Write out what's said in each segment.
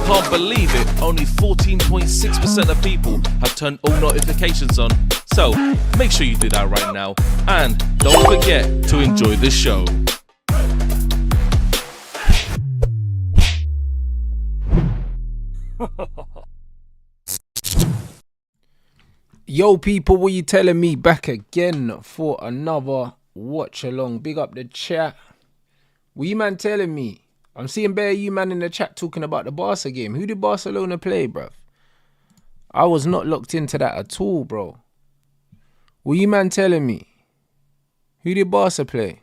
Can't believe it, only 14.6% of people have turned all notifications on. So, make sure you do that right now. And don't forget to enjoy the show. Yo people, what you telling me? Back again for another watch along. Big up the chat. What you man telling me? I'm seeing bare you man in the chat talking about the Barca game. Who did Barcelona play, bruv? I was not looked into that at all, bro. What you man telling me? Who did Barca play?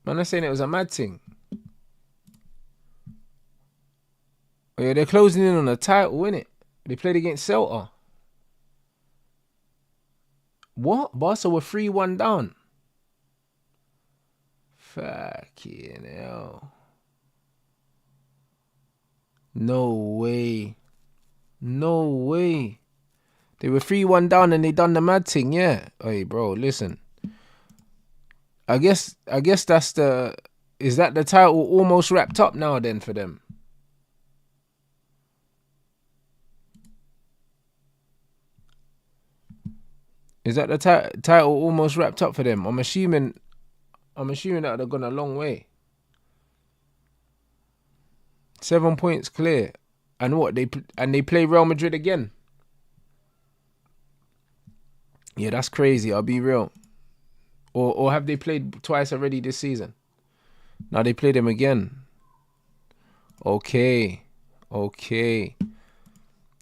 Man, I'm saying it was a mad thing. Oh yeah, they're closing in on the title, innit? They played against Celta. What? Barca were 3-1 down. Fucking hell. No way. No way. They were 3-1 down and they done the mad thing, yeah. Hey, bro, listen. I guess that's the... Is that the title almost wrapped up now then for them? Is that the title almost wrapped up for them? I'm assuming that they've gone a long way. 7 points clear. And what? They play Real Madrid again? Yeah, that's crazy. I'll be real. Or have they played twice already this season? Now they play them again. Okay.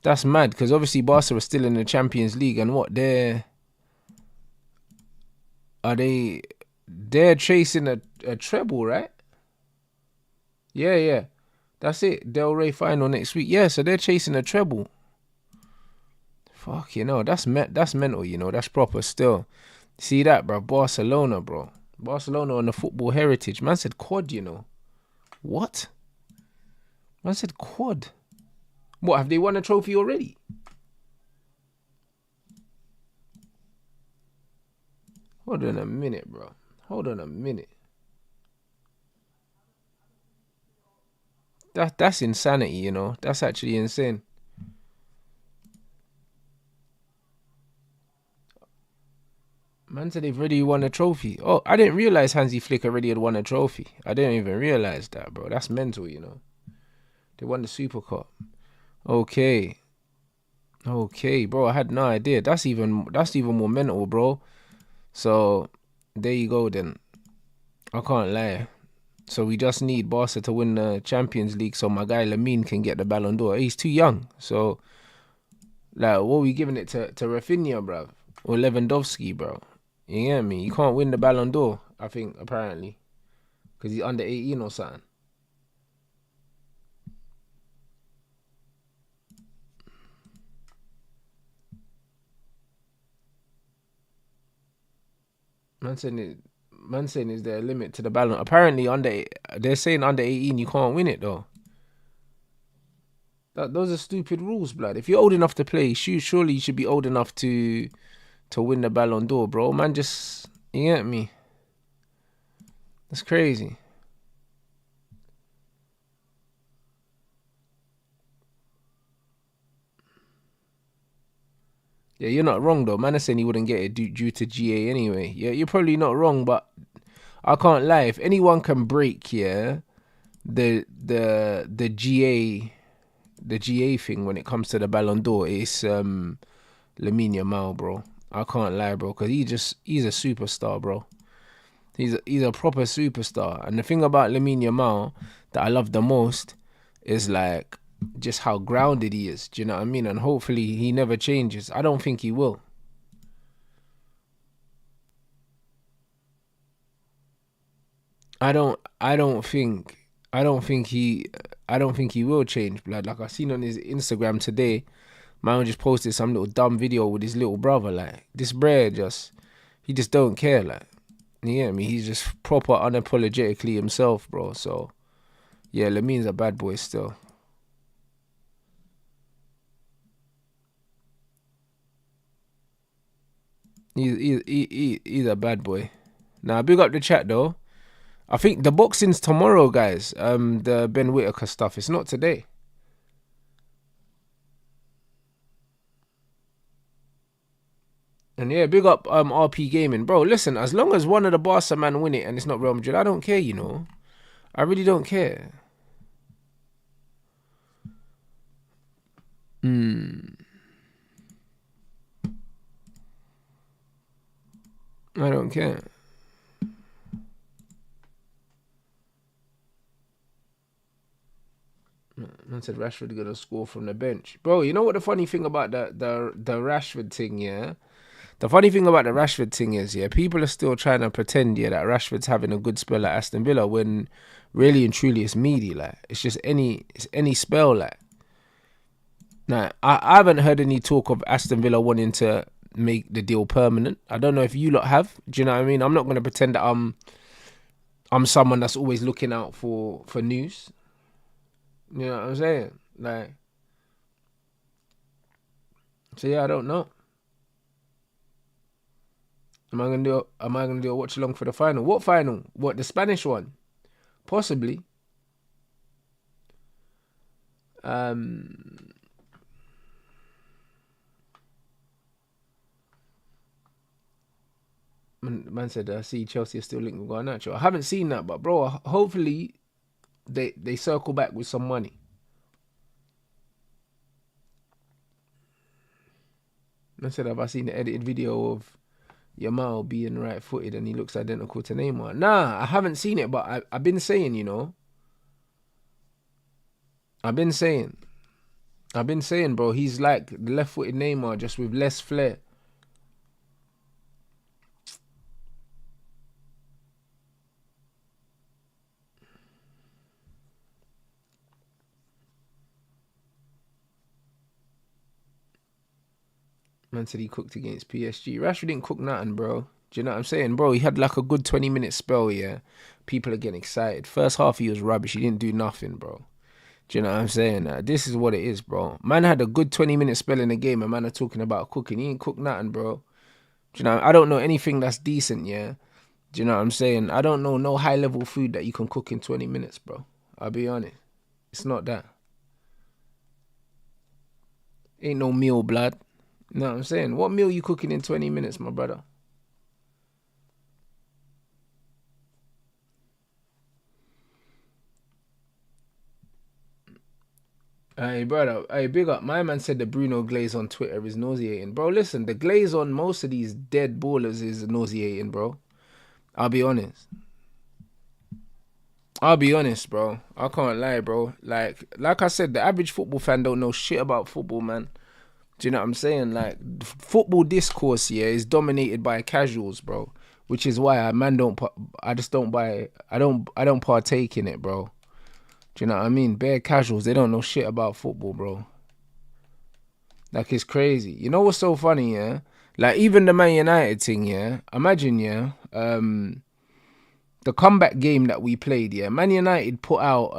That's mad because obviously Barca are still in the Champions League and what? They're chasing a treble, right? Yeah. That's it. Del Rey final next week. Yeah, so they're chasing a treble. Fuck, that's mental, That's proper still. See that, bro? Barcelona, bro. Barcelona on the football heritage. Man said quad, What? Man said quad. What, have they won a trophy already? Hold on a minute, bro. Hold on a minute. That's insanity, That's actually insane. Man said they've already won a trophy. Oh, I didn't realize Hansi Flick already had won a trophy. I didn't even realize that, bro. That's mental, They won the Super Cup. Okay, bro. I had no idea. That's even more mental, bro. So there you go then. I can't lie. So we just need Barca to win the Champions League so my guy Lamine can get the Ballon d'Or. He's too young. So, like, what are we giving it to Rafinha, bro? Or Lewandowski, bro? You get me? You can't win the Ballon d'Or, I think, apparently. Because he's under 18 or something. Man saying is there a limit to the Ballon? Apparently, they're saying under 18 you can't win it though. Those are stupid rules, blood. If you're old enough to play, surely you should be old enough to win the Ballon d'Or, bro. Man, you get me? That's crazy. Yeah, you're not wrong though. Man is saying he wouldn't get it due to GA anyway. Yeah, you're probably not wrong, but I can't lie. If anyone can break, the GA thing when it comes to the Ballon d'Or, it's Lamine Yamal, bro. I can't lie, bro, because he's a superstar, bro. He's a proper superstar. And the thing about Lamine Yamal that I love the most is like just how grounded he is. Do you know what I mean? And hopefully he never changes. I don't think he will. I don't think he will change, blood. Like I seen on his Instagram today, man just posted some little dumb video with his little brother. Like this bro he just don't care. Like, you get me? He's just proper unapologetically himself, bro. So yeah, Lamine's a bad boy still. He's a bad boy. Now big up the chat though. I think the boxing's tomorrow, guys. The Ben Whittaker stuff. It's not today. And yeah, big up RP Gaming. Bro, listen, as long as one of the Barca man win it and it's not Real Madrid, I don't care, you know. I really don't care. I don't care. Man said Rashford gonna score from the bench. Bro, you know what the funny thing about the Rashford thing, yeah? The funny thing about the Rashford thing is, yeah, people are still trying to pretend, yeah, that Rashford's having a good spell at Aston Villa when really and truly it's meaty, like. It's just any spell, like. Now, I haven't heard any talk of Aston Villa wanting to make the deal permanent. I don't know if you lot have. Do you know what I mean? I'm not going to pretend that I'm someone that's always looking out for news. You know what I'm saying? Like, so yeah, I don't know. Am I gonna do a watch along for the final? What final? What, the Spanish one? Possibly. Man said, I see Chelsea are still linked with Garnacho. I haven't seen that, but bro, hopefully they circle back with some money. Man said, have I seen the edited video of Yamal being right-footed and he looks identical to Neymar? Nah, I haven't seen it, but I've been saying, you know. I've been saying, bro, he's like the left-footed Neymar, just with less flair. Man said he cooked against PSG. Rashford didn't cook nothing, bro. Do you know what I'm saying? Bro, he had like a good 20-minute spell, yeah. People are getting excited. First half, he was rubbish. He didn't do nothing, bro. Do you know what I'm saying? This is what it is, bro. Man had a good 20-minute spell in the game, and man are talking about cooking. He ain't cooked nothing, bro. Do you know? I don't know anything that's decent, yeah. Do you know what I'm saying? I don't know no high-level food that you can cook in 20 minutes, bro. I'll be honest. It's not that. Ain't no meal, blood. You know what I'm saying? What meal you cooking in 20 minutes, my brother? Hey, brother. Hey, big up. My man said the Bruno glaze on Twitter is nauseating. Bro, listen, the glaze on most of these dead ballers is nauseating, bro. I'll be honest. Bro. I can't lie, bro. Like I said, the average football fan don't know shit about football, man. Do you know what I'm saying? Like, football discourse here is dominated by casuals, bro. Which is why I don't partake in it, bro. Do you know what I mean? Bare casuals, they don't know shit about football, bro. Like, it's crazy. You know what's so funny, yeah? Like, even the Man United thing, yeah? Imagine, yeah? The comeback game that we played, yeah? Man United put out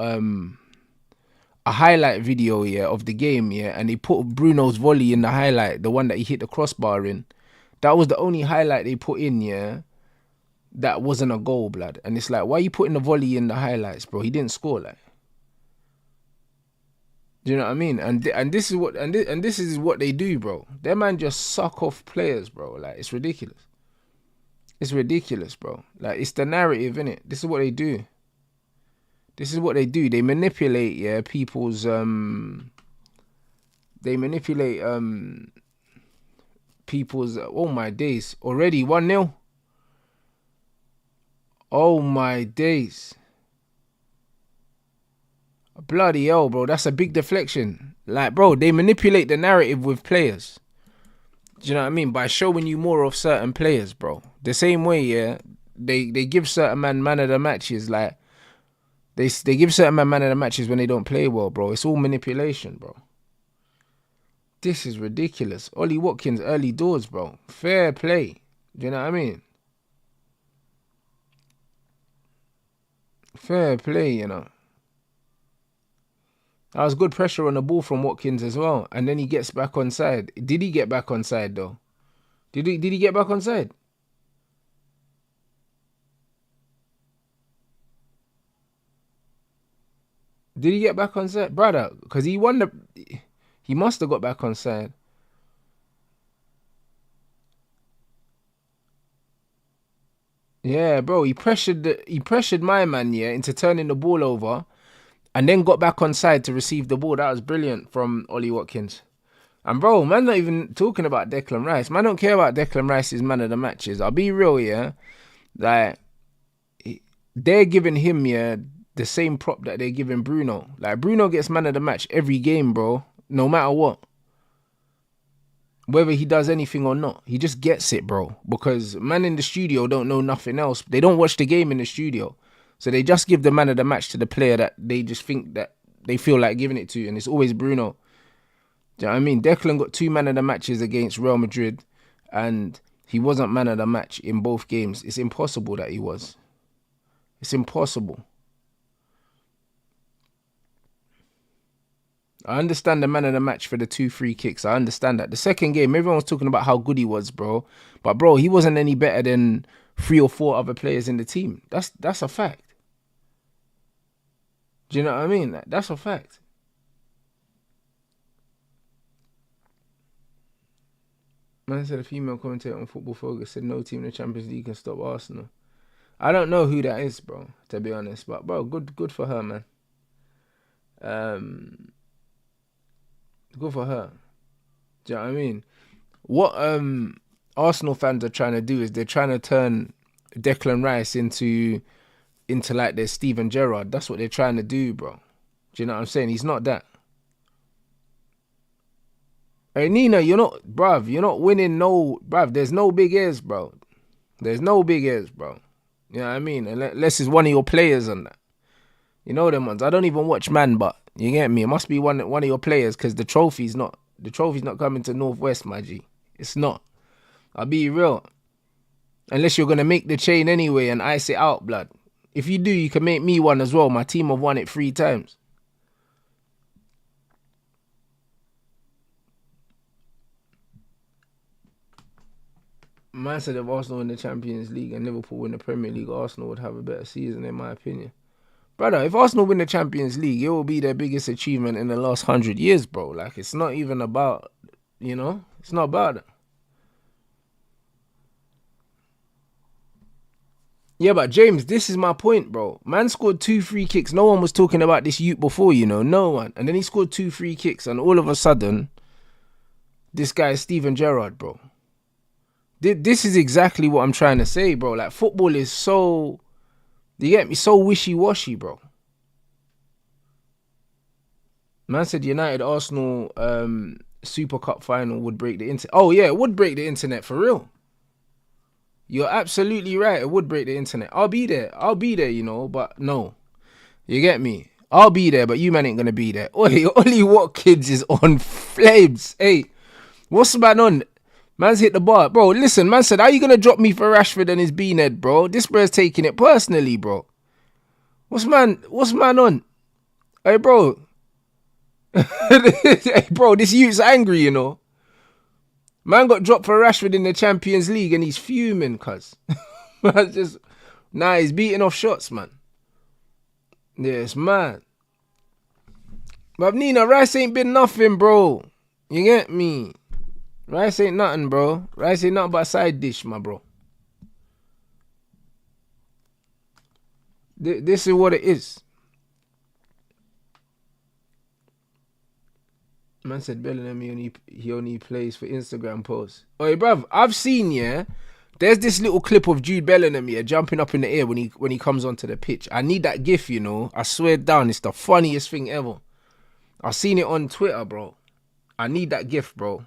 a highlight video, yeah, of the game, yeah? And they put Bruno's volley in the highlight, the one that he hit the crossbar in. That was the only highlight they put in, yeah? That wasn't a goal, blood. And it's like, why are you putting the volley in the highlights, bro? He didn't score, like. Do you know what I mean? And this is what they do, bro. Their man just suck off players, bro. Like, it's ridiculous. It's ridiculous, bro. Like, it's the narrative, innit? This is what they do. They manipulate, yeah, people's people's oh my days. Already 1-0. Oh my days. Bloody hell, bro. That's a big deflection. Like, bro, they manipulate the narrative with players. Do you know what I mean? By showing you more of certain players, bro. The same way, yeah, they give certain man of the matches, like, they give certain man of the matches when they don't play well, bro. It's all manipulation, bro. This is ridiculous. Ollie Watkins, early doors, bro. Fair play. Do you know what I mean? Fair play, you know. That was good pressure on the ball from Watkins as well. And then he gets back on side. Did he get back on side, though? Did he get back on side? Did he get back on side? Brother, because he won the... He must have got back on side. Yeah, bro, he pressured my man, yeah, into turning the ball over and then got back on side to receive the ball. That was brilliant from Ollie Watkins. And bro, man not even talking about Declan Rice. Man don't care about Declan Rice's man of the matches. I'll be real, yeah. Like, they're giving him, yeah, the same prop that they're giving Bruno. Like, Bruno gets man of the match every game, bro. No matter what. Whether he does anything or not. He just gets it, bro. Because man in the studio don't know nothing else. They don't watch the game in the studio. So they just give the man of the match to the player that they just think that they feel like giving it to. And it's always Bruno. Do you know what I mean? Declan got 2 man of the matches against Real Madrid. And he wasn't man of the match in both games. It's impossible that he was. It's impossible. I understand the man of the match for the 2 free kicks. I understand that. The second game, everyone was talking about how good he was, bro. But, bro, he wasn't any better than 3 or 4 other players in the team. That's a fact. Do you know what I mean? That's a fact. Man said a female commentator on Football Focus said no team in the Champions League can stop Arsenal. I don't know who that is, bro, to be honest. But, bro, good for her, man. Good for her. Do you know what I mean? What Arsenal fans are trying to do is they're trying to turn Declan Rice into like their Steven Gerrard. That's what they're trying to do, bro. Do you know what I'm saying? He's not that. Hey, Nina, you're not winning bruv, there's no big ears, bro. There's no big ears, bro. You know what I mean? Unless it's one of your players on that. You know them ones. I don't even watch man, but you get me. It must be one of your players because the trophy's not coming to Northwest, my G. It's not. I'll be real. Unless you're gonna make the chain anyway and ice it out, blood. If you do, you can make me one as well. My team have won it 3 times. Man said if Arsenal win the Champions League and Liverpool win the Premier League, Arsenal would have a better season, in my opinion. Brother, if Arsenal win the Champions League, it will be their biggest achievement in the last 100 years, bro. Like, it's not even about, it's not about it. Yeah, but James, this is my point, bro. Man scored 2 free kicks. No one was talking about this youth before, no one. And then he scored 2 free kicks, and all of a sudden, this guy is Steven Gerrard, bro. This is exactly what I'm trying to say, bro. Like, football is so... You get me? So wishy-washy, bro. Man said United Arsenal Super Cup final would break the internet. Oh, yeah, it would break the internet, for real. You're absolutely right. It would break the internet. I'll be there, but no. You get me? I'll be there, but you man ain't going to be there. Ollie Watkins is on flames. Hey, what's the man on? Man's hit the bar. Bro, listen, man said, how you going to drop me for Rashford and his beanhead, bro? This bro's taking it personally, bro. What's man on? Hey, bro. Hey, bro, this youth's angry, Man got dropped for Rashford in the Champions League and he's fuming, cuz. He's beating off shots, man. Yeah, it's mad. But Nina, Rice ain't been nothing, bro. You get me? Rice ain't nothing, bro. Rice ain't nothing but a side dish, my bro. This is what it is. Man said Bellingham, he only plays for Instagram posts. Oi, bruv, I've seen, there's this little clip of Jude Bellingham, jumping up in the air when he comes onto the pitch. I need that gif, I swear down, it's the funniest thing ever. I've seen it on Twitter, bro. I need that gif, bro.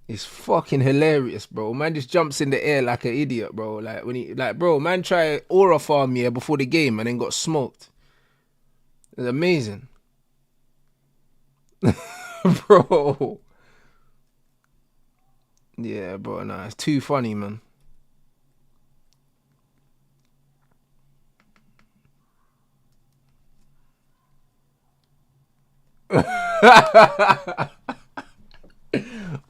It's fucking hilarious, bro. Man just jumps in the air like an idiot, bro. Bro, man tried aura farm before the game and then got smoked. It's amazing. Bro. Yeah, bro, nah, it's too funny, man.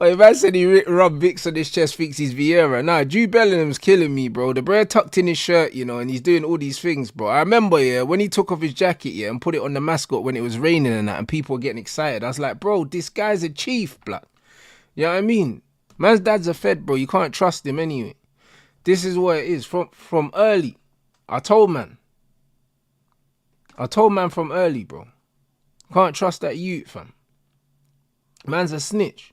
Wait, man said he rubbed Vicks on his chest, thinks he's Vieira. Nah, Jude Bellingham's killing me, bro. The bro tucked in his shirt, you know, and he's doing all these things, bro. I remember, yeah, when he took off his jacket, yeah, and put it on the mascot when it was raining and that, and people were getting excited. I was like, bro, this guy's a chief, blood. You know what I mean? Man's dad's a Fed, bro. You can't trust him anyway. This is what it is. From early. I told man from early, bro. Can't trust that youth, fam. Man's a snitch.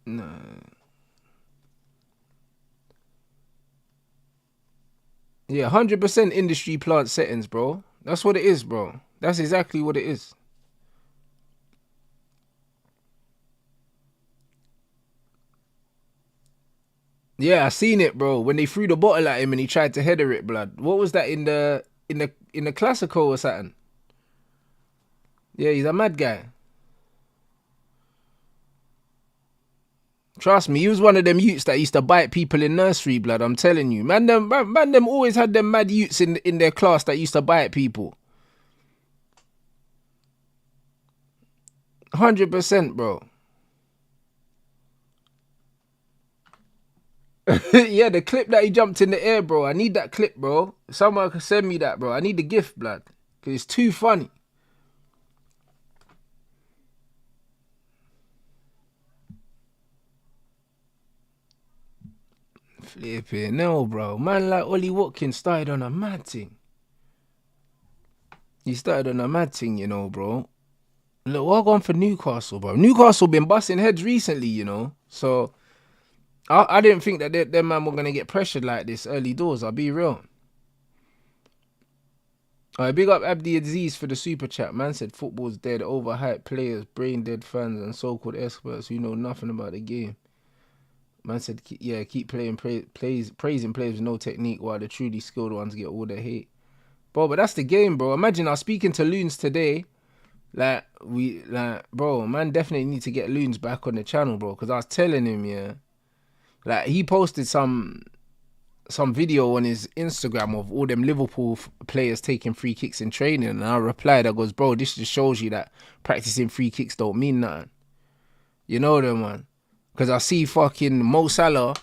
No. Yeah, 100% industry plant settings, bro. That's what it is, bro. That's exactly what it is. Yeah, I seen it, bro. When they threw the bottle at him and he tried to header it, blood. What was that in the Classico or something? Yeah, he's a mad guy. Trust me, he was one of them youths that used to bite people in nursery, blood. I'm telling you, man. Them always had them mad youths in their class that used to bite people. 100%, bro. Yeah, the clip that he jumped in the air, bro. I need that clip, bro. Someone can send me that, bro. I need the gift, blood. Because it's too funny. Flipping no, bro. Man like Ollie Watkins started on a mad thing. He started on a mad thing, you know, bro. Look, what gone for Newcastle, bro? Newcastle been busting heads recently, you know. So I didn't think that them man were gonna get pressured like this early doors. I'll be real. Alright, big up Abdi Aziz for the super chat. Man said football's dead, overhyped players, brain dead fans, and so-called experts who know nothing about the game. Man said, yeah, keep playing, praising players with no technique while the truly skilled ones get all the hate. Bro, but that's the game, bro. Imagine I was speaking to Loons today. Bro, man definitely need to get Loons back on the channel, bro. Because I was telling him, yeah. Like, he posted some video on his Instagram of all them Liverpool players taking free kicks in training. And I replied, I goes, bro, this just shows you that practicing free kicks don't mean nothing. You know them, man. Because I see fucking Mo Salah.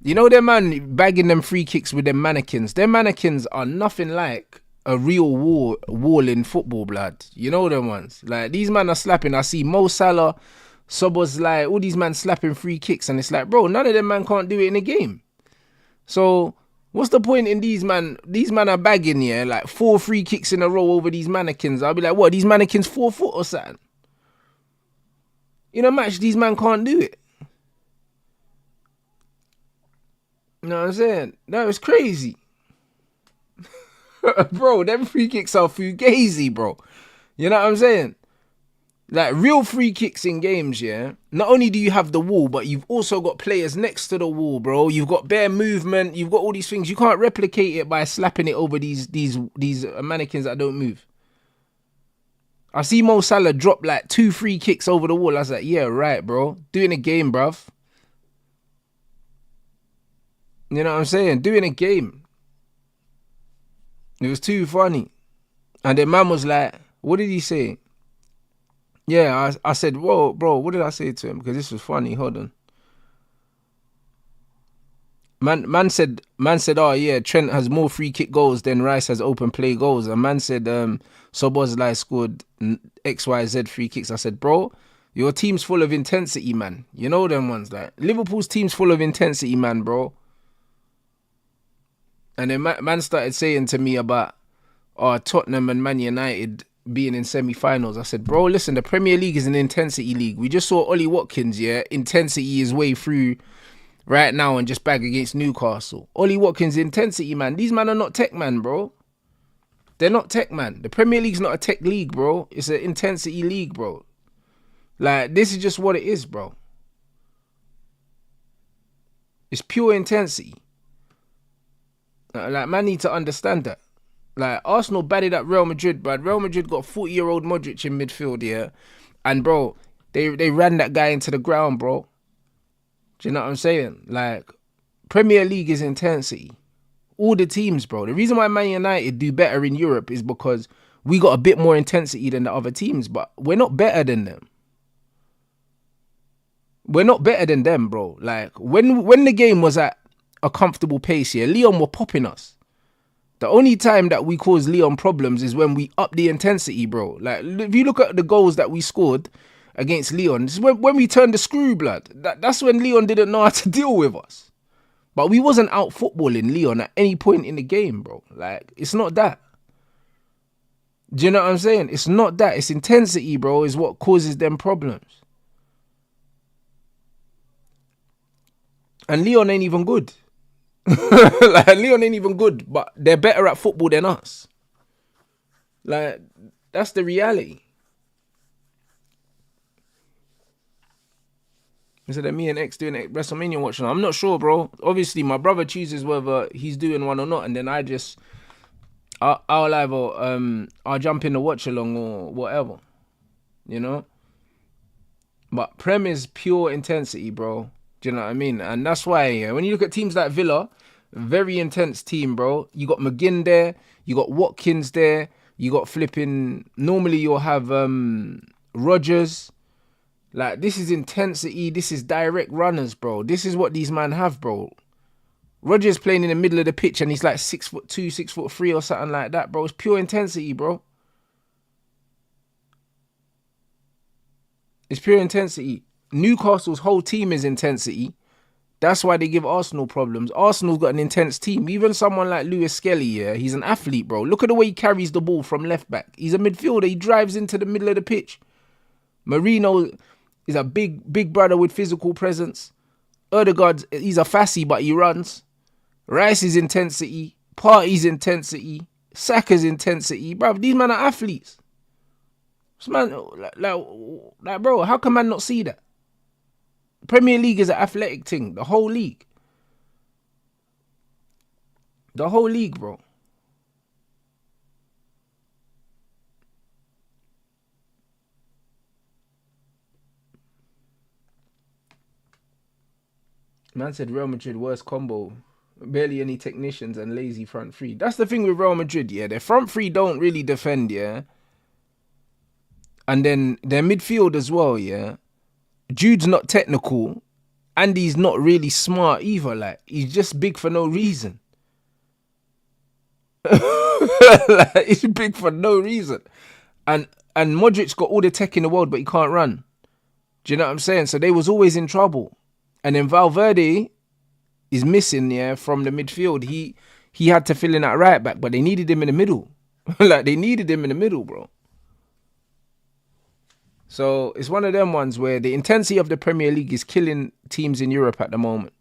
You know them man bagging them free kicks with them mannequins. Them mannequins are nothing like a real wall in football, blood. You know them ones. Like, these man are slapping. I see Mo Salah, Szoboszlai, all these man slapping free kicks. And it's like, bro, none of them man can't do it in a game. So, what's the point in these man? These man are bagging, yeah, like 4 free kicks in a row over these mannequins. I'll be like, what, these mannequins 4 foot or something? In a match, these man can't do it. You know what I'm saying? No, it's crazy. Bro, them free kicks are fugazi, bro. You know what I'm saying? Like, real free kicks in games, yeah? Not only do you have the wall, but you've also got players next to the wall, bro. You've got bare movement. You've got all these things. You can't replicate it by slapping it over these mannequins that don't move. I see Mo Salah drop like 2 free kicks over the wall. I was like, yeah, right, bro. Doing a game, bruv. You know what I'm saying? Doing a game. It was too funny. And then man was like, what did he say? Yeah, I said, whoa, bro, what did I say to him? Because this was funny. Hold on. Man said, oh yeah, Trent has more free kick goals than Rice has open play goals. And man said, Szoboszlai scored XYZ free kicks. I said, bro, your team's full of intensity, man. You know them ones, like Liverpool's team's full of intensity, man, bro. And then man started saying to me about Tottenham and Man United being in semi-finals. I said, bro, listen, the Premier League is an intensity league. We just saw Ollie Watkins, yeah, intensity his way through right now and just bag against Newcastle. Ollie Watkins, intensity, man. These men are not tech, man, bro. They're not tech, man. The Premier League's not a tech league, bro. It's an intensity league, bro. Like, this is just what it is, bro. It's pure intensity. Like, man need to understand that. Like, Arsenal batted at Real Madrid, but Real Madrid got 40-year-old Modric in midfield, yeah? And, bro, they ran that guy into the ground, bro. Do you know what I'm saying? Like, Premier League is intensity. All the teams, bro. The reason why Man United do better in Europe is because we got a bit more intensity than the other teams, but we're not better than them. We're not better than them, bro. Like, when the game was at a comfortable pace here, Lyon were popping us. The only time that we cause Lyon problems is when we up the intensity, bro. Like, if you look at the goals that we scored against Lyon, it's when we turned the screw, blood. That's when Lyon didn't know how to deal with us. But we wasn't out footballing Lyon at any point in the game, bro. Like, it's not that. Do you know what I'm saying? It's not that. It's intensity, bro, is what causes them problems. And Lyon ain't even good. Like, Lyon ain't even good, but they're better at football than us. Like, that's the reality. Instead of me and X doing a WrestleMania watching, I'm not sure, bro. Obviously, my brother chooses whether he's doing one or not, and then I'll either I'll jump in the watch along or whatever, you know. But Prem is pure intensity, bro. Do you know what I mean? And that's why when you look at teams like Villa, very intense team, bro. You got McGinn there, you got Watkins there, you got flipping. Normally you'll have Rodgers. Like, this is intensity. This is direct runners, bro. This is what these men have, bro. Rodgers playing in the middle of the pitch and he's like 6'2", 6'3" or something like that, bro. It's pure intensity, bro. It's pure intensity. Newcastle's whole team is intensity. That's why they give Arsenal problems. Arsenal's got an intense team. Even someone like Lewis Skelly, yeah, he's an athlete, bro. Look at the way he carries the ball from left back. He's a midfielder. He drives into the middle of the pitch. Marino is a big brother with physical presence. Odegaard, he's a fussy, but he runs. Rice is intensity. Partey's intensity. Saka's intensity. Bruv, these men are athletes. This man, like, bro, how can man not see that? Premier League is an athletic thing. The whole league. The whole league, bro. Man said Real Madrid worst combo. Barely any technicians and lazy front three. That's the thing with Real Madrid, yeah. Their front three don't really defend, yeah. And then their midfield as well, yeah. Jude's not technical. And he's not really smart either. Like, he's just big for no reason. Like, he's big for no reason. And Modric's got all the tech in the world, but he can't run. Do you know what I'm saying? So they was always in trouble. And then Valverde is missing, yeah, from the midfield. He had to fill in that right back, but they needed him in the middle. Like, they needed him in the middle, bro. So it's one of them ones where the intensity of the Premier League is killing teams in Europe at the moment.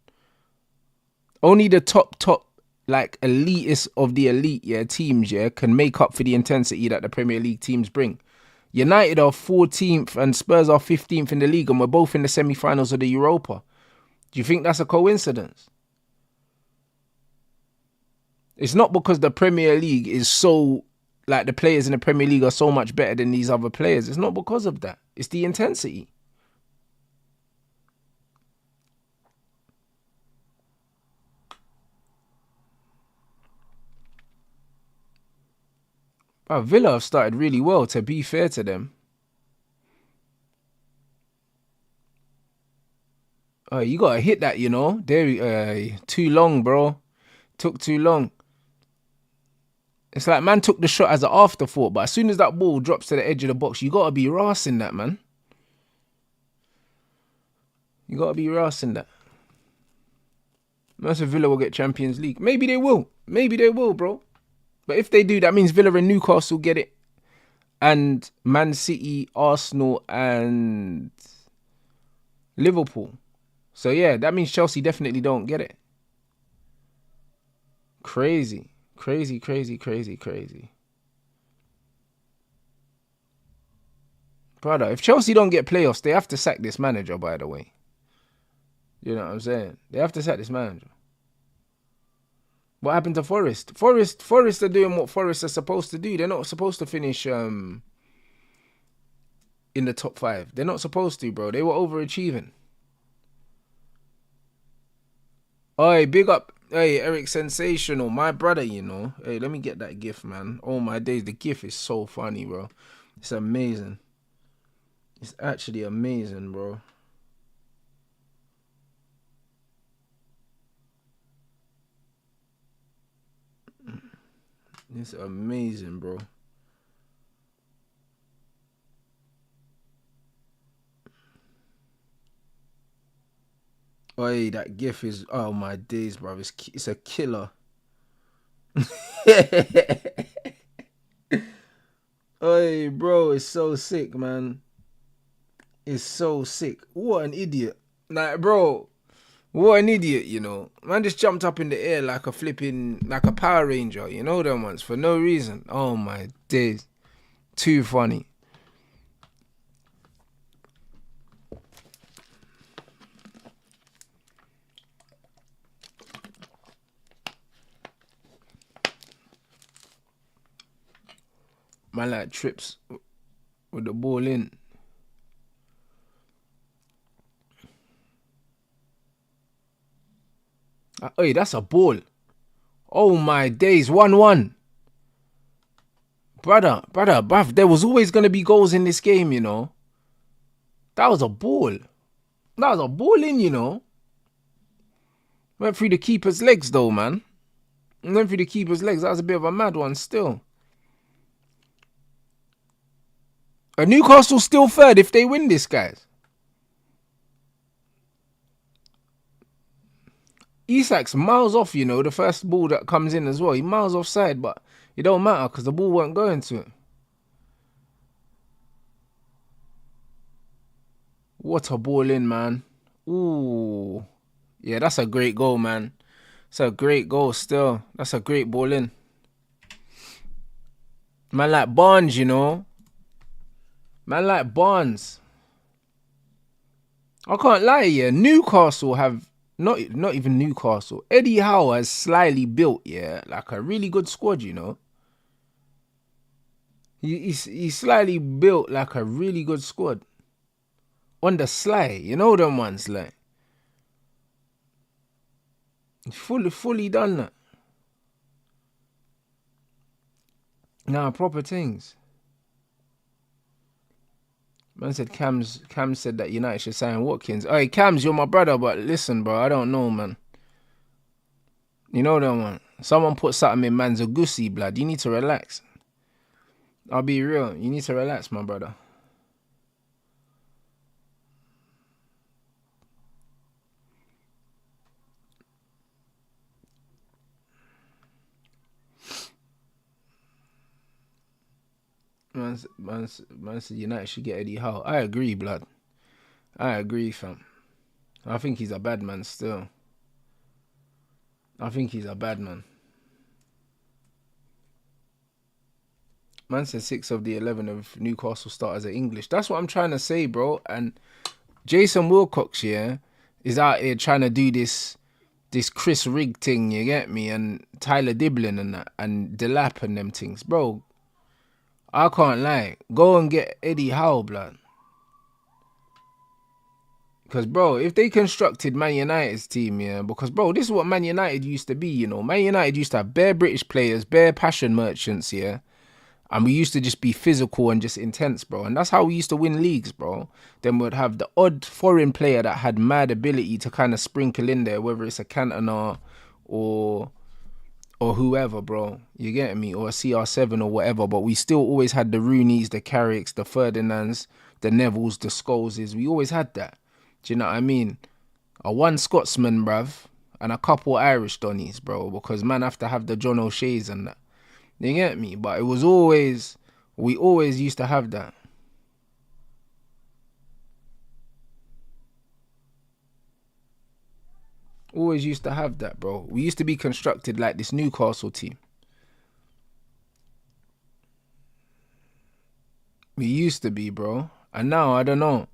Only the top, like, elitist of the elite, yeah, teams, yeah, can make up for the intensity that the Premier League teams bring. United are 14th and Spurs are 15th in the league, and we're both in the semi-finals of the Europa. Do you think that's a coincidence? It's not because the Premier League is so, like, the players in the Premier League are so much better than these other players. It's not because of that. It's the intensity. But Villa have started really well, to be fair to them. You got to hit that, you know. Too long, bro. Took too long. It's like man took the shot as an afterthought, but as soon as that ball drops to the edge of the box, you got to be rassing that, man. You got to be rassing that. Most of Villa will get Champions League. Maybe they will. Maybe they will, bro. But if they do, that means Villa and Newcastle get it. And Man City, Arsenal, and Liverpool. So yeah, that means Chelsea definitely don't get it. Crazy. Crazy. Brother, if Chelsea don't get playoffs, they have to sack this manager, by the way. You know what I'm saying? They have to sack this manager. What happened to Forest? Forest are doing what Forest are supposed to do. They're not supposed to finish in the top 5. They're not supposed to, bro. They were overachieving. Oi, big up Hey, Eric Sensational, my brother, you know. Hey, let me get that gif, man. Oh my days, the gif is so funny, bro. It's amazing. It's actually amazing, bro. It's amazing, bro. Hey, that gif is, oh my days, bro. It's a killer. Hey, bro, it's so sick, man. It's so sick. What an idiot. Like, bro, what an idiot, you know. Man just jumped up in the air like like a Power Ranger, you know them ones, for no reason. Oh my days. Too funny. Man like trips with the ball in. Hey, that's a ball. Oh my days, 1-1. Brother, bruv, there was always going to be goals in this game, you know. That was a ball. That was a ball in, you know. Went through the keeper's legs, though, man. Went through the keeper's legs. That was a bit of a mad one still. Newcastle still third if they win this, guys. Isak's miles off, you know, the first ball that comes in as well. He miles offside, but it don't matter because the ball weren't going to it. What a ball in, man. Ooh. Yeah, that's a great goal, man. It's a great goal still. That's a great ball in. Man like Barnes, you know. Man like Barnes. I can't lie, yeah. Newcastle have... Not even Newcastle. Eddie Howe has slyly built, yeah, like a really good squad, you know. He's slightly built like a really good squad. On the sly, you know them ones, like. Fully done that. Nah, proper things. Man said Cam said that United should sign Watkins. Hey, Cams, you're my brother, but listen, bro, I don't know, man. You know that one. Someone put something in Manzagusi, blood. You need to relax. I'll be real. You need to relax, my brother. Man said United should get Eddie Howe. I agree, blood. I agree, fam. I think he's a bad man still. I think he's a bad man. Man said 6 of the 11 of Newcastle starters are English. That's what I'm trying to say, bro. And Jason Wilcox, yeah, is out here trying to do this Chris Rigg thing, you get me? And Tyler Diblin and that, and Delap and them things. Bro, I can't lie. Go and get Eddie Howe, blood. Because, bro, if they constructed Man United's team, yeah, because, bro, this is what Man United used to be, you know. Man United used to have bare British players, bare passion merchants, yeah. And we used to just be physical and just intense, bro. And that's how we used to win leagues, bro. Then we'd have the odd foreign player that had mad ability to kind of sprinkle in there, whether it's a Cantona or whoever, bro. You get me? Or a CR7 or whatever. But we still always had the Rooneys, the Carricks, the Ferdinands, the Nevilles, the Scholeses. We always had that. Do you know what I mean? A one Scotsman, bruv, and a couple Irish Donnies, bro. Because man have to have the John O'Shea's and that. You get me? But it was always... We always used to have that. Always used to have that, bro. We used to be constructed like this Newcastle team. We used to be, bro. And now, I don't know.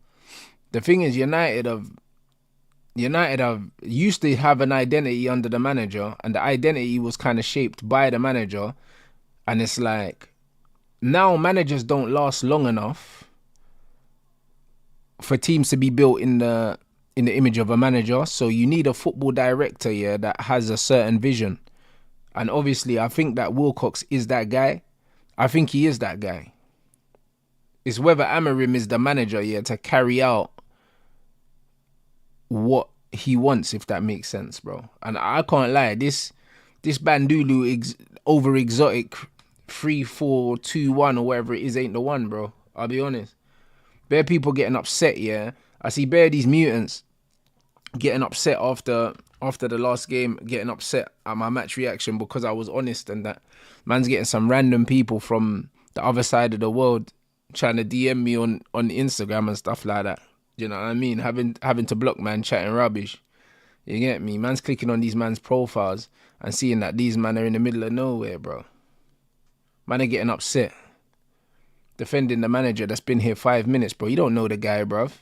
The thing is, United have used to have an identity under the manager, and the identity was kind of shaped by the manager. And it's like, now managers don't last long enough for teams to be built in the in the image of a manager. So you need a football director, yeah, that has a certain vision. And obviously, I think that Wilcox is that guy. I think he is that guy. It's whether Amorim is the manager, yeah, to carry out what he wants, if that makes sense, bro. And I can't lie, this Bandulu over exotic 3-4-2-1 or whatever it is ain't the one, bro. I'll be honest. Bare people getting upset, yeah. I see bare these mutants getting upset after the last game, getting upset at my match reaction because I was honest, and that man's getting some random people from the other side of the world trying to DM me on Instagram and stuff like that. You know what I mean? Having to block man chatting rubbish. You get me? Man's clicking on these man's profiles and seeing that these men are in the middle of nowhere, bro. Man are getting upset. Defending the manager that's been here 5 minutes, bro. You don't know the guy, bruv.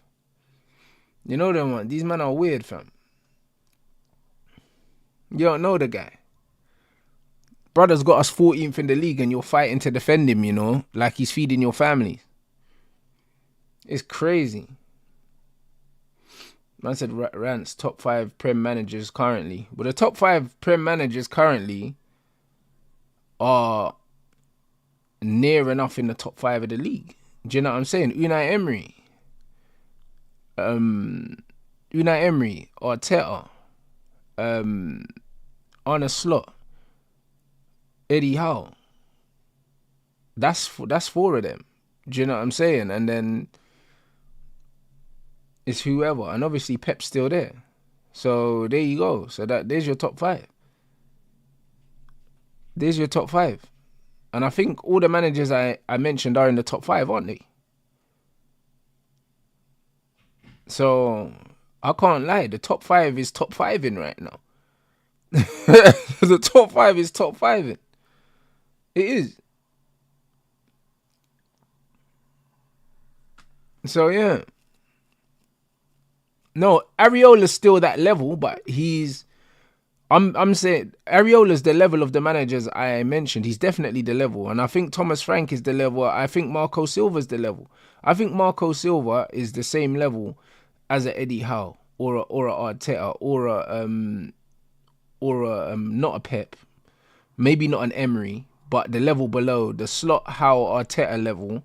You know them one. These men are weird, fam. You don't know the guy. Brother's got us 14th in the league and you're fighting to defend him, you know, like he's feeding your family. It's crazy. Man said Rants, top 5 Prem managers currently. But the top 5 Prem managers currently are near enough in the top 5 of the league. Do you know what I'm saying? Unai Emery, Arteta, Arne Slot, Eddie Howe. That's 4 of them. Do you know what I'm saying? And then it's whoever, and obviously Pep's still there. So there you go. So there's your top 5. There's your top 5. And I think all the managers I mentioned are in the top 5, aren't they? So I can't lie. The top 5 is top 5 in right now. The top 5 is top 5 in. It is. So yeah. No, Areola's still that level, but I'm saying Areola's the level of the managers I mentioned. He's definitely the level. And I think Thomas Frank is the level. I think Marco Silva's the level. I think Marco Silva is the same level as a Eddie Howe or a Arteta or a not a Pep. Maybe not an Emery, but the level below, the Slot Howe Arteta level,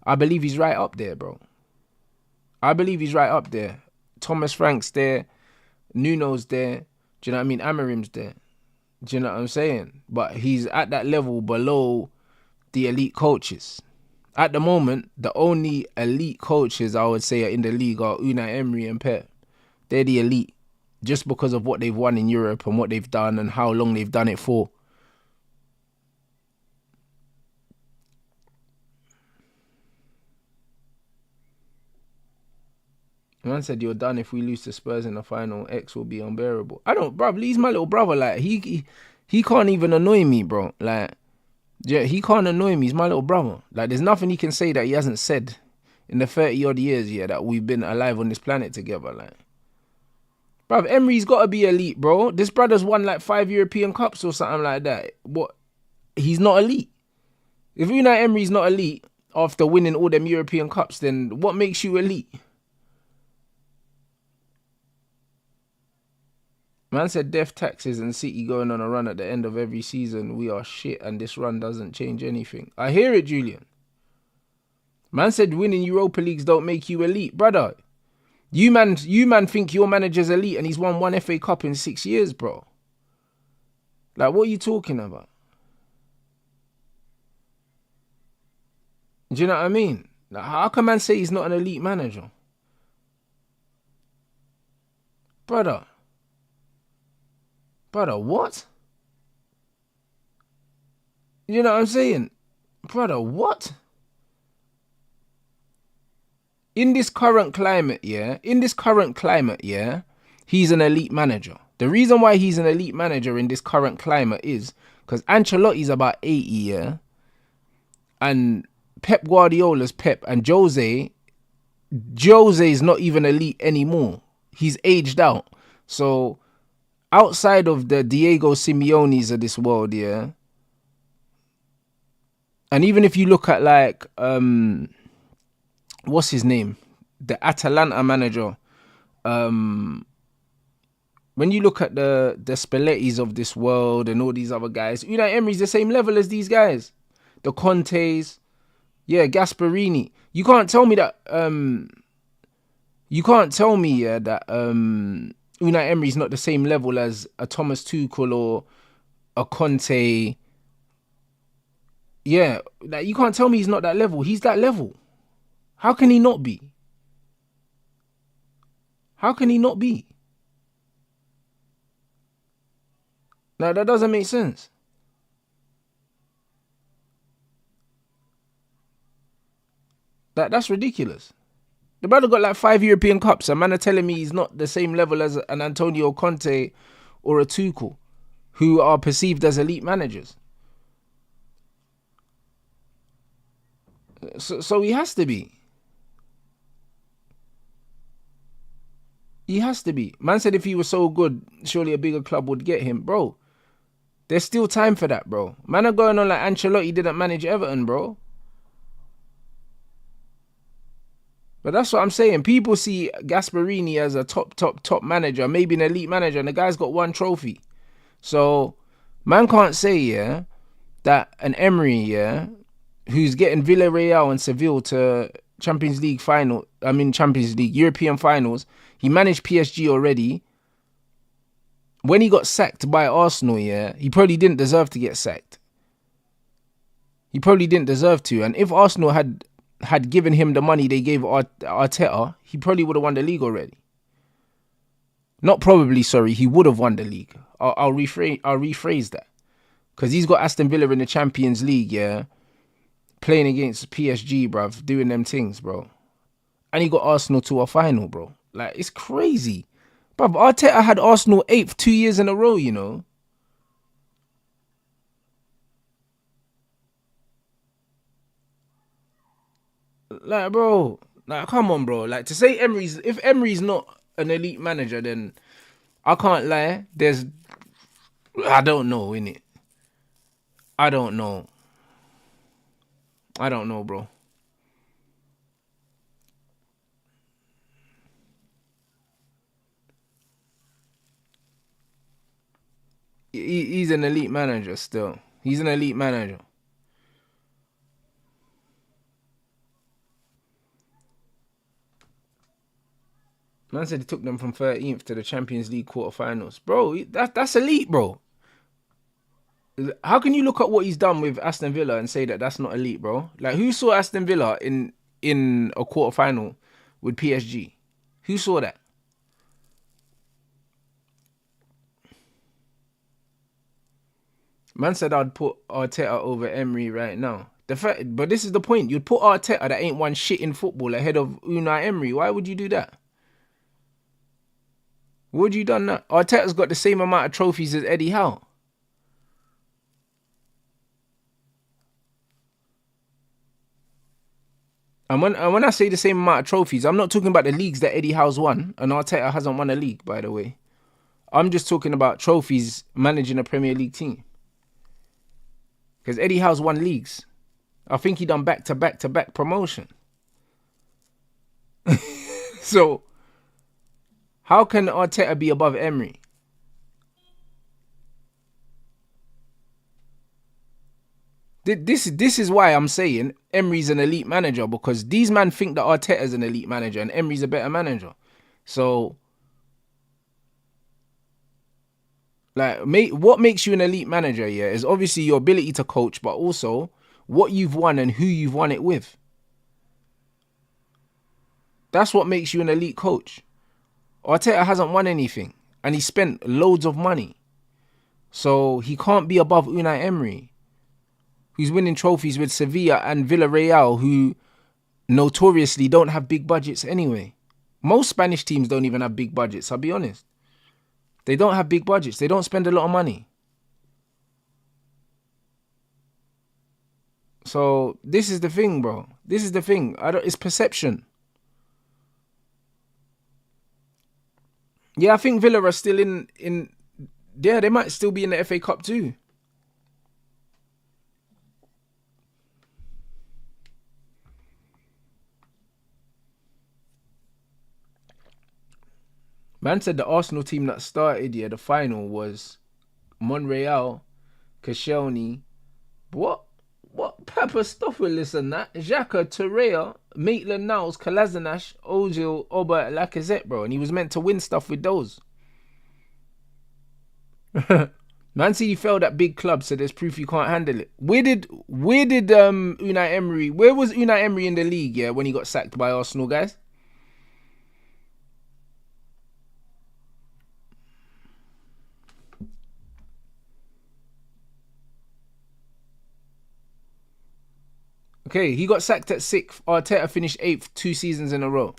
I believe he's right up there, bro. I believe he's right up there. Thomas Frank's there. Nuno's there. Do you know what I mean? Amorim's there. Do you know what I'm saying? But he's at that level below the elite coaches. At the moment, the only elite coaches I would say are in the league are Unai Emery and Pep. They're the elite. Just because of what they've won in Europe and what they've done and how long they've done it for. Man said you're done if we lose to Spurs in the final. X will be unbearable. I don't, bruv. He's my little brother. Like he can't even annoy me, bro. Like, yeah, he can't annoy me. He's my little brother. Like, there's nothing he can say that he hasn't said in the 30 odd years, yeah, that we've been alive on this planet together. Like, bruv, Emery's got to be elite, bro. This brother's won like 5 European Cups or something like that. What? He's not elite. If Unai Emery's not elite after winning all them European Cups, then what makes you elite? Man said death taxes and City going on a run at the end of every season. We are shit and this run doesn't change anything. I hear it, Julian. Man said winning Europa Leagues don't make you elite. Brother, you man think your manager's elite and he's won 1 FA Cup in 6 years, bro. Like, what are you talking about? Do you know what I mean? Like, how can man say he's not an elite manager? Brother, what? You know what I'm saying? Brother, what? In this current climate, yeah, he's an elite manager. The reason why he's an elite manager in this current climate is because Ancelotti's about 80, yeah? And Pep Guardiola's Pep and Jose's not even elite anymore. He's aged out. So outside of the Diego Simeones of this world, yeah, and even if you look at what's his name? The Atalanta manager, when you look at the Spallettis of this world and all these other guys, Unai Emery's the same level as these guys. The Contes, Gasperini. You can't tell me that. That Unai Emery's not the same level as a Thomas Tuchel or a Conte. Yeah, like you can't tell me he's not that level. He's that level. How can he not be? How can he not be? Now that doesn't make sense. That's ridiculous. The brother got like 5 European Cups. A man are telling me he's not the same level as an Antonio Conte or a Tuchel, who are perceived as elite managers. So he has to be. He has to be. Man said if he was so good, surely a bigger club would get him. Bro, there's still time for that, bro. Man are going on like Ancelotti didn't manage Everton, bro. But that's what I'm saying. People see Gasperini as a top manager, maybe an elite manager, and the guy's got 1 trophy. So, man can't say, that an Emery, who's getting Villarreal and Seville to European finals. He managed PSG already. When he got sacked by Arsenal, he probably didn't deserve to get sacked. He probably didn't deserve to. And if Arsenal had given him the money they gave Arteta, he probably would have won the league already. Not probably, sorry, he would have won the league. I'll rephrase that. Because he's got Aston Villa in the Champions League, playing against PSG, bruv, doing them things, bro. And he got Arsenal to a final, bro. Like, it's crazy. Bruv, Arteta had Arsenal 8th 2 years in a row, you know. Like, bro, like, come on, bro. Like, to say if Emery's not an elite manager, then I can't lie. I don't know, innit? I don't know, bro. He's an elite manager still. He's an elite manager. Man said he took them from 13th to the Champions League quarterfinals. Bro, that's elite, bro. How can you look at what he's done with Aston Villa and say that that's not elite, bro? Like, who saw Aston Villa in a quarterfinal with PSG? Who saw that? Man said I'd put Arteta over Emery right now. But this is the point. You'd put Arteta that ain't won shit in football ahead of Unai Emery. Why would you do that? Would you done that? Arteta's got the same amount of trophies as Eddie Howe. And when I say the same amount of trophies, I'm not talking about the leagues that Eddie Howe's won, and Arteta hasn't won a league, by the way. I'm just talking about trophies managing a Premier League team. Because Eddie Howe's won leagues. I think he done back-to-back promotion. So, how can Arteta be above Emery? This is why I'm saying Emery's an elite manager, because these men think that Arteta's an elite manager and Emery's a better manager. So, like, what makes you an elite manager, is obviously your ability to coach, but also what you've won and who you've won it with. That's what makes you an elite coach. Arteta hasn't won anything, and he spent loads of money. So he can't be above Unai Emery, who's winning trophies with Sevilla and Villarreal, who notoriously don't have big budgets anyway. Most Spanish teams don't even have big budgets, I'll be honest. They don't have big budgets. They don't spend a lot of money. So this is the thing, bro. This is the thing. It's perception. Yeah, I think Villa are still in. Yeah, they might still be in the FA Cup too. Man said the Arsenal team that started, the final was Monreal, Koscielny, what Papastathopoulos and that, Xhaka, Torreira, Maitland-Niles, Kolasinac, Ozil, Oba, Lacazette, bro. And he was meant to win stuff with those. Man City failed at big clubs, so there's proof you can't handle it. Where did Unai Emery, where was Unai Emery in the league, when he got sacked by Arsenal, guys? Okay, he got sacked at 6th. Arteta finished 8th 2 seasons in a row.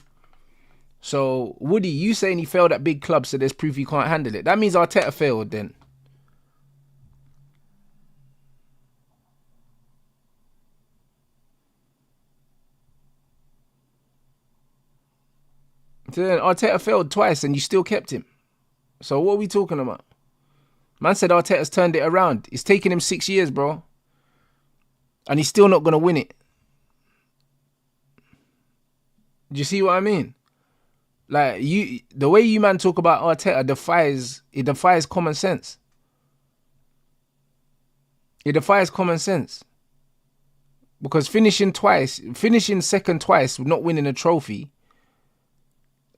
So, Woody, you saying he failed at big clubs, so there's proof he can't handle it. That means Arteta failed then. So then Arteta failed twice and you still kept him. So what are we talking about? Man said Arteta's turned it around. It's taken him 6 years, bro. And he's still not going to win it. Do you see what I mean? Like, the way you man talk about Arteta defies common sense. It defies common sense. Because finishing second twice, not winning a trophy,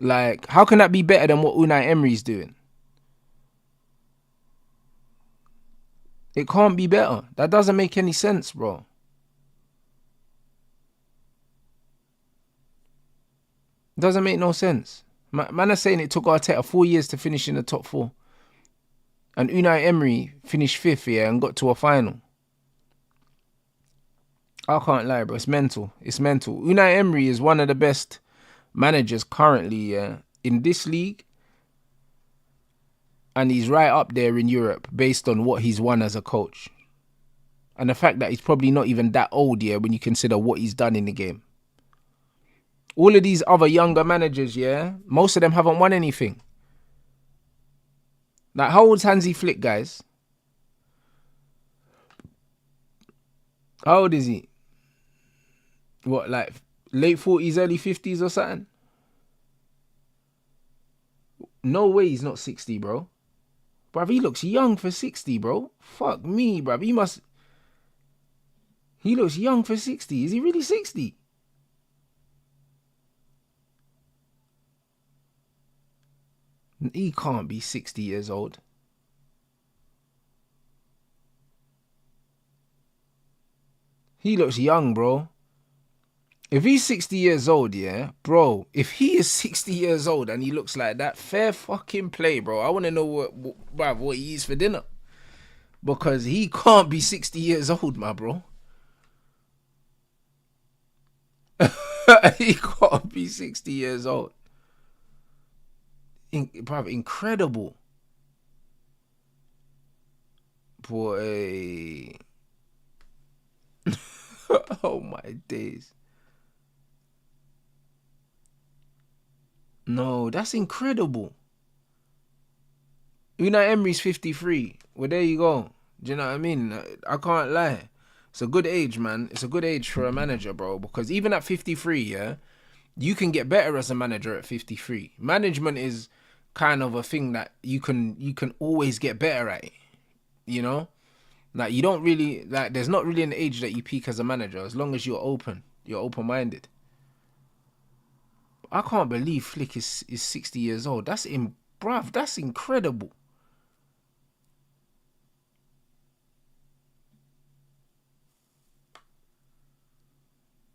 like, how can that be better than what Unai Emery's doing? It can't be better. That doesn't make any sense, bro. It doesn't make no sense. Man are saying it took Arteta 4 years to finish in the top 4. And Unai Emery finished 5th, and got to a final. I can't lie, bro. It's mental. It's mental. Unai Emery is one of the best managers currently in this league. And he's right up there in Europe based on what he's won as a coach. And the fact that he's probably not even that old, when you consider what he's done in the game. All of these other younger managers, most of them haven't won anything. Like, how old's Hansi Flick, guys? How old is he? What, like late 40s, early 50s or something? No way he's not 60, bro. Bruv, he looks young for 60, bro. Fuck me, bruv. He looks young for 60. Is he really 60? He can't be 60 years old. He looks young, bro. If he's 60 years old, bro, if he is 60 years old and he looks like that, fair fucking play, bro. I want to know what he eats for dinner. Because he can't be 60 years old, my bro. He can't be 60 years old. Incredible. Boy. Oh my days. No, that's incredible. Unai Emery's 53. Well, there you go. Do you know what I mean? I can't lie. It's a good age, man. It's a good age for a manager, bro. Because even at 53, you can get better as a manager at 53. Management is kind of a thing that you can always get better at it. You know? Like, you don't really, like, there's not really an age that you peak as a manager, as long as you're open-minded. I can't believe Flick is 60 years old. That's incredible.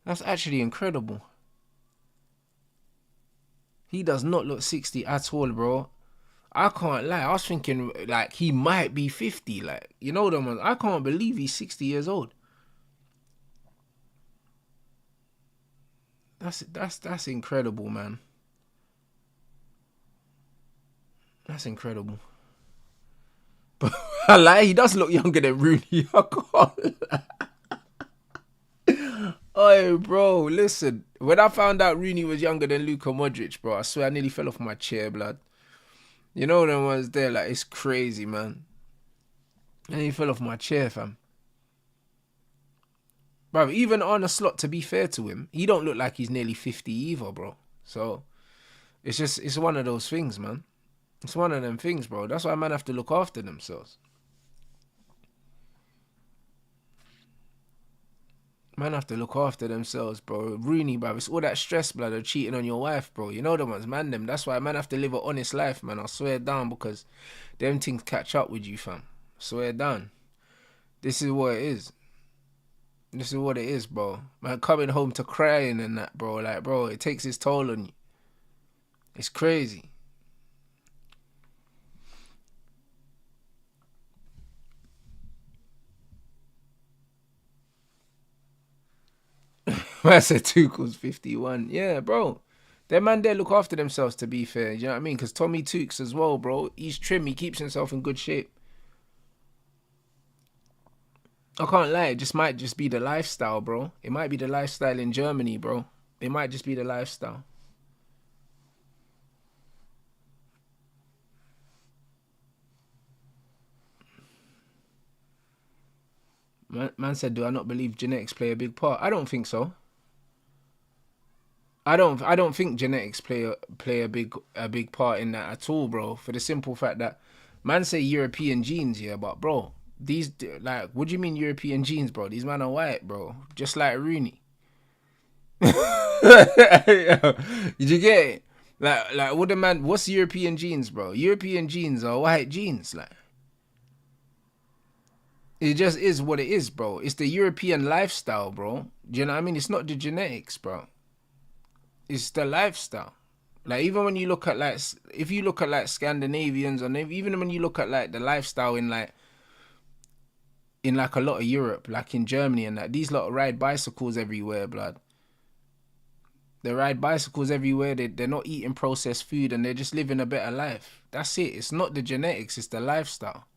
That's actually incredible. He does not look 60 at all, bro. I can't lie. I was thinking, like, he might be 50. Like, you know them ones. I can't believe he's 60 years old. That's incredible, man. That's incredible. But I lie, he does look younger than Rooney. I can't lie. Oh, bro, listen. When I found out Rooney was younger than Luka Modric, bro, I swear I nearly fell off my chair, blood. You know them ones there, like, it's crazy, man. And he fell off my chair, fam. Bro, even on a slot, to be fair to him, he don't look like he's nearly 50 either, bro. So, it's one of those things, man. It's one of them things, bro. That's why man have to look after themselves. Man have to look after themselves, bro. Rooney, bro. It's all that stress, blood, of cheating on your wife, bro. You know the ones, man, them. That's why man have to live an honest life, man. I swear down, because them things catch up with you, fam. Swear down. This is what it is. This is what it is, bro. Man, coming home to crying and that, bro. Like, bro, it takes its toll on you. It's crazy. I said Tuchel's 51. Yeah, bro. Them man there look after themselves, to be fair. You know what I mean? Because Tommy Tukes as well, bro. He's trim. He keeps himself in good shape. I can't lie. It just might just be the lifestyle, bro. It might be the lifestyle in Germany, bro. It might just be the lifestyle. Man said, do I not believe genetics play a big part? I don't think so. I don't think genetics play a big part in that at all, bro. For the simple fact that man say European genes, yeah, but bro, these, like, what do you mean European genes, bro? These men are white, bro. Just like Rooney. Did you get it? Like what the man? What's European genes, bro? European genes are white genes, like. It just is what it is, bro. It's the European lifestyle, bro. Do you know what I mean? It's not the genetics, bro. It's the lifestyle. Like, even when you look at, like, if you look at, like, Scandinavians, and even when you look at, like, the lifestyle in like a lot of Europe, like in Germany and that, these lot ride bicycles everywhere, blood. They ride bicycles everywhere. They're not eating processed food, and they're just living a better life. That's it. It's not the genetics. It's the lifestyle.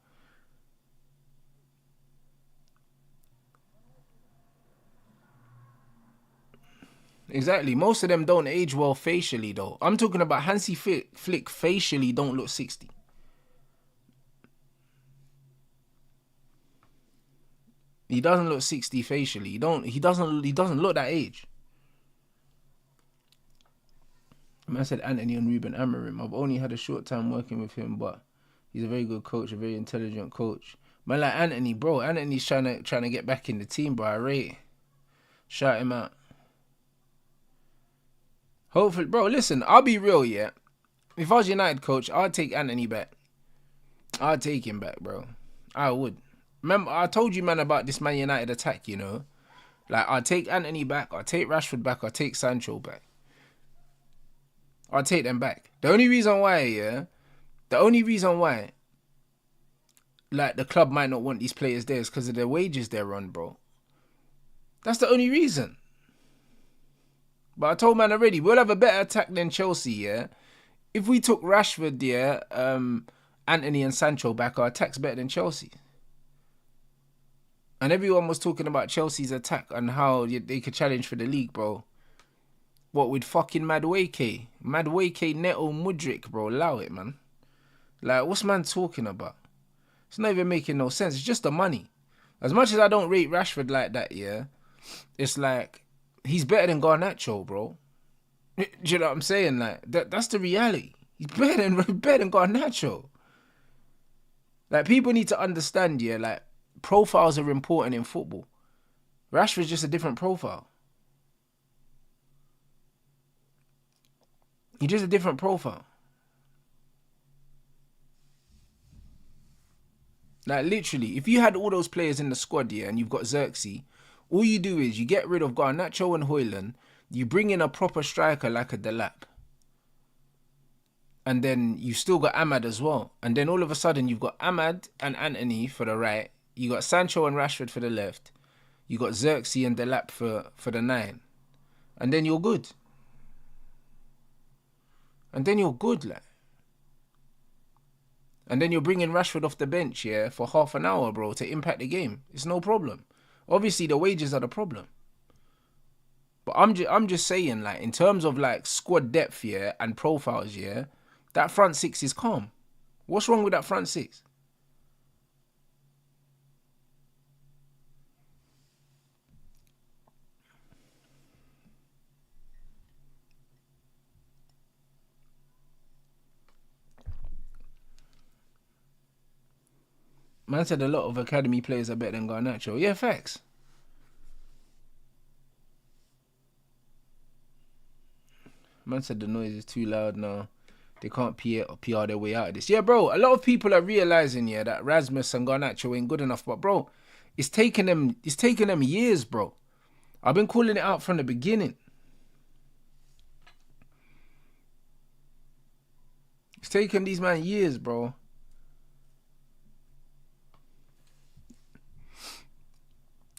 Exactly. Most of them don't age well facially, though. I'm talking about Hansi Flick facially don't look 60. He doesn't look 60 facially. He doesn't look that age. Man said Anthony and Ruben Amorim. I've only had a short time working with him, but he's a very good coach, a very intelligent coach. Man, like Anthony, bro. Anthony's trying to get back in the team, bro. I rate it. Shout him out. Hopefully, bro, listen, I'll be real, yeah. If I was United coach, I'd take Anthony back. I'd take him back, bro. I would. Remember, I told you, man, about this Man United attack, you know. Like, I'd take Anthony back, I'd take Rashford back, I'd take Sancho back. I'd take them back. The only reason why, like, the club might not want these players there is because of their wages they're on, bro. That's the only reason. But I told man already, we'll have a better attack than Chelsea, yeah? If we took Rashford, yeah, Anthony and Sancho back, our attack's better than Chelsea. And everyone was talking about Chelsea's attack and how they could challenge for the league, bro. What, with fucking Madueke, Neto, Mudryk, bro? Allow it, man. Like, what's man talking about? It's not even making no sense. It's just the money. As much as I don't rate Rashford like that, yeah, it's like, he's better than Garnacho, bro. Do you know what I'm saying? Like, that's the reality. He's better than Garnacho. Like, people need to understand, yeah, like, profiles are important in football. Rashford's just a different profile. He's just a different profile. Like, literally, if you had all those players in the squad, yeah, and you've got Xerxes, all you do is you get rid of Garnacho and Højlund, you bring in a proper striker like a Delap. And then you still got Ahmad as well. And then all of a sudden you've got Ahmad and Anthony for the right. You got Sancho and Rashford for the left. You got Xerxes and Delap for the 9. And then you're good. Like. And then you're bringing Rashford off the bench, yeah, for half an hour, bro, to impact the game. It's no problem. Obviously, the wages are the problem. But I'm just saying, like, in terms of, like, squad depth, yeah, and profiles, yeah, that front six is calm. What's wrong with that front six? Man said a lot of academy players are better than Garnacho. Yeah, facts. Man said the noise is too loud now. They can't PR their way out of this. Yeah, bro, a lot of people are realising, that Rasmus and Garnacho ain't good enough. But, bro, it's taken them years, bro. I've been calling it out from the beginning. It's taken these man years, bro.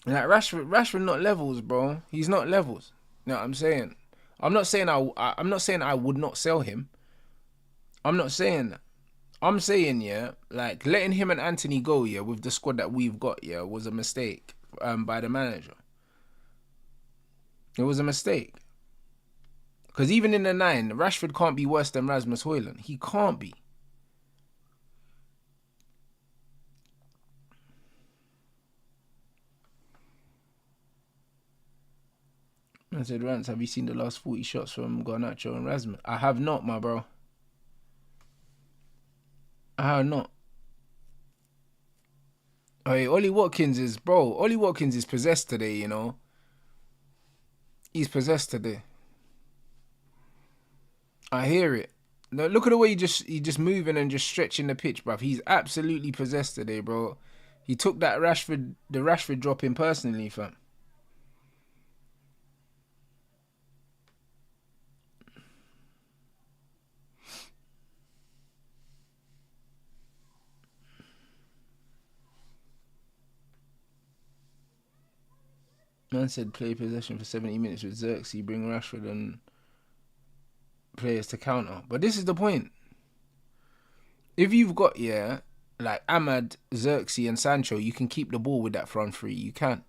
Like Rashford not levels, bro. He's not levels. You know what I'm saying? I'm not saying I would not sell him. I'm not saying that. I'm saying, like letting him and Anthony go, with the squad that we've got, was a mistake by the manager. It was a mistake. Because even in the 9, Rashford can't be worse than Rasmus Højlund. He can't be. I said, Rants, have you seen the last 40 shots from Garnacho and Rasmus? I have not, my bro. I have not. Hey, Ollie Watkins is possessed today, He's possessed today. I hear it. No, look at the way he just moving and just stretching the pitch, bruv. He's absolutely possessed today, bro. He took that the Rashford drop in personally, fam. Man said play possession for 70 minutes with Xerxes, bring Rashford and players to counter. But this is the point. If you've got, like Ahmad, Xerxes and Sancho, you can keep the ball with that front three. You can.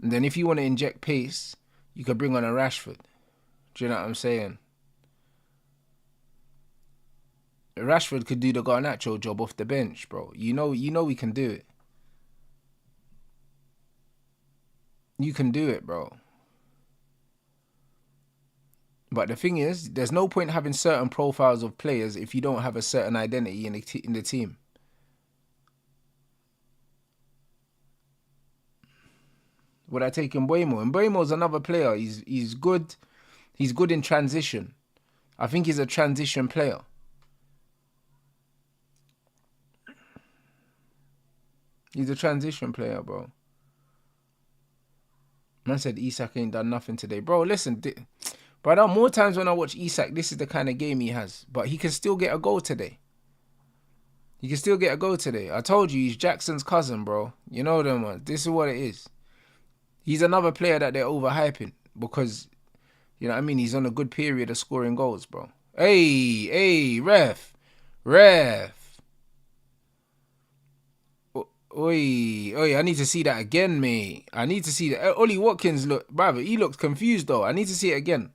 And then if you want to inject pace, you could bring on a Rashford. Do you know what I'm saying? Rashford could do the Garnacho job off the bench, bro. You know we can do it. You can do it, bro. But the thing is, there's no point having certain profiles of players if you don't have a certain identity in the team. Would I take Mbeumo? Mbeumo's another player. He's good. He's good in transition. I think he's a transition player. He's a transition player, bro. Man said Isak ain't done nothing today. Bro, listen. But more times when I watch Isak, this is the kind of game he has. But he can still get a goal today. I told you, he's Jackson's cousin, bro. You know them, man. This is what it is. He's another player that they're overhyping. Because, you know what I mean? He's on a good period of scoring goals, bro. Hey, ref. Oi, I need to see that again, mate. I need to see that. Ollie Watkins, he looked confused, though. I need to see it again.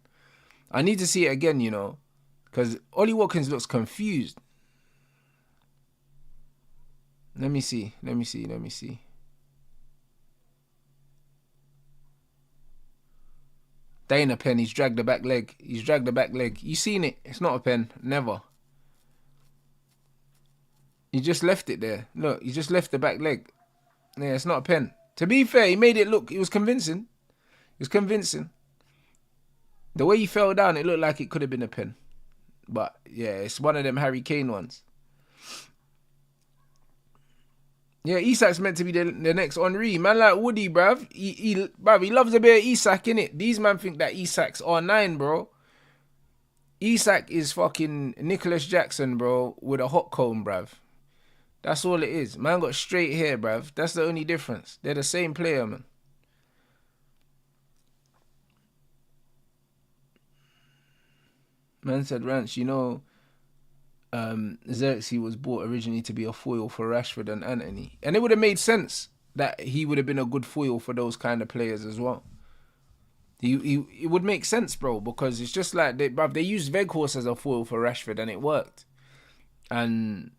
Because Ollie Watkins looks confused. Let me see. That ain't a pen. He's dragged the back leg. You seen it? It's not a pen. Never. He just left it there. Look, he just left the back leg. Yeah, it's not a pen. To be fair, he made it look. It was convincing. The way he fell down, it looked like it could have been a pen. But, yeah, it's one of them Harry Kane ones. Yeah, Isak's meant to be the next Henry. Man like Woody, bruv. He loves a bit of Isak, innit? These man think that Isak's R9, bro. Isak is fucking Nicholas Jackson, bro, with a hot comb, bruv. That's all it is. Man got straight hair, bruv. That's the only difference. They're the same player, man. Man said, Rants, Xerxes was bought originally to be a foil for Rashford and Anthony. And it would have made sense that he would have been a good foil for those kind of players as well. It would make sense, bro, because it's just like, they used Weghorst as a foil for Rashford and it worked. And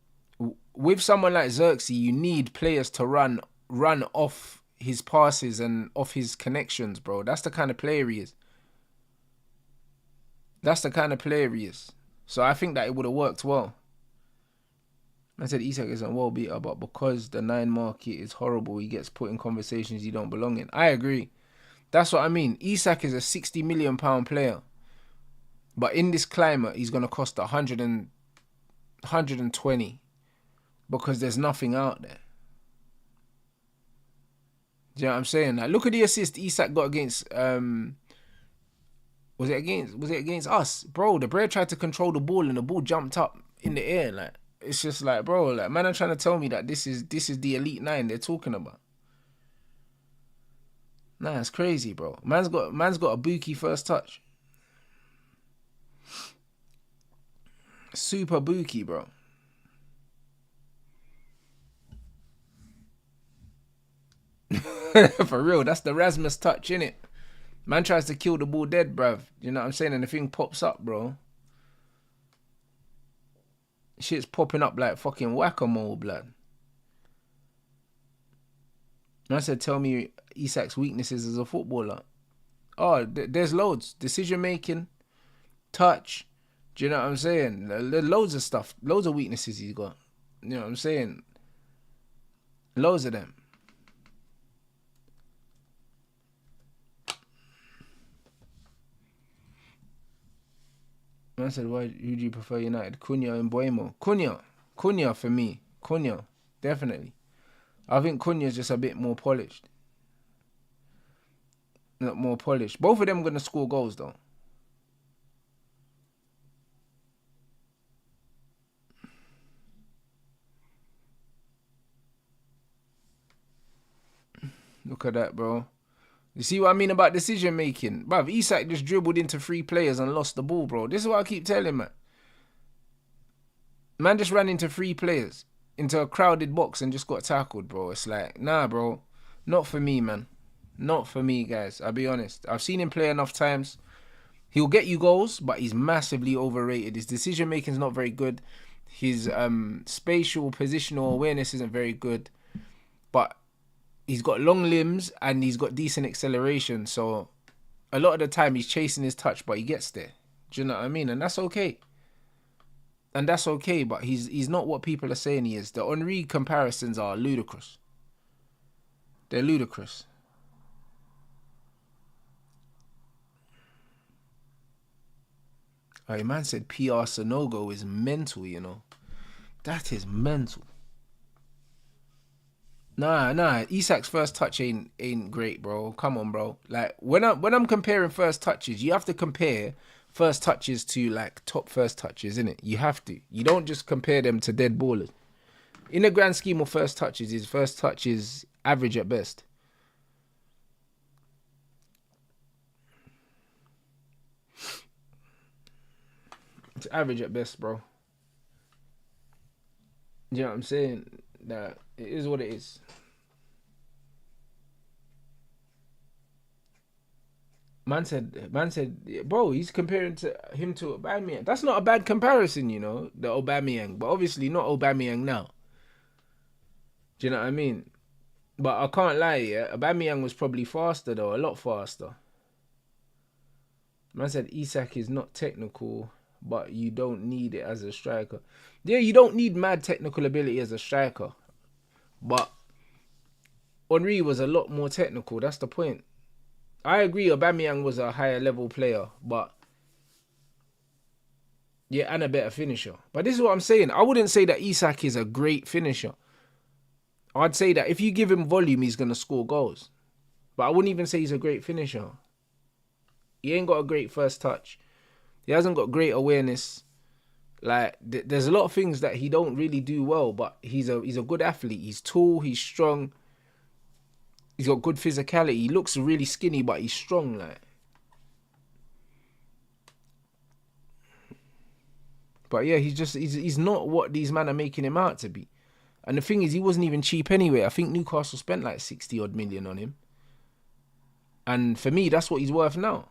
with someone like Xerxes, you need players to run off his passes and off his connections, bro. That's the kind of player he is. So I think that it would have worked well. I said Isak isn't well beater, but because the 9 market is horrible, he gets put in conversations he don't belong in. I agree. That's what I mean. Isak is a £60 million player. But in this climate, he's going to cost 120 because there's nothing out there. Do you know what I'm saying? Like, look at the assist Isak got against... Was it against us? Bro, the Bray tried to control the ball and the ball jumped up in the air. Like, it's just like, bro, like, man, I'm trying to tell me that this is the elite 9 they're talking about. Nah, it's crazy, bro. Man's got a bookie first touch. Super bookie, bro. For real, that's the Rasmus touch, innit? Man tries to kill the ball dead, bruv. You know what I'm saying? And the thing pops up, bro. Shit's popping up like fucking whack-a-mole, blood. Man said, tell me Isak's weaknesses as a footballer. Oh, there's loads. Decision-making, touch. Do you know what I'm saying? There's loads of stuff. Loads of weaknesses he's got. You know what I'm saying? Loads of them. Man said, who do you prefer United? Cunha and Buemo. Cunha for me. Cunha, definitely. I think Cunha's just a bit more polished. Not more polished. Both of them going to score goals, though. Look at that, bro. You see what I mean about decision making? Bruv, Isak just dribbled into 3 players and lost the ball, bro. This is what I keep telling, man. Man just ran into 3 players, into a crowded box and just got tackled, bro. It's like, nah, bro. Not for me, man. Not for me, guys. I'll be honest. I've seen him play enough times. He'll get you goals, but he's massively overrated. His decision making is not very good. His spatial positional awareness isn't very good. But he's got long limbs and he's got decent acceleration. So a lot of the time he's chasing his touch, but he gets there. Do you know what I mean? And that's okay. And that's okay, but he's not what people are saying he is. The Henry comparisons are ludicrous. They're ludicrous. Hey, man said PR Sonogo is mental, you know. That is mental. Nah. Isak's first touch ain't great, bro. Come on, bro. Like when I'm comparing first touches, you have to compare first touches to like top first touches, innit? You have to. You don't just compare them to dead ballers. In the grand scheme of first touches, his first touch is average at best. It's average at best, bro. You know what I'm saying? That it is what it is. Man said, bro, he's comparing him to Aubameyang. That's not a bad comparison, you know, the Aubameyang, but obviously not Aubameyang now. Do you know what I mean? But I can't lie, yeah, Aubameyang was probably faster though, a lot faster. Man said Isak is not technical, but you don't need it as a striker. Yeah, you don't need mad technical ability as a striker. But Henry was a lot more technical. That's the point. I agree, Aubameyang was a higher level player, but yeah, and a better finisher. But this is what I'm saying. I wouldn't say that Isak is a great finisher. I'd say that if you give him volume, he's going to score goals. But I wouldn't even say he's a great finisher. He ain't got a great first touch. He hasn't got great awareness. Like, there's a lot of things that he don't really do well, but he's a good athlete. He's tall, he's strong. He's got good physicality. He looks really skinny, but he's strong, like. But yeah, he's not what these men are making him out to be. And the thing is, he wasn't even cheap anyway. I think Newcastle spent like 60 odd million on him. And for me, that's what he's worth now.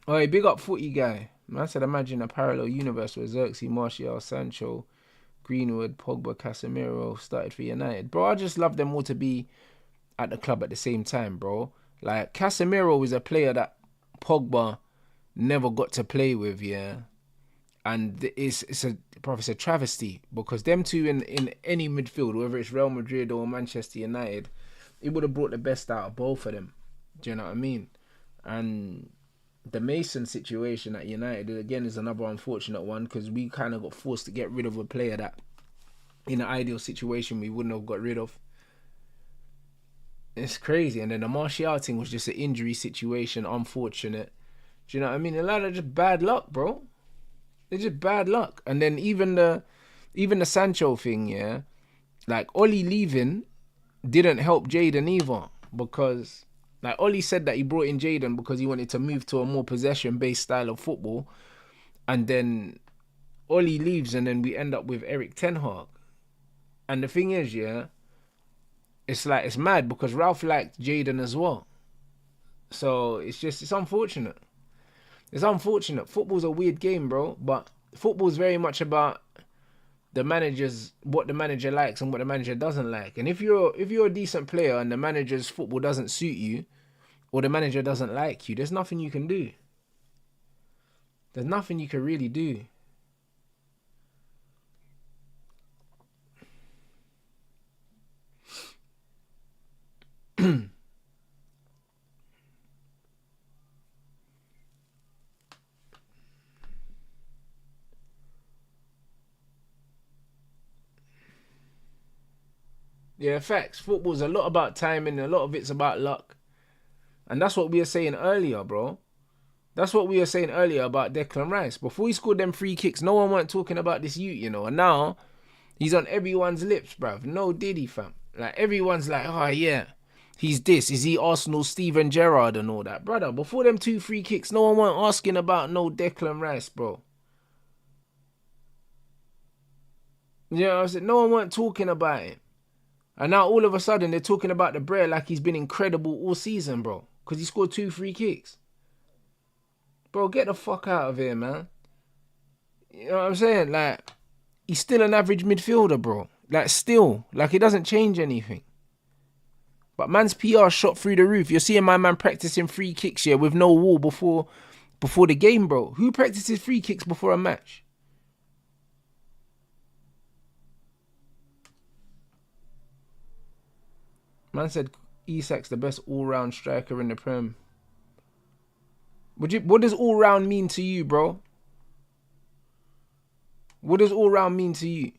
Oh, big up footy guy. Man said, imagine a parallel universe where Xerxes, Martial, Sancho, Greenwood, Pogba, Casemiro started for United. Bro, I just love them all to be at the club at the same time, bro. Like, Casemiro is a player that Pogba never got to play with, yeah. And it's a travesty, because them two in any midfield, whether it's Real Madrid or Manchester United, it would have brought the best out of both of them. Do you know what I mean? And the Mason situation at United, again, is another unfortunate one, because we kind of got forced to get rid of a player that in an ideal situation we wouldn't have got rid of. It's crazy. And then the Martial thing was just an injury situation, unfortunate. Do you know what I mean? A lot of just bad luck, bro. It's just bad luck. And then even the Sancho thing, yeah, like Ollie leaving didn't help Jadon either, because like Ollie said that he brought in Jadon because he wanted to move to a more possession-based style of football, and then Ollie leaves and then we end up with Eric Ten Hag. And the thing is, yeah, it's like, it's mad because Ralph liked Jadon as well. So it's unfortunate. It's unfortunate. Football's a weird game, bro. But football's very much about the managers, what the manager likes and what the manager doesn't like. And if you're a decent player and the manager's football doesn't suit you, or the manager doesn't like you, there's nothing you can do. There's nothing you can really do. Yeah, facts. Football's a lot about timing, a lot of it's about luck. And that's what we were saying earlier, bro. That's what we were saying earlier about Declan Rice. Before he scored them free kicks, no one weren't talking about this youth, you know. And now, he's on everyone's lips, bruv. No diddy, fam. Like, everyone's like, oh, yeah, he's this. Is he Arsenal Steven Gerrard and all that? Brother, before them 2 free kicks, no one weren't asking about no Declan Rice, bro. You know what I'm saying? No one weren't talking about him. And now all of a sudden they're talking about the Brer like he's been incredible all season, bro. Because he scored 2 free kicks. Bro, get the fuck out of here, man. You know what I'm saying? Like, he's still an average midfielder, bro. Like, still. Like, it doesn't change anything. But man's PR shot through the roof. You're seeing my man practicing free kicks here with no wall before the game, bro. Who practices free kicks before a match? Man said Isak's the best all-round striker in the Prem. What does all-round mean to you, bro? What does all-round mean to you?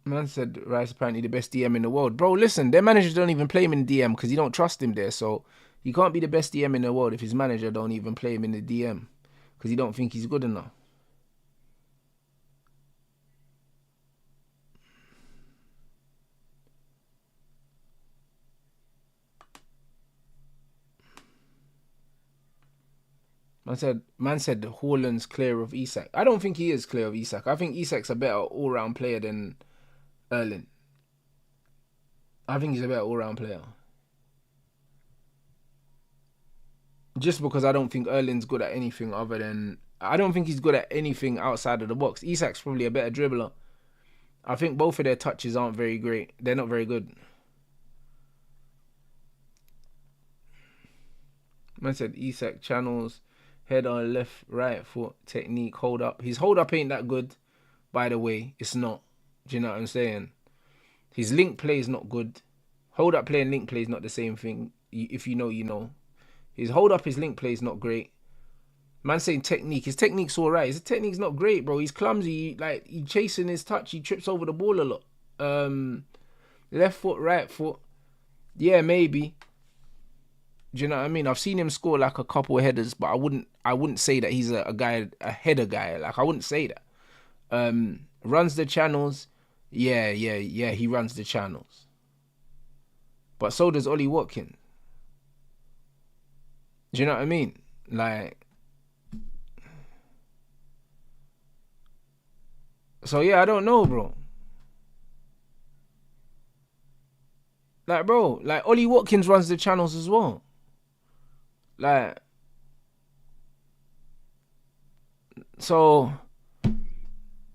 Man said Rice apparently the best DM in the world. Bro, listen, their managers don't even play him in DM because he don't trust him there. So he can't be the best DM in the world if his manager don't even play him in the DM because he don't think he's good enough. Man said Haaland's clear of Isak. I don't think he is clear of Isak. I think Isak's a better all-round player than Erling. I think he's a better all-round player. Just because I don't think Erling's good at anything other than... I don't think he's good at anything outside of the box. Isak's probably a better dribbler. I think both of their touches aren't very great. They're not very good. Man said Isak channels, header, left, right foot, technique, hold up. His hold up ain't that good, by the way. It's not. Do you know what I'm saying? His link play is not good. Hold up play and link play is not the same thing. If you know, you know. His hold up, his link play is not great. Man saying technique. His technique's alright. His technique's not great, bro. He's clumsy. Like, he chasing his touch. He trips over the ball a lot. Left foot, right foot. Yeah, maybe. Do you know what I mean? I've seen him score like a couple of headers, but I wouldn't say that he's a header guy. Like, I wouldn't say that. Runs the channels. Yeah, he runs the channels. But so does Ollie Watkins. Do you know what I mean? Like, so yeah, I don't know, bro. Like, bro, like Ollie Watkins runs the channels as well. Like, so,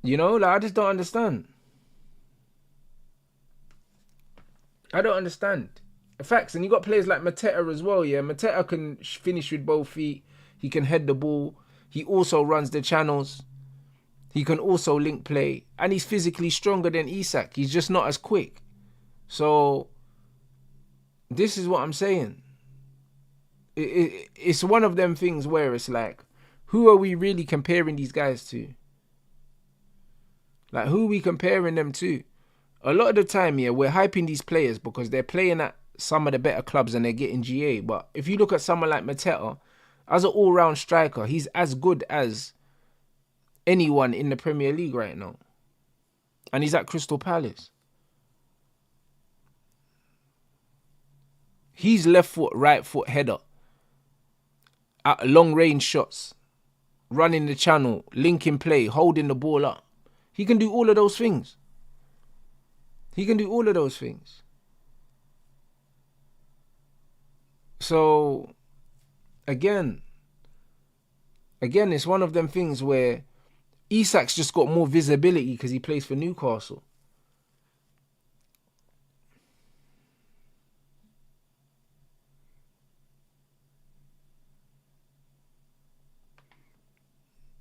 you know, like, I just don't understand. I don't understand. Facts, and you got players like Mateta as well, yeah? Mateta can finish with both feet. He can head the ball. He also runs the channels. He can also link play. And he's physically stronger than Isak. He's just not as quick. So, this is what I'm saying. It's one of them things where it's like, who are we really comparing these guys to? Like, who are we comparing them to? A lot of the time, yeah, we're hyping these players because they're playing at some of the better clubs and they're getting GA. But if you look at someone like Mateta, as an all-round striker, he's as good as anyone in the Premier League right now. And he's at Crystal Palace. He's left foot, right foot header. At long-range shots. Running the channel, linking play, holding the ball up. He can do all of those things. He can do all of those things. So, again, it's one of them things where Isak's just got more visibility because he plays for Newcastle.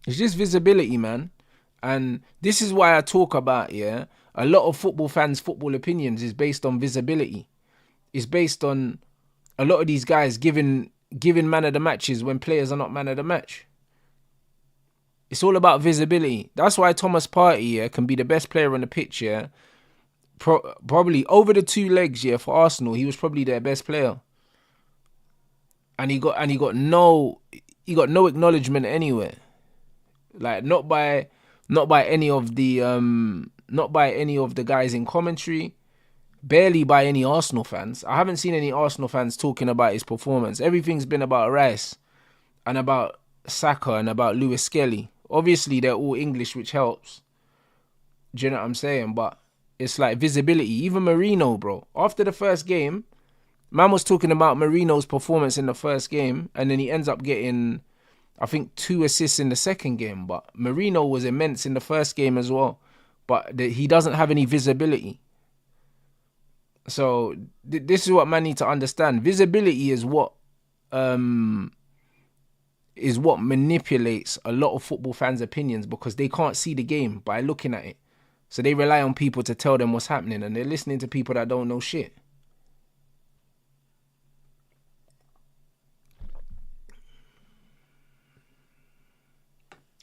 It's just visibility, man. And this is why I talk about, yeah, a lot of football fans' football opinions is based on visibility. It's based on a lot of these guys giving man of the matches when players are not man of the match. It's all about visibility. That's why Thomas Partey, yeah, can be the best player on the pitch, yeah. Probably over the two legs, yeah, for Arsenal, he was probably their best player. And he got no acknowledgement anywhere. Like not by any of the guys in commentary, barely by any Arsenal fans. I haven't seen any Arsenal fans talking about his performance. Everything's been about Rice and about Saka and about Lewis Skelly. Obviously, they're all English, which helps. Do you know what I'm saying? But it's like visibility. Even Marino, bro. After the first game, man was talking about Marino's performance in the first game, and then he ends up getting, I think, 2 assists in the second game. But Marino was immense in the first game as well. But he doesn't have any visibility. So this is what man need to understand. Visibility is what manipulates a lot of football fans' opinions because they can't see the game by looking at it. So they rely on people to tell them what's happening, and they're listening to people that don't know shit.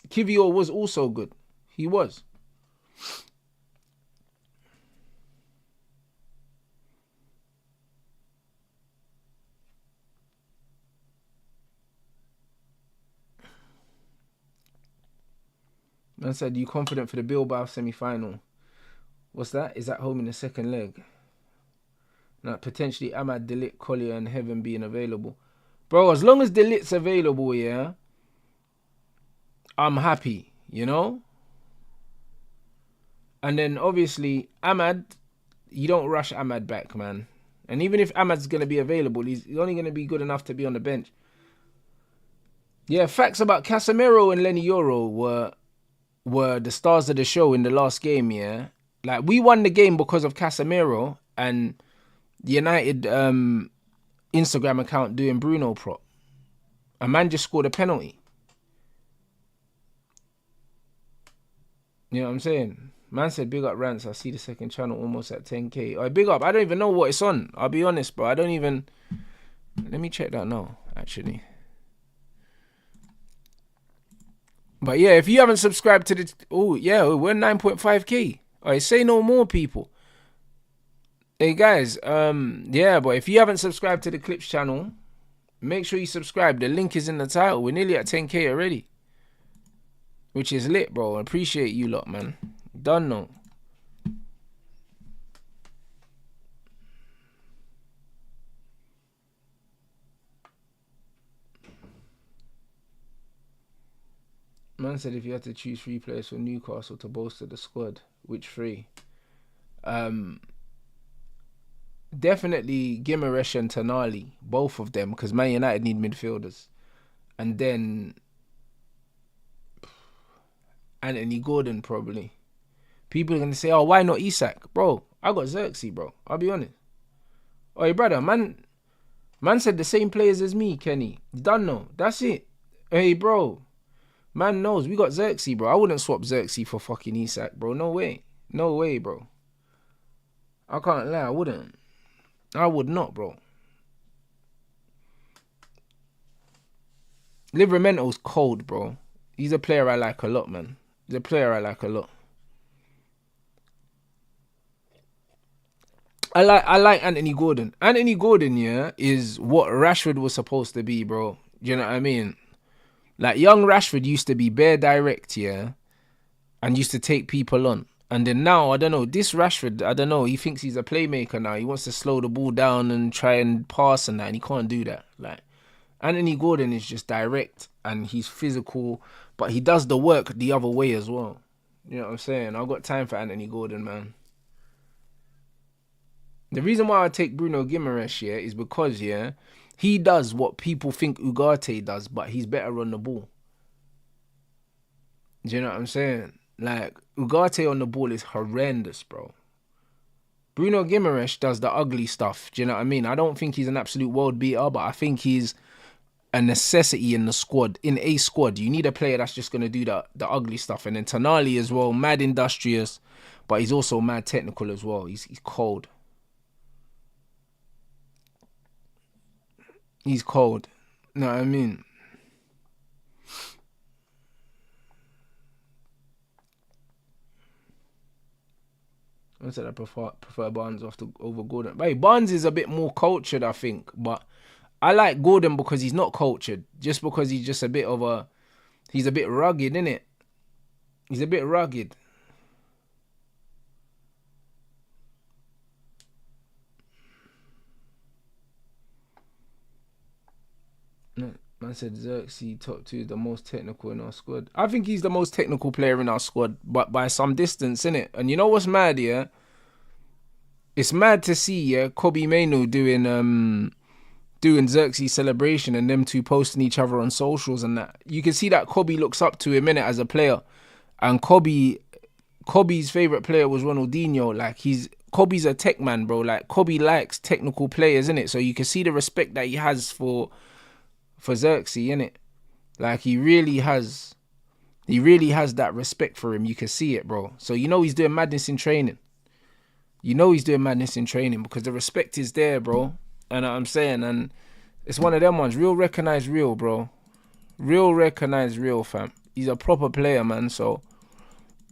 Kivior was also good. He was. Man said, you confident for the Bilbao semi-final? What's that? Is that home in the second leg? Now, potentially Ahmad, De Ligt, Collier and Heaven being available. Bro, as long as De Ligt's available, yeah, I'm happy, you know? And then, obviously, Ahmad, you don't rush Ahmad back, man. And even if Ahmad's going to be available, he's only going to be good enough to be on the bench. Yeah, facts about Casemiro and Lenny Yoro were the stars of the show in the last game, yeah? Like, we won the game because of Casemiro and the United Instagram account doing Bruno prop. A man just scored a penalty. You know what I'm saying? Man said, big up Rants. I see the second channel almost at 10k. Oh, big up. I don't even know what it's on. I'll be honest, bro. I don't even... Let me check that now, actually. But yeah, if you haven't subscribed to the... Oh, yeah, we're 9.5k. All right, say no more, people. Hey, guys. Yeah, but if you haven't subscribed to the Clips channel, make sure you subscribe. The link is in the title. We're nearly at 10k already. Which is lit, bro. I appreciate you lot, man. Done, no. Man said if you had to choose 3 players for Newcastle to bolster the squad, which 3? Definitely Gimaresh and Tonali, both of them, because Man United need midfielders. And then Anthony Gordon, probably. People are going to say, oh, why not Isak? Bro, I got Xerxes, bro. I'll be honest. Oi, brother, man said the same players as me, Kenny. Done know. That's it. Hey, bro. Man knows. We got Xerxes, bro. I wouldn't swap Xerxes for fucking Isak, bro. No way. No way, bro. I can't lie. I wouldn't. I would not, bro. Livramento's cold, bro. He's a player I like a lot, man. He's a player I like a lot. I like Anthony Gordon. Anthony Gordon, yeah, is what Rashford was supposed to be, bro. Do you know what I mean? Like, young Rashford used to be bare direct, yeah, and used to take people on. And then now, I don't know, this Rashford, I don't know, he thinks he's a playmaker now. He wants to slow the ball down and try and pass and that, and he can't do that. Like, Anthony Gordon is just direct, and he's physical, but he does the work the other way as well. You know what I'm saying? I've got time for Anthony Gordon, man. The reason why I take Bruno Guimaraes, yeah, is because, yeah, he does what people think Ugarte does, but he's better on the ball. Do you know what I'm saying? Like, Ugarte on the ball is horrendous, bro. Bruno Guimaraes does the ugly stuff. Do you know what I mean? I don't think he's an absolute world beater, but I think he's a necessity in the squad. In a squad, you need a player that's just going to do the ugly stuff. And then Tonali as well, mad industrious, but he's also mad technical as well. He's cold. He's cold. Know what I mean? I said I prefer Barnes over Gordon. But hey, Barnes is a bit more cultured, I think. But I like Gordon because he's not cultured. Just because he's just a bit of a... He's a bit rugged, innit? He's a bit rugged. Man said Xerxes top 2, the most technical in our squad. I think he's the most technical player in our squad, but by some distance, innit? And you know what's mad, yeah? It's mad to see, yeah, Kobe Mainu doing Xerxes celebration and them two posting each other on socials and that. You can see that Kobe looks up to him, innit, as a player. And Kobe's favourite player was Ronaldinho. Like, Kobe's a tech man, bro. Like, Kobe likes technical players, innit? So you can see the respect that he has for Xerxes, innit? Like, he really has that respect for him. You can see it, bro. So you know he's doing madness in training. Because the respect is there, bro. And I'm saying, and it's one of them ones. Real recognize real, bro. Real recognize real, fam. He's a proper player, man. So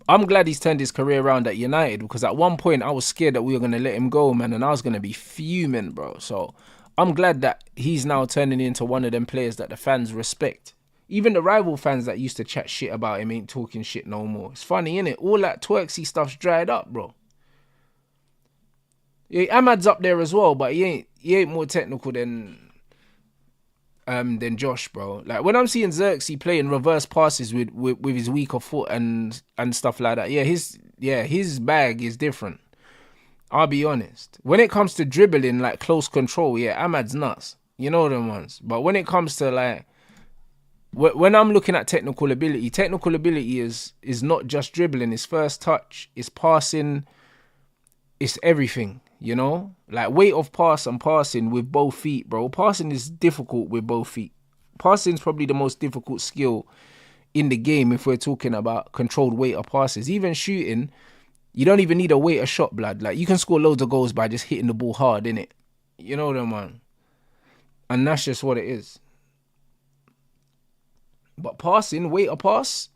I'm glad he's turned his career around at United, because at one point I was scared that we were going to let him go, man, and I was going to be fuming, bro. So I'm glad that he's now turning into one of them players that the fans respect. Even the rival fans that used to chat shit about him ain't talking shit no more. It's funny, innit? All that twerksy stuff's dried up, bro. Yeah, Ahmad's up there as well, but he ain't more technical than Josh, bro. Like, when I'm seeing Xerxes playing reverse passes with his weaker foot and stuff like that, his bag is different. I'll be honest. When it comes to dribbling, like close control, yeah, Ahmad's nuts. You know them ones. But when it comes to like, when I'm looking at technical ability is not just dribbling. It's first touch, it's passing, it's everything. You know, like weight of pass and passing with both feet, bro. Passing is difficult with both feet. Passing is probably the most difficult skill in the game if we're talking about controlled weight of passes. Even shooting, you don't even need a weight of shot, blood. Like, you can score loads of goals by just hitting the ball hard, innit? You know them, man. And that's just what it is. But passing, weight of pass,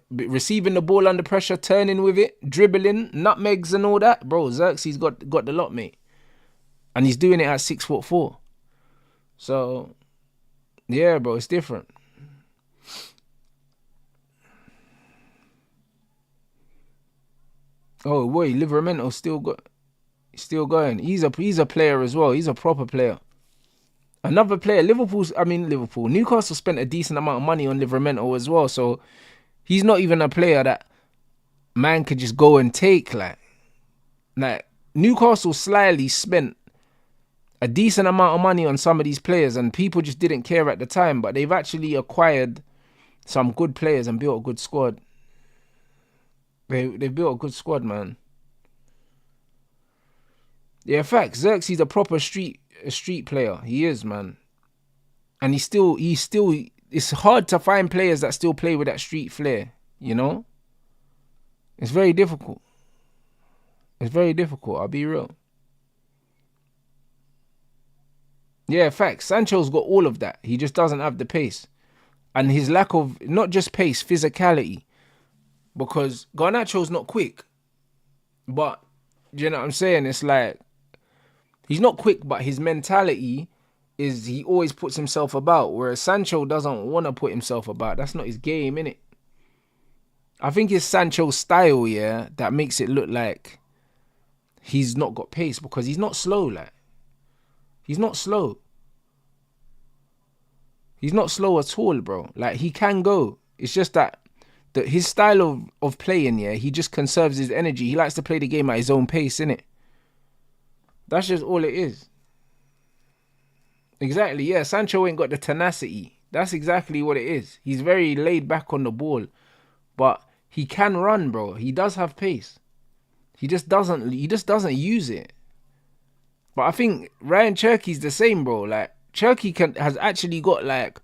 receiving the ball under pressure, turning with it, dribbling, nutmegs and all that, bro. Xerxes got the lot, mate, and he's doing it at 6'4". So yeah, bro, it's different. Oh boy, Liveramento's still going. He's a player as well. He's a proper player. Another player, Newcastle spent a decent amount of money on Livermento as well, so he's not even a player that man could just go and take. Like Newcastle slyly spent a decent amount of money on some of these players, and people just didn't care at the time, but they've actually acquired some good players and built a good squad. They built a good squad, man. Yeah, facts. Xerxes a proper street player. He is, man. And he's still. It's hard to find players that still play with that street flair. You know. It's very difficult. I'll be real. Yeah, facts. Sancho's got all of that. He just doesn't have the pace. And his lack of, not just pace, physicality. Because Garnacho's not quick. But, you know what I'm saying? It's like, he's not quick, but his mentality is he always puts himself about. Whereas Sancho doesn't want to put himself about. That's not his game, innit? I think it's Sancho's style, yeah, that makes it look like he's not got pace. Because he's not slow, like. He's not slow. He's not slow at all, bro. Like, he can go. It's just that his style of playing, yeah, he just conserves his energy. He likes to play the game at his own pace, innit? That's just all it is. Exactly, yeah. Sancho ain't got the tenacity. That's exactly what it is. He's very laid back on the ball. But he can run, bro. He does have pace. He just doesn't use it. But I think Ryan Cherky's the same, bro. Like, Cherky has actually got, like,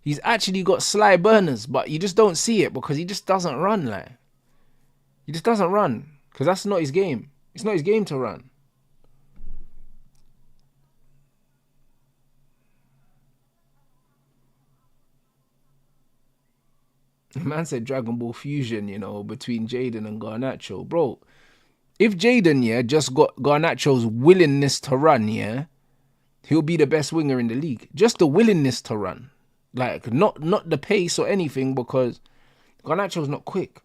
he's actually got sly burners, but you just don't see it because he just doesn't run, like. He just doesn't run because that's not his game. It's not his game to run. Man said Dragon Ball Fusion, you know, between Jadon and Garnacho. Bro, if Jadon, yeah, just got Garnacho's willingness to run, yeah, he'll be the best winger in the league. Just the willingness to run. Like, not the pace or anything, because Garnacho's not quick.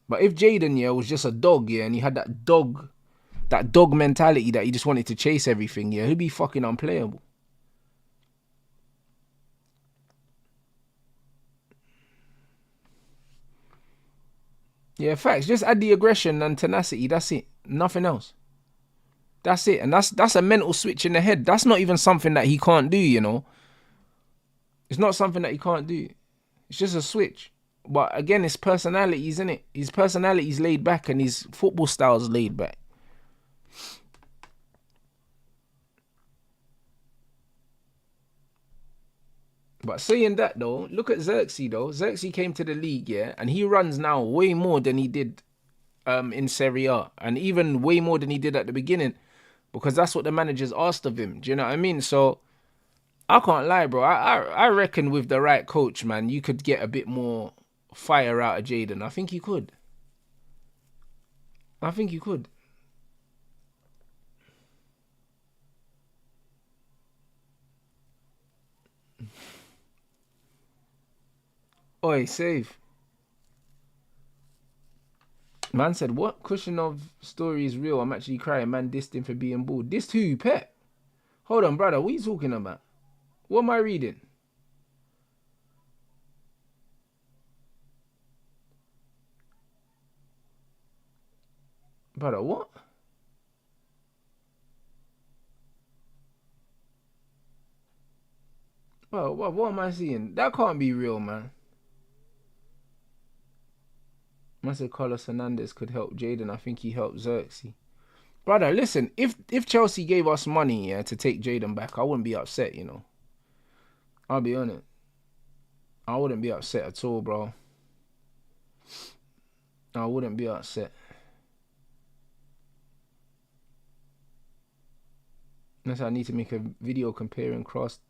But if Jadon, yeah, was just a dog, yeah, and he had that dog mentality that he just wanted to chase everything, yeah, he'd be fucking unplayable. Yeah, facts. Just add the aggression and tenacity. That's it. Nothing else. That's it. And that's a mental switch in the head. That's not even something that he can't do, you know. It's not something that he can't do. It's just a switch. But again, his personality's in it. His personality's laid back and his football style's laid back. But saying that though, look at Xerxes though. Xerxes came to the league, yeah, and he runs now way more than he did in Serie A, and even way more than he did at the beginning, because that's what the managers asked of him. Do you know what I mean? So I can't lie, bro. I reckon with the right coach, man, you could get a bit more fire out of Jadon. I think you could. Oi, save. Man said, what? Cushion of story is real. I'm actually crying. Man dissed him for being bald. Dissed who? Pep? Hold on, brother. What are you talking about? What am I reading? Brother, what? Well, what am I seeing? That can't be real, man. I said Carlos Fernandes could help Jadon. I think he helped Xerxes. Brother, listen, if Chelsea gave us money, yeah, to take Jadon back, I wouldn't be upset, you know. I'll be honest. I wouldn't be upset at all, bro. I wouldn't be upset. Unless I need to make a video comparing contrast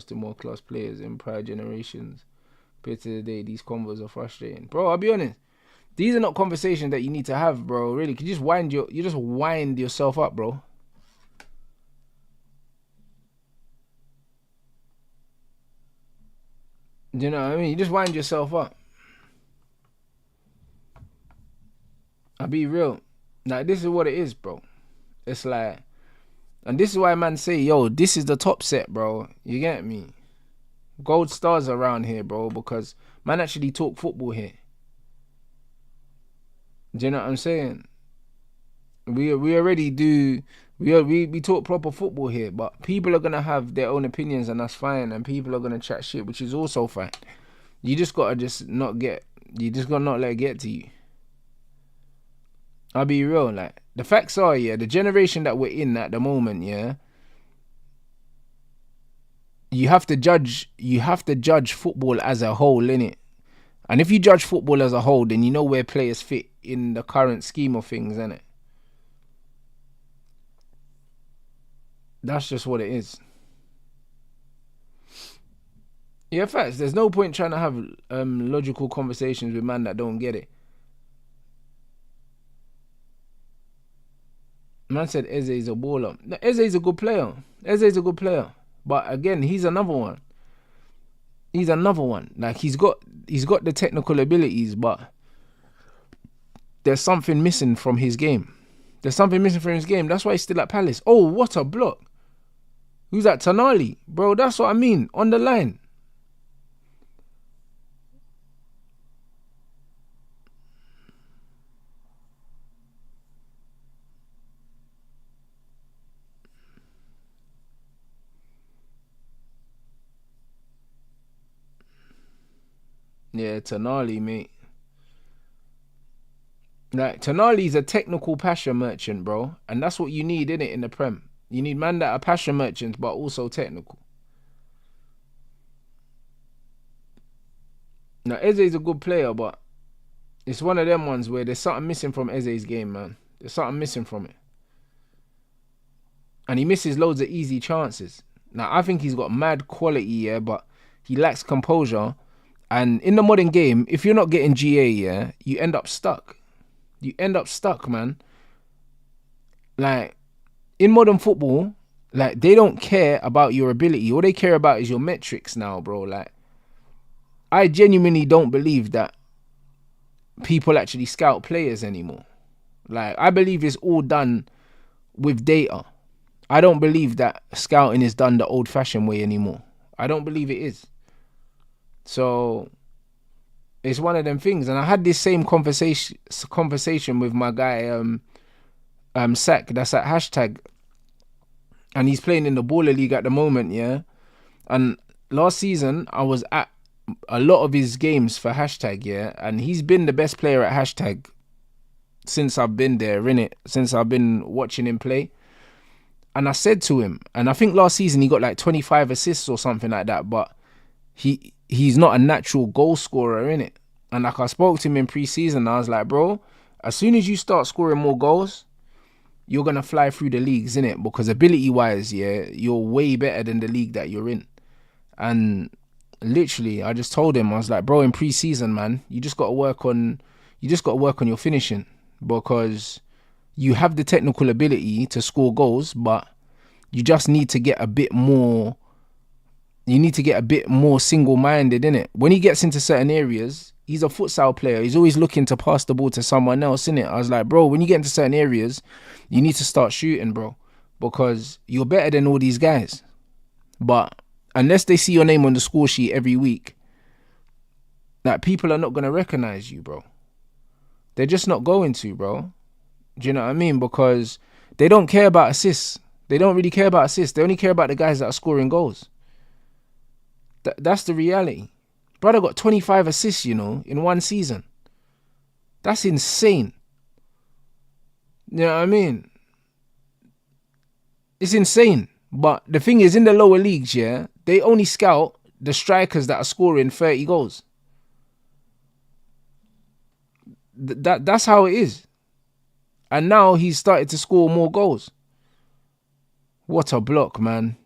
to more class players in prior generations. Compared to today, these combos are frustrating. Bro, I'll be honest. These are not conversations that you need to have, bro. Really, you just wind yourself up, bro. Do you know what I mean? You just wind yourself up. I'll be real. Like, this is what it is, bro. It's like, and this is why man say, yo, this is the top set, bro. You get me? Gold stars around here, bro, because man actually talk football here. Do you know what I'm saying? We already do. We talk proper football here, but people are gonna have their own opinions, and that's fine. And people are gonna chat shit, which is also fine. You just gotta not let it get to you. I'll be real. Like, the facts are, yeah, the generation that we're in at the moment, yeah, you have to judge football as a whole, innit? And if you judge football as a whole, then you know where players fit in the current scheme of things, innit? That's just what it is. Yeah, facts. There's no point trying to have logical conversations with man that don't get it. Man said Eze's a baller. No, Eze's a good player. Eze's a good player. But again, he's another one. Like, he's got the technical abilities, but there's something missing from his game. That's why he's still at Palace. Oh, what a block. Who's that? Tonali? Bro, that's what I mean. On the line. Yeah, Tonali, mate. Like, Tonali's a technical passion merchant, bro. And that's what you need, innit, in the Prem. You need man that are passion merchants, but also technical. Now, Eze's a good player, but it's one of them ones where there's something missing from Eze's game, man. There's something missing from it. And he misses loads of easy chances. Now, I think he's got mad quality, yeah, but he lacks composure. And in the modern game, if you're not getting GA, yeah, you end up stuck. You end up stuck, man. Like, in modern football, like, they don't care about your ability. All they care about is your metrics now, bro. Like, I genuinely don't believe that people actually scout players anymore. Like, I believe it's all done with data. I don't believe that scouting is done the old-fashioned way anymore. I don't believe it is. So it's one of them things. And I had this same conversation with my guy, Sack, that's at hashtag. And he's playing in the Baller League at the moment, yeah? And last season, I was at a lot of his games for hashtag, yeah? And he's been the best player at hashtag since I've been there, innit? Since I've been watching him play. And I said to him, and I think last season he got like 25 assists or something like that, but he's not a natural goal scorer, innit? And like, I spoke to him in pre-season, I was like, bro, as soon as you start scoring more goals, you're going to fly through the leagues, innit? Because ability-wise, yeah, you're way better than the league that you're in. And literally, I just told him, I was like, bro, in pre-season, man, you just got to work on your finishing, because you have the technical ability to score goals, but you just need to get a bit more. You need to get a bit more single-minded, innit? When he gets into certain areas, he's a futsal player. He's always looking to pass the ball to someone else, innit? I was like, bro, when you get into certain areas, you need to start shooting, bro, because you're better than all these guys. But unless they see your name on the score sheet every week, like, people are not going to recognize you, bro. They're just not going to, bro. Do you know what I mean? Because they don't care about assists. They don't really care about assists. They only care about the guys that are scoring goals. That's the reality. Brother got 25 assists, you know, in one season. That's insane. You know what I mean? It's insane. But the thing is, in the lower leagues, yeah, they only scout the strikers that are scoring 30 goals. That's how it is. And now he's started to score more goals. What a block, man.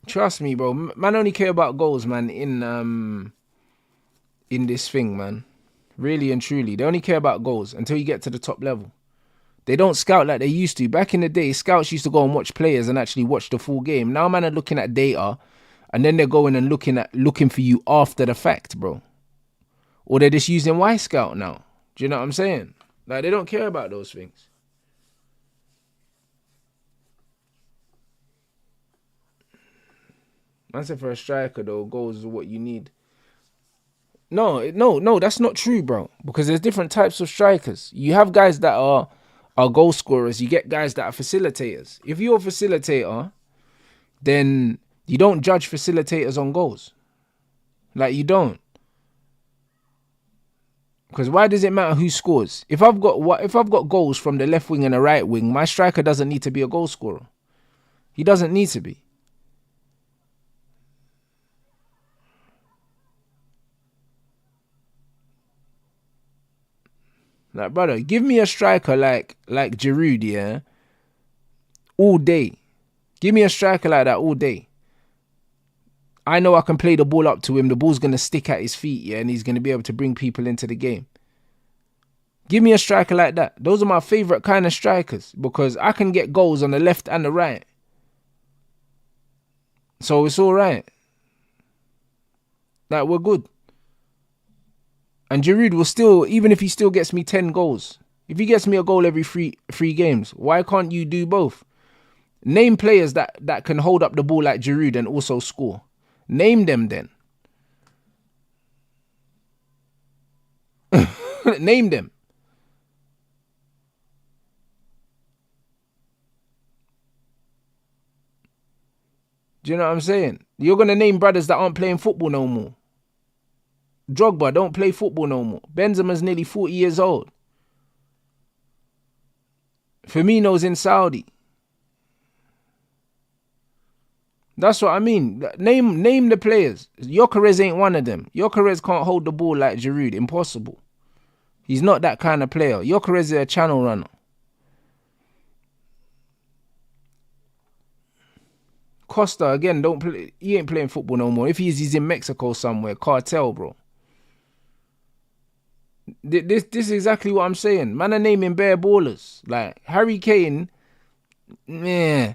Trust me, bro. Man only care about goals, man, in this thing, man. Really and truly. They only care about goals until you get to the top level. They don't scout like they used to. Back in the day, scouts used to go and watch players and actually watch the full game. Now, man, are looking at data, and then they're going and looking for you after the fact, bro. Or they're just using Y-Scout now. Do you know what I'm saying? Like, they don't care about those things. I said for a striker, though, goals are what you need. No, that's not true, bro. Because there's different types of strikers. You have guys that are goal scorers. You get guys that are facilitators. If you're a facilitator, then you don't judge facilitators on goals. Like, you don't. Because why does it matter who scores? If I've got goals from the left wing and the right wing, my striker doesn't need to be a goal scorer. He doesn't need to be. Like, brother, give me a striker like Gerrard, yeah, all day. Give me a striker like that all day. I know I can play the ball up to him. The ball's going to stick at his feet, yeah, and he's going to be able to bring people into the game. Give me a striker like that. Those are my favourite kind of strikers because I can get goals on the left and the right. So it's all right. Like, we're good. And Gerrard will still, even if he still gets me 10 goals, if he gets me a goal every three games, why can't you do both? Name players that can hold up the ball like Gerrard and also score. Name them then. Name them. Do you know what I'm saying? You're going to name brothers that aren't playing football no more. Drogba don't play football no more. Benzema's nearly 40 years old. Firmino's in Saudi. That's what I mean. Name the players. Gyökeres ain't one of them. Gyökeres can't hold the ball like Giroud. Impossible. He's not that kind of player. Gyökeres is a channel runner. Costa, again, don't play. He ain't playing football no more. If he is, he's in Mexico somewhere. Cartel, bro. This is exactly what I'm saying. Man are naming bare ballers. Like, Harry Kane, meh.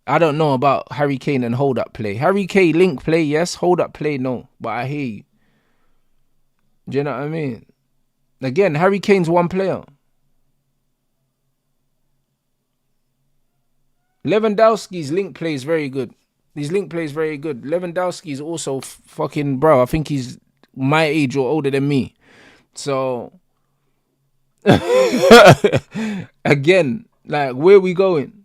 I don't know about Harry Kane and hold-up play. Harry Kane link play, yes. Hold-up play, no. But I hear you. Do you know what I mean? Again, Harry Kane's one player. Lewandowski's link play is very good. His link play is very good. Lewandowski's also fucking, bro, I think he's my age or older than me. So, again, like, where are we going?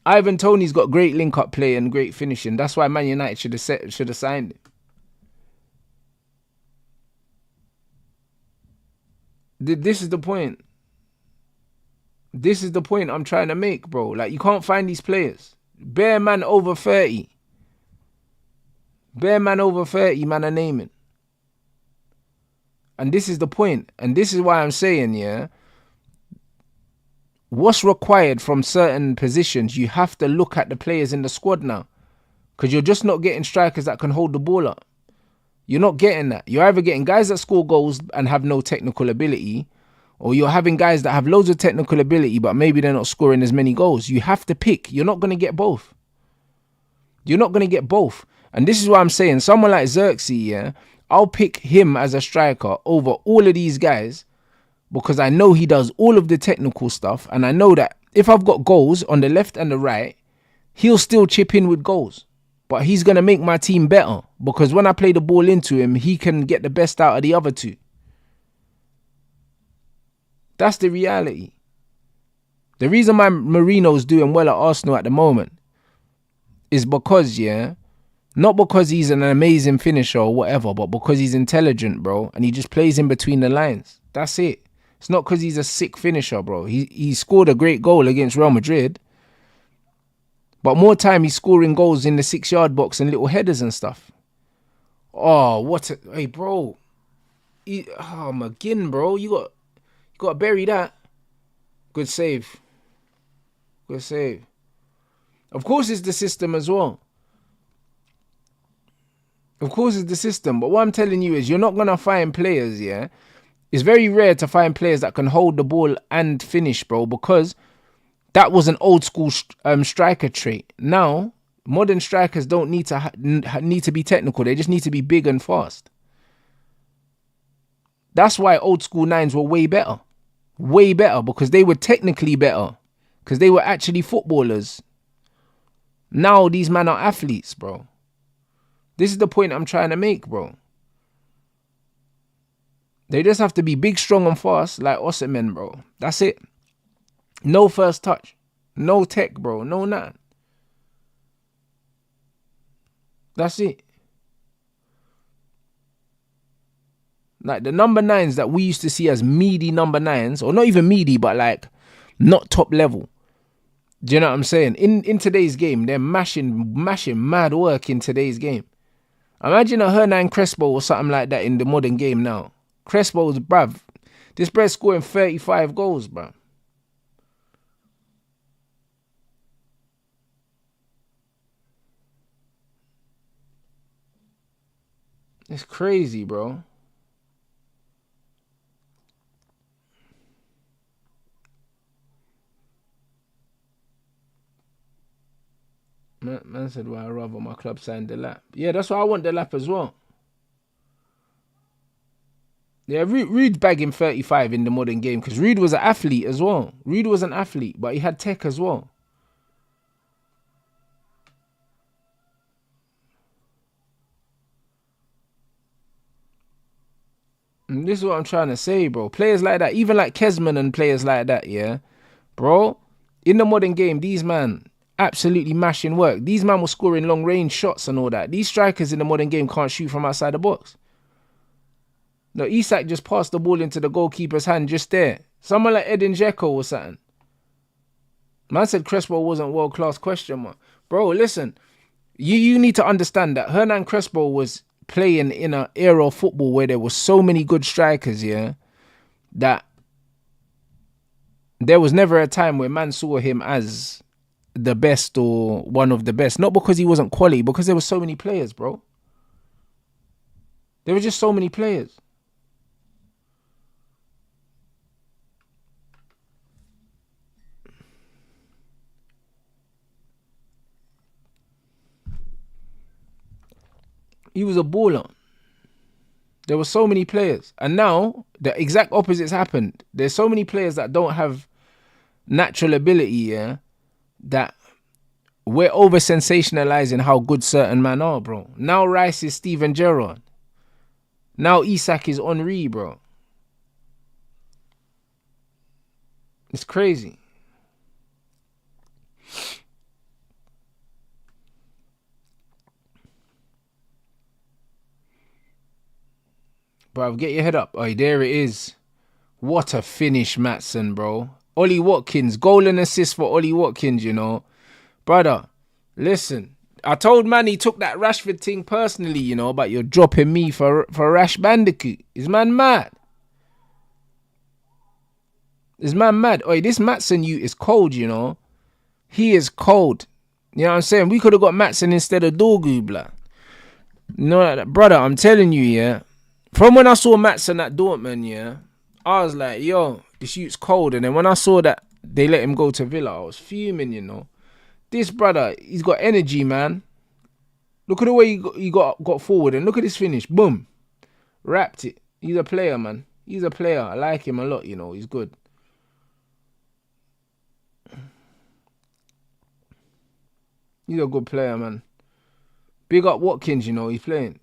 Ivan Toney's got great link-up play and great finishing. That's why Man United should have signed him. This is the point. This is the point I'm trying to make, bro. Like, you can't find these players. Bare man over 30. Bare man over 30, man are naming. And this is the point. And this is why I'm saying, yeah, what's required from certain positions, you have to look at the players in the squad now. Because you're just not getting strikers that can hold the ball up. You're not getting that. You're either getting guys that score goals and have no technical ability, or you're having guys that have loads of technical ability, but maybe they're not scoring as many goals. You have to pick. You're not going to get both. You're not going to get both. And this is why I'm saying, someone like Xerxes, yeah, I'll pick him as a striker over all of these guys because I know he does all of the technical stuff. And I know that if I've got goals on the left and the right, he'll still chip in with goals. But he's going to make my team better because when I play the ball into him, he can get the best out of the other two. That's the reality. The reason why Marino's doing well at Arsenal at the moment is because, yeah, not because he's an amazing finisher or whatever, but because he's intelligent, bro, and he just plays in between the lines. That's it. It's not because he's a sick finisher, bro. He scored a great goal against Real Madrid, but more time he's scoring goals in the 6-yard box and little headers and stuff. Oh, hey, bro. McGinn, bro. You got to bury that. Good save. Good save. Of course it's the system as well. Of course it's the system. But what I'm telling you is you're not going to find players, yeah? It's very rare to find players that can hold the ball and finish, bro, because that was an old school striker trait. Now, modern strikers don't need to be technical. They just need to be big and fast. That's why old school nines were way better. Way better because they were technically better. Because they were actually footballers. Now these men are athletes, bro. This is the point I'm trying to make, bro. They just have to be big, strong and fast like Osimhen, bro. That's it. No first touch. No tech, bro. No nothing. That's it. Like the number 9s that we used to see as meaty number 9s, or not even meaty, but like not top level. Do you know what I'm saying? In today's game, they're mashing mad work in today's game. Imagine a Hernan Crespo or something like that in the modern game now. Crespo's, bruv. This bruh's scoring 35 goals, bruv. It's crazy, bro. Man said, well, I'd rather my club sign the lap. Yeah, that's why I want the lap as well. Yeah, Rude's bagging 35 in the modern game because Rude was an athlete as well. Rude was an athlete, but he had tech as well. And this is what I'm trying to say, bro. Players like that, even like Kesman and players like that, yeah, bro, in the modern game, these man absolutely mashing work. These man were scoring long range shots and all that. These strikers in the modern game can't shoot from outside the box. No, Isak just passed the ball into the goalkeeper's hand just there. Someone like Edin Dzeko or something. Man said Crespo wasn't world-class, question mark. Bro, listen. You need to understand that Hernan Crespo was playing in an era of football where there was so many good strikers, yeah, that there was never a time where man saw him as the best or one of the best. Not because he wasn't quality, because there were so many players, bro. There were just so many players. He was a baller. There were so many players. And now, the exact opposite's happened. There's so many players that don't have natural ability, yeah, that we're over-sensationalizing how good certain men are, bro. Now Rice is Steven Gerrard. Now Isak is Henry, bro. It's crazy. Bro, get your head up. Oh, there it is. What a finish, Matson, bro. Ollie Watkins. Goal and assist for Ollie Watkins, you know. Brother, listen. I told man he took that Rashford thing personally, you know, but you're dropping me for Rash Bandicoot. Is man mad? Is man mad? Oi, this Matson you is cold, you know. He is cold. You know what I'm saying? We could have got Matson instead of Dorgu, blah. You know, brother, I'm telling you, yeah. From when I saw Matson at Dortmund, yeah, I was like, yo, this shoot's cold. And then when I saw that they let him go to Villa, I was fuming, you know. This brother, he's got energy, man. Look at the way he got forward and look at his finish. Boom. Wrapped it. He's a player, man. He's a player. I like him a lot, you know. He's good. He's a good player, man. Big up Watkins, you know. He's playing.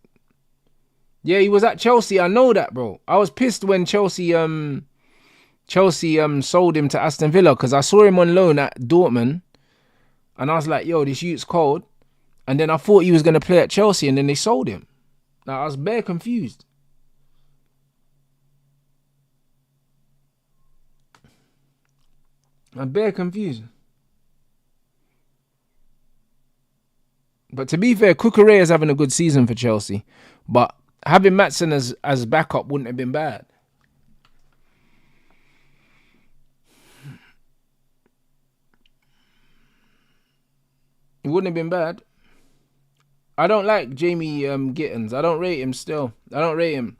Yeah, he was at Chelsea. I know that, bro. I was pissed when Chelsea sold him to Aston Villa because I saw him on loan at Dortmund and I was like, yo, this youth's cold. And then I thought he was going to play at Chelsea and then they sold him. Now, I was bare confused. I'm bare confused. But to be fair, Cucurella is having a good season for Chelsea. But having Matson as backup wouldn't have been bad. It wouldn't have been bad. I don't like Jamie Gittins. I don't rate him still. I don't rate him.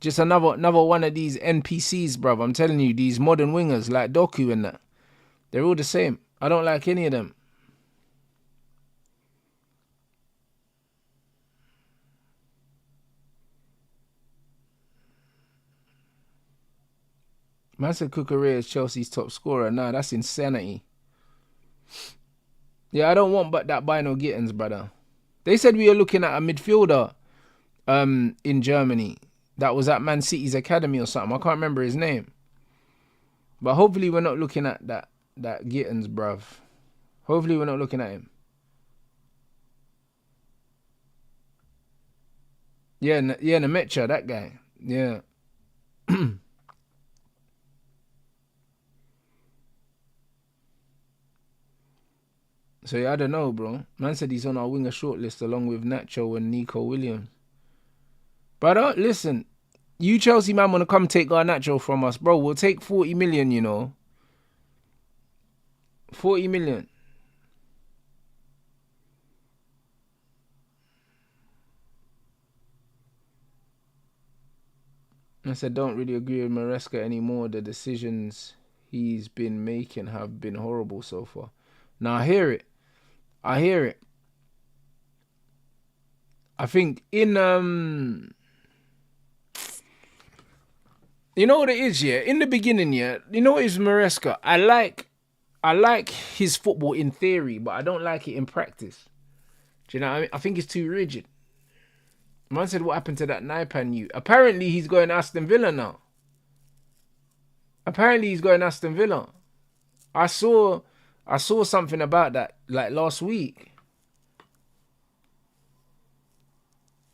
Just another one of these NPCs, bruv. I'm telling you, these modern wingers like Doku and that. They're all the same. I don't like any of them. Man said Cucurella is Chelsea's top scorer. Nah, that's insanity. Yeah, I don't want but that Bino Gittins, brother. They said we were looking at a midfielder in Germany that was at Man City's academy or something. I can't remember his name. But hopefully we're not looking at that Gittins, bruv. Hopefully we're not looking at him. Yeah, Nemecha, that guy. Yeah. So yeah, I don't know, bro. Man said he's on our winger shortlist along with Nacho and Nico Williams. But listen, you Chelsea man want to come take Garnacho from us, bro. We'll take 40 million, you know. 40 million. I said, don't really agree with Maresca anymore. The decisions he's been making have been horrible so far. Now, I hear it. I think in, you know what it is, yeah? In the beginning, yeah, you know what is Maresca? I like his football in theory, but I don't like it in practice. Do you know what I mean? I think it's too rigid. Man said, what happened to that Naipan you? Apparently, he's going to Aston Villa now. I saw something about that like last week.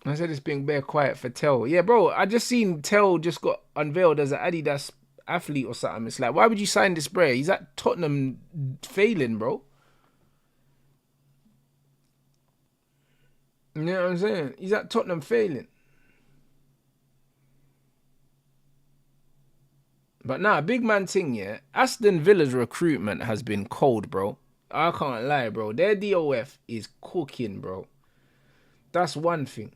I said it's being bare quiet for Tell. Yeah, bro, I just seen Tell just got unveiled as an Adidas athlete or something. It's like, why would you sign this bro? He's at Tottenham failing, bro. You know what I'm saying? He's at Tottenham failing. But nah, big man thing, yeah. Aston Villa's recruitment has been cold, bro. I can't lie, bro. Their DOF is cooking, bro. That's one thing.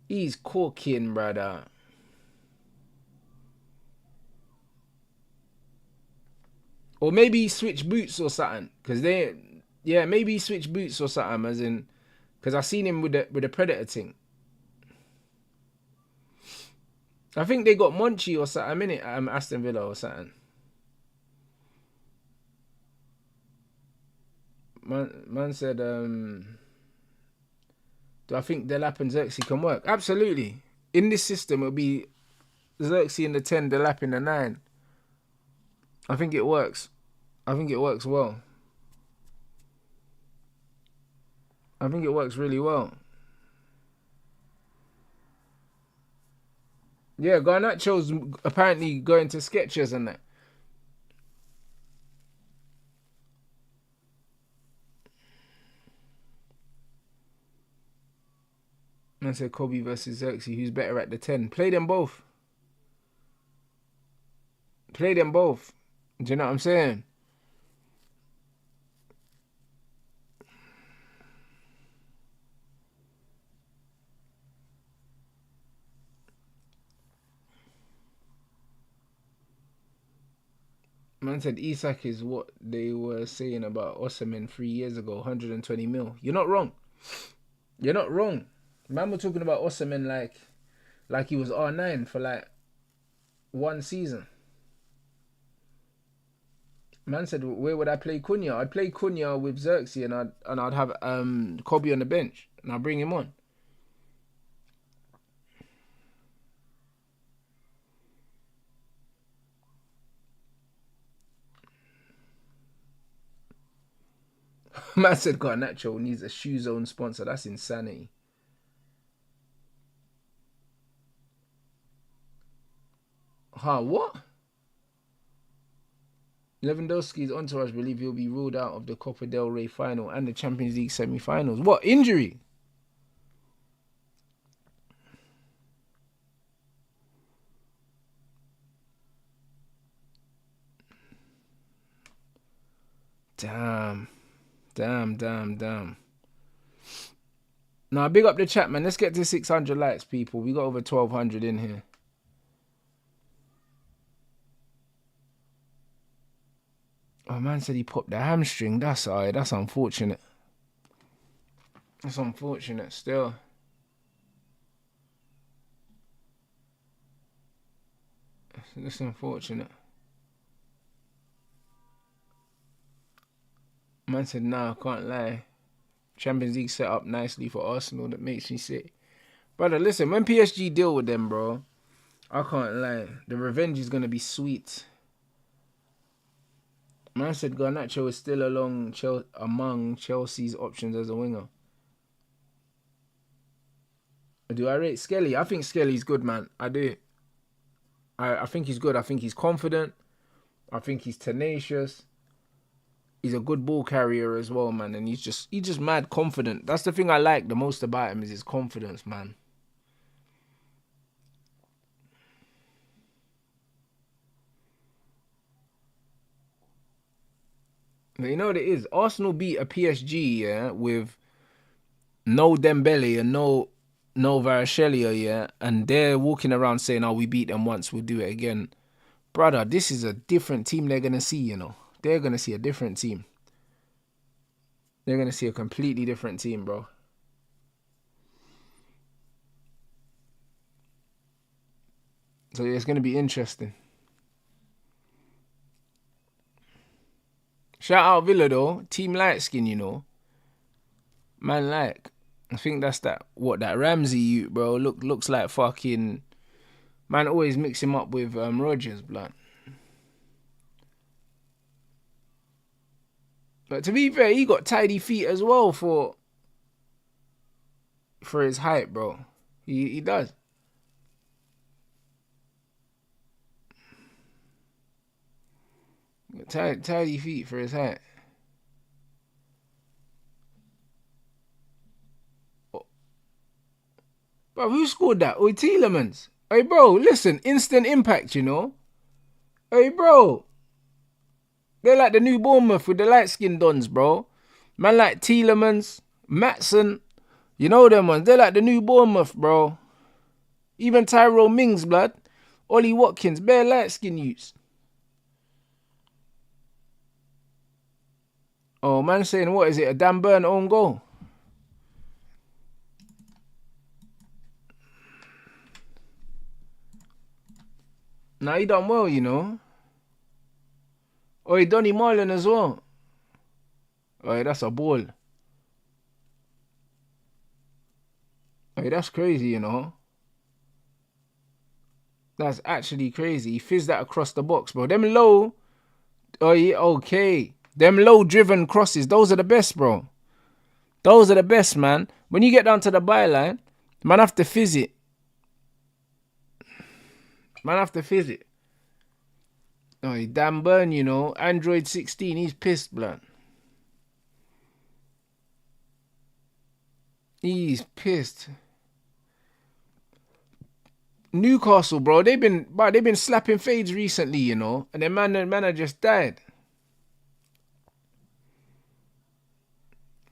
He's cooking, brother. Or maybe he switched boots or something. Maybe he switched boots or something, as in, because I seen him with the Predator thing. I think they got Monchi or something, innit? Aston Villa or something. Man said, do I think Delap and Xerxes can work? Absolutely. In this system, it'll be Xerxes in the 10, Delap in the 9. I think it works. I think it works well. I think it works really well. Yeah, Garnacho's apparently going to Skechers and that. Man said Kobe versus Xerxes, who's better at the 10? Play them both. Do you know what I'm saying? Man said Isak is what they were saying about Osimhen 3 years ago, 120 mil. You're not wrong. Man, we're talking about Osimhen like he was R9 for like one season. Man said, where would I play Cunha? I'd play Cunha with Xerxes and I'd have Kobe on the bench and I'll bring him on. Man said Garnacho needs a shoe zone sponsor. That's insanity. What? Lewandowski's entourage believe he'll be ruled out of the Copa del Rey final and the Champions League semi-finals. What? Injury? Damn. Now, big up the chat, man. Let's get to 600 likes, people. We got over 1,200 in here. Oh, man said he popped the hamstring. That's alright. That's unfortunate. That's unfortunate still. That's unfortunate. Man said, nah, I can't lie. Champions League set up nicely for Arsenal. That makes me sick. Brother, listen, when PSG deal with them, bro, I can't lie. The revenge is going to be sweet. Man said Garnacho is still among Chelsea's options as a winger. Do I rate Skelly? I think Skelly's good, man. I do. I think he's good. I think he's confident. I think he's tenacious. He's a good ball carrier as well, man. And he's just mad confident. That's the thing I like the most about him is his confidence, man. But you know what it is? Arsenal beat a PSG, yeah, with no Dembele and no Varashelia, yeah, and they're walking around saying, "Oh, we beat them once, we'll do it again." Brother, this is a different team they're gonna see. You know, they're gonna see a different team. They're gonna see a completely different team, bro. So yeah, it's gonna be interesting. Shout out Villa though, Team Light Skin, you know. Man, like, I think that's that Ramsey youth, bro. Looks like fucking man. Always mix him up with Rodgers, blood. But to be fair, he got tidy feet as well for his height, bro. He does. Tidy feet for his height. Bro, who scored that? Oh, Tielemans. Hey, bro, listen, instant impact, you know. Hey, bro. They're like the new Bournemouth with the light-skinned dons, bro. Man like Tielemans, Matson. You know them ones. They're like the new Bournemouth, bro. Even Tyrone Mings, blood. Ollie Watkins, bare light-skinned youths. Oh, man saying, what is it? A Dan Burn own goal? Nah, he done well, you know. Oh, he Donny Marlon as well. Oh, that's a ball. Oh, that's crazy, you know. That's actually crazy. He fizzed that across the box, bro. Them low. Oh, yeah, okay. Them low-driven crosses, those are the best, bro. Those are the best, man. When you get down to the byline, man have to fizz it. Man have to fizz it. Oh, he damn burn, you know. Android 16, he's pissed, blood. He's pissed. Newcastle, bro, they've been slapping fades recently, you know, and their man just died.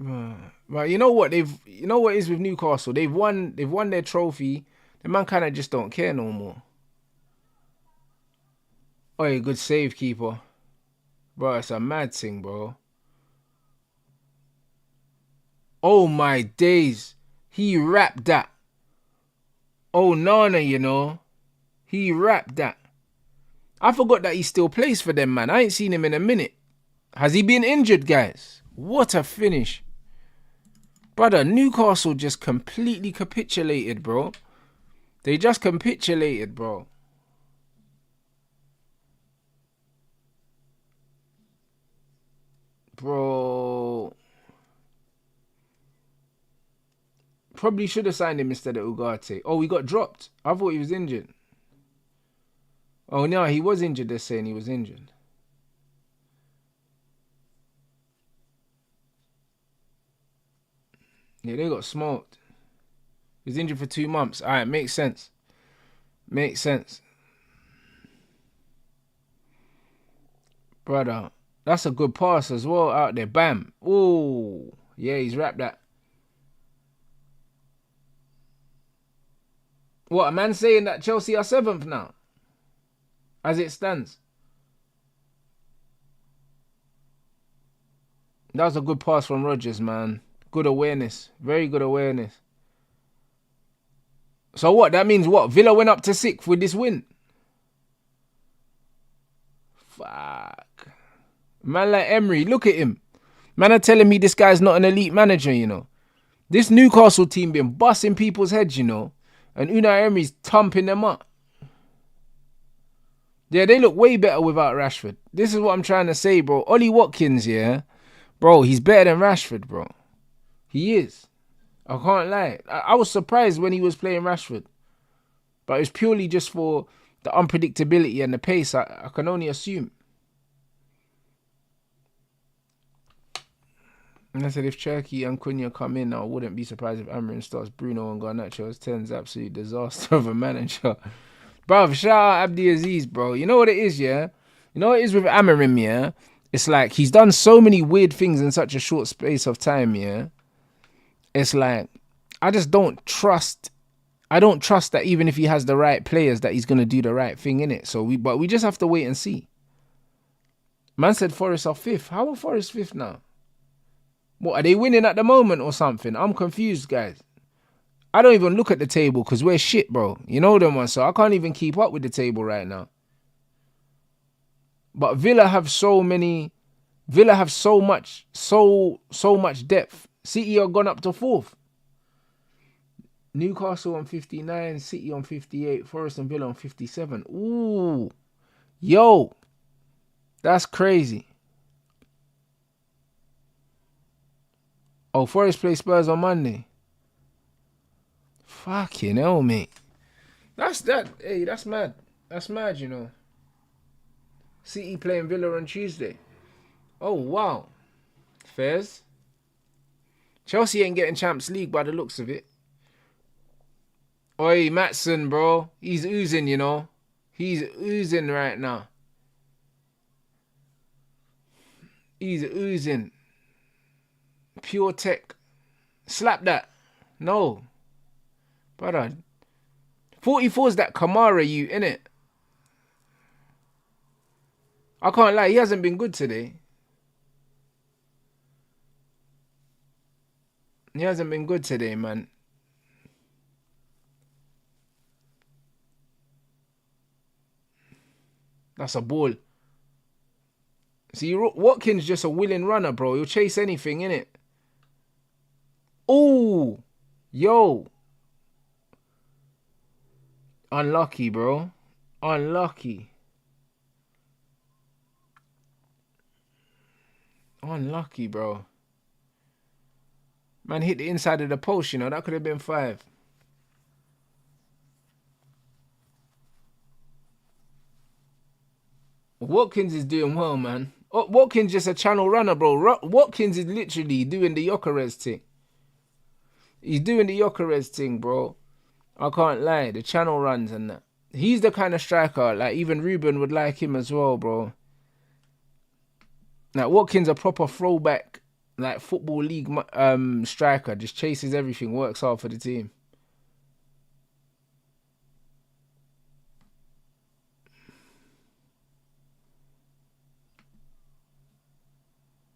But you know what it is with Newcastle? They've won their trophy. The man kind of just don't care no more. Oh, good save, keeper. Bro, it's a mad thing, bro. Oh, my days. He rapped that. Oh, Nana, you know. He rapped that. I forgot that he still plays for them, man. I ain't seen him in a minute. Has he been injured, guys? What a finish. Brother, Newcastle just completely capitulated, bro. They just capitulated, bro. Bro. Probably should have signed him instead of Ugarte. Oh, he got dropped. I thought he was injured. Oh, no, he was injured. They're saying he was injured. Yeah, they got smoked. He was injured for 2 months. All right, makes sense. Makes sense. Brother, that's a good pass as well out there. Bam. Oh, yeah, he's wrapped that. What, a man saying that Chelsea are 7th now? As it stands. That was a good pass from Rodgers, man. Good awareness. Very good awareness. So what? That means what? Villa went up to 6th with this win? Fuck. Man like Emery, look at him. Man are telling me this guy's not an elite manager, you know. This Newcastle team been busting people's heads, you know. And Unai Emery's thumping them up. Yeah, they look way better without Rashford. This is what I'm trying to say, bro. Ollie Watkins, yeah. Bro, he's better than Rashford, bro. He is. I can't lie. I was surprised when he was playing Rashford. But it's purely just for the unpredictability and the pace, I can only assume. And I said, if Cherky and Cunha come in, I wouldn't be surprised if Amarin starts Bruno and Garnacho as 10's absolute disaster of a manager. Bruv, shout out Abdiaziz, bro. You know what it is, yeah? You know what it is with Amarim, yeah? It's like he's done so many weird things in such a short space of time, yeah? It's like, I just don't trust. I don't trust that even if he has the right players that he's going to do the right thing in it. But we just have to wait and see. Man said Forest are 5th. How are Forest 5th now? What, are they winning at the moment or something? I'm confused, guys. I don't even look at the table because we're shit, bro. You know them ones, so I can't even keep up with the table right now. But Villa have so much depth. City are gone up to 4th. Newcastle on 59, City on 58, Forest and Villa on 57. Ooh. Yo. That's crazy. Oh, Forest play Spurs on Monday. Fucking hell, mate. That's mad. That's mad, you know. City playing Villa on Tuesday. Oh, wow. Fairs. Chelsea ain't getting Champions League by the looks of it. Oi, Matson, bro. He's oozing, you know. He's oozing right now. He's oozing. Pure tech. Slap that. No. Brother. 44's that Kamara you, innit? I can't lie, he hasn't been good today. He hasn't been good today, man. That's a ball. See, Watkins just a willing runner, bro. He'll chase anything, innit? Ooh. Yo. Unlucky, bro. Unlucky. Unlucky, bro. Man hit the inside of the post, you know. That could have been 5. Watkins is doing well, man. Watkins just a channel runner, bro. Watkins is literally doing the Gyökeres thing. He's doing the Gyökeres thing, bro. I can't lie. The channel runs and that. He's the kind of striker, like even Ruben would like him as well, bro. Like Watkins a proper throwback, like football league striker. Just chases everything, works hard for the team.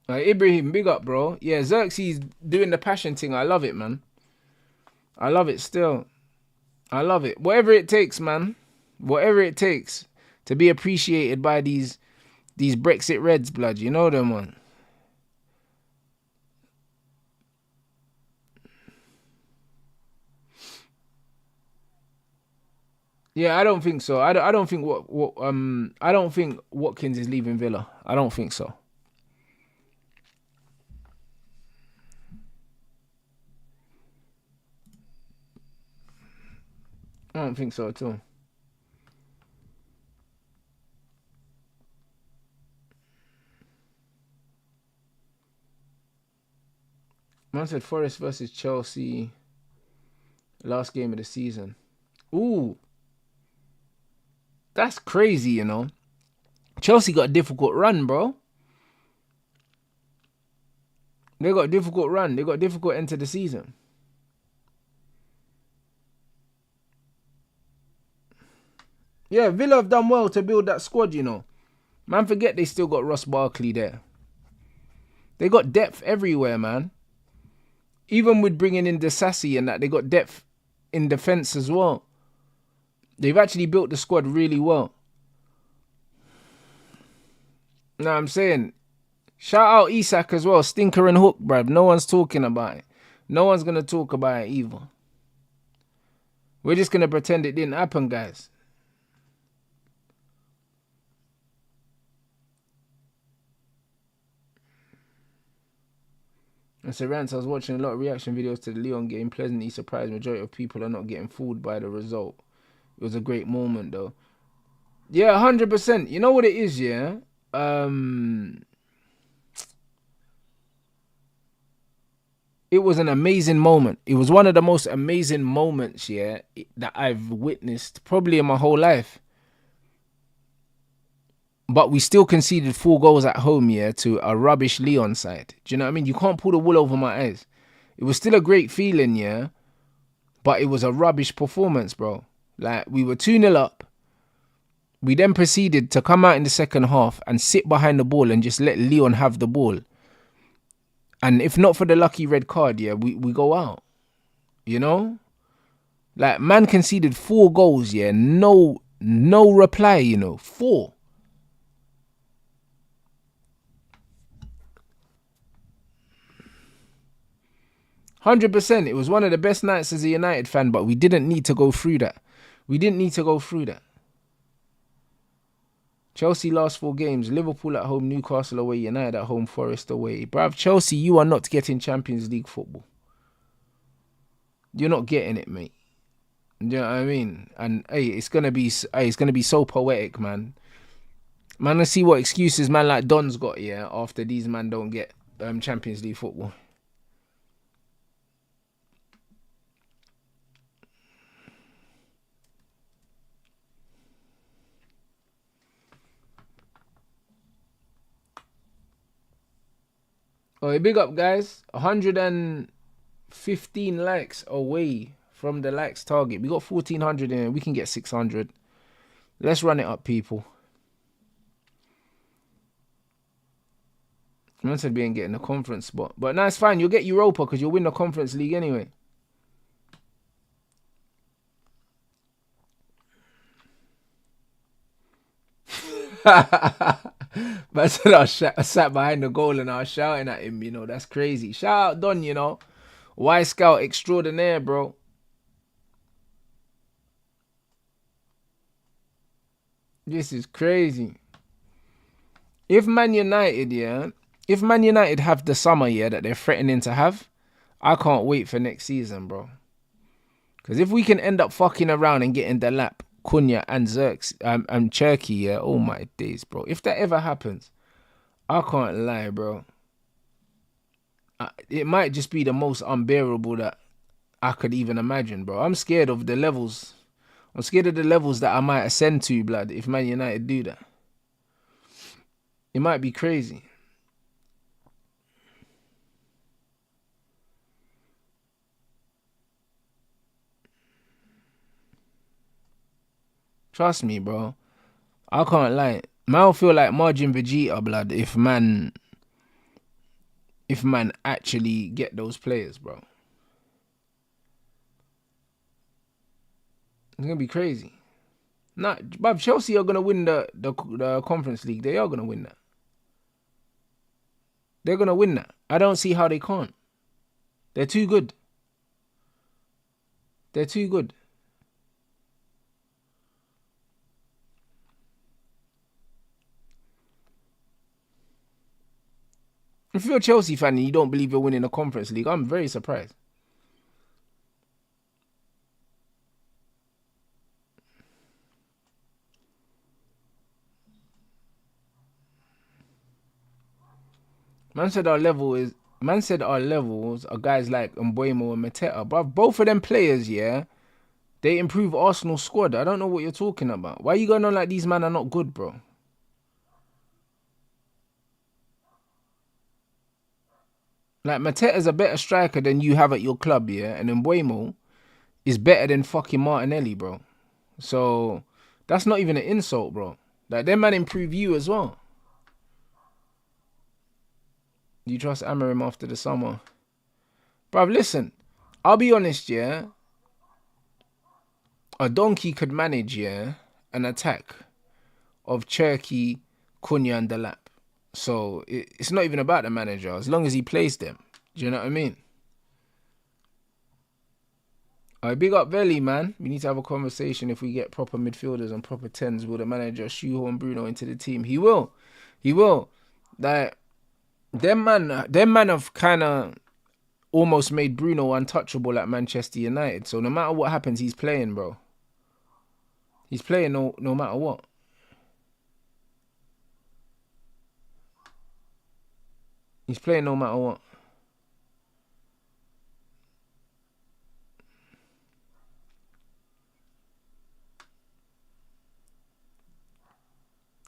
Ibrahim, big up, bro. Yeah, Xerxes doing the passion thing. I love it, man. I love it still. I love it. Whatever it takes, man. Whatever it takes to be appreciated by these Brexit Reds, blood. You know them, man. Yeah, I don't think so. I don't think I don't think Watkins is leaving Villa. I don't think so. I don't think so at all. Man said Forest versus Chelsea. Last game of the season. Ooh. That's crazy, you know. Chelsea got a difficult run, bro. They got a difficult run. They got a difficult end to the season. Yeah, Villa have done well to build that squad, you know. Man, forget they still got Ross Barkley there. They got depth everywhere, man. Even with bringing in Disassi and that, they got depth in defence as well. They've actually built the squad really well. Now I'm saying, shout out Isak as well. Stinker and hook, bruv. No one's talking about it. No one's going to talk about it either. We're just going to pretend it didn't happen, guys. And so Rants, I was watching a lot of reaction videos to the Lyon game. Pleasantly surprised majority of people are not getting fooled by the result. It was a great moment though. Yeah, 100%. You know what it is, yeah? It was an amazing moment. It was one of the most amazing moments, yeah, that I've witnessed probably in my whole life. But we still conceded 4 goals at home, yeah, to a rubbish Leon side. Do you know what I mean? You can't pull the wool over my eyes. It was still a great feeling, yeah, but it was a rubbish performance, bro. Like, we were 2-0 up. We then proceeded to come out in the second half and sit behind the ball and just let Leon have the ball. And if not for the lucky red card, yeah, we go out. You know? Like, man conceded 4 goals, yeah, no reply, you know. 4. %. It was one of the best nights as a United fan, but we didn't need to go through that. Chelsea last 4 games, Liverpool at home, Newcastle away, United at home, Forest away. Bruv, Chelsea, you are not getting Champions League football. You're not getting it, mate. You know what I mean? And hey, it's gonna be so poetic, man. Man, let's see what excuses man like Don's got, yeah, after these man don't get Champions League football. Oh, big up, guys. 115 likes away from the likes target. We got 1,400 in. We can get 600. Let's run it up, people. Man said we ain't getting a conference spot. But no, it's fine. You'll get Europa because you'll win the Conference League anyway. But I said I sat behind the goal and I was shouting at him, you know. That's crazy. Shout out Don, you know. Y Scout extraordinaire, bro. This is crazy. If Man United have the summer, yeah, that they're threatening to have, I can't wait for next season, bro. Because if we can end up fucking around and getting the lap, Cunha and Zirks and Cherky, yeah, oh my days, bro. If that ever happens, I can't lie, bro. It might just be the most unbearable that I could even imagine, bro. I'm scared of the levels. I'm scared of the levels that I might ascend to, blood, if Man United do that. It might be crazy. Trust me, bro. I can't lie. Man will feel like Margin Vegeta, blood, if man actually get those players, bro. It's gonna be crazy. Nah, but Chelsea are gonna win the Conference League. They are gonna win that. They're gonna win that. I don't see how they can't. They're too good. They're too good. If you're a Chelsea fan and you don't believe you're winning the Conference League, I'm very surprised. Man said our levels are guys like Mbuemo and Mateta. But both of them players, yeah, they improve Arsenal's squad. I don't know what you're talking about. Why are you going on like these men are not good, bro? Like, Mateta's a better striker than you have at your club, yeah? And Mbuemo is better than fucking Martinelli, bro. So, that's not even an insult, bro. Like, them man improve you as well. You trust Amorim after the summer? Bruv, listen. I'll be honest, yeah? A donkey could manage, yeah, an attack of Cherky, Cunha and Delap. So, it's not even about the manager, as long as he plays them. Do you know what I mean? Alright, big up Belly, man. We need to have a conversation if we get proper midfielders and proper 10s. Will the manager shoehorn Bruno into the team? He will. He will. Like, them man have kind of almost made Bruno untouchable at Manchester United. So no matter what happens, he's playing, bro. He's playing no matter what. He's playing no matter what.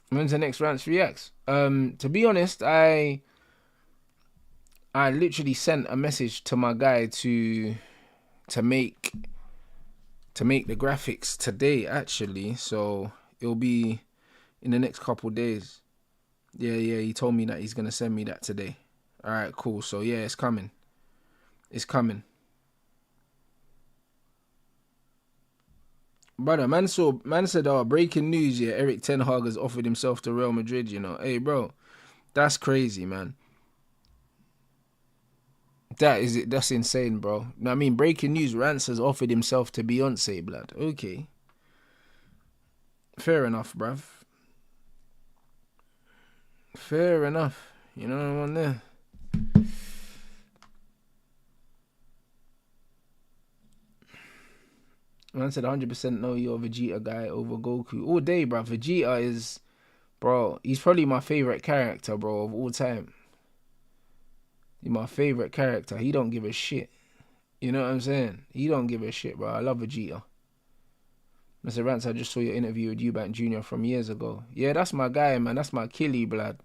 When's the next Rants Reacts? To be honest, I literally sent a message to my guy to make the graphics today, actually. So it'll be in the next couple days. Yeah, he told me that he's gonna send me that today. All right, cool. So yeah, it's coming. It's coming. Brother, man said, breaking news, yeah, Eric Ten Hag has offered himself to Real Madrid, you know. Hey, bro, that's crazy, man. That's insane, bro. I mean, breaking news, Rants has offered himself to Beyonce, blood. Okay. Fair enough, bruv. Fair enough. You know what I want there? Man said 100% know you're a Vegeta guy over Goku. All day, bro. Vegeta is, bro, he's probably my favorite character, bro, of all time. He's my favorite character. He don't give a shit. You know what I'm saying? He don't give a shit, bro. I love Vegeta. Mr. Rants, I just saw your interview with Eubank Jr from years ago. Yeah, that's my guy, man. That's my killie, blood.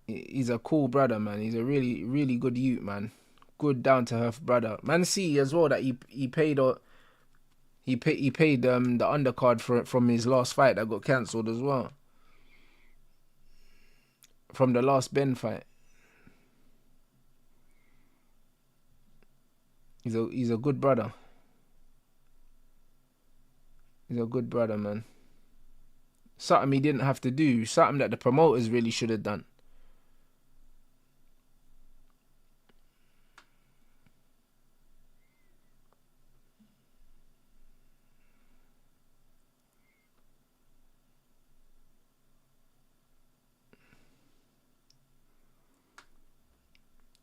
He's a cool brother, man. He's a really, really good youth, man. Good down to earth brother. Man, see as well that he paid the undercard from his last fight that got cancelled as well. From the last Ben fight. He's a good brother. He's a good brother, man. Something he didn't have to do. Something that the promoters really should have done.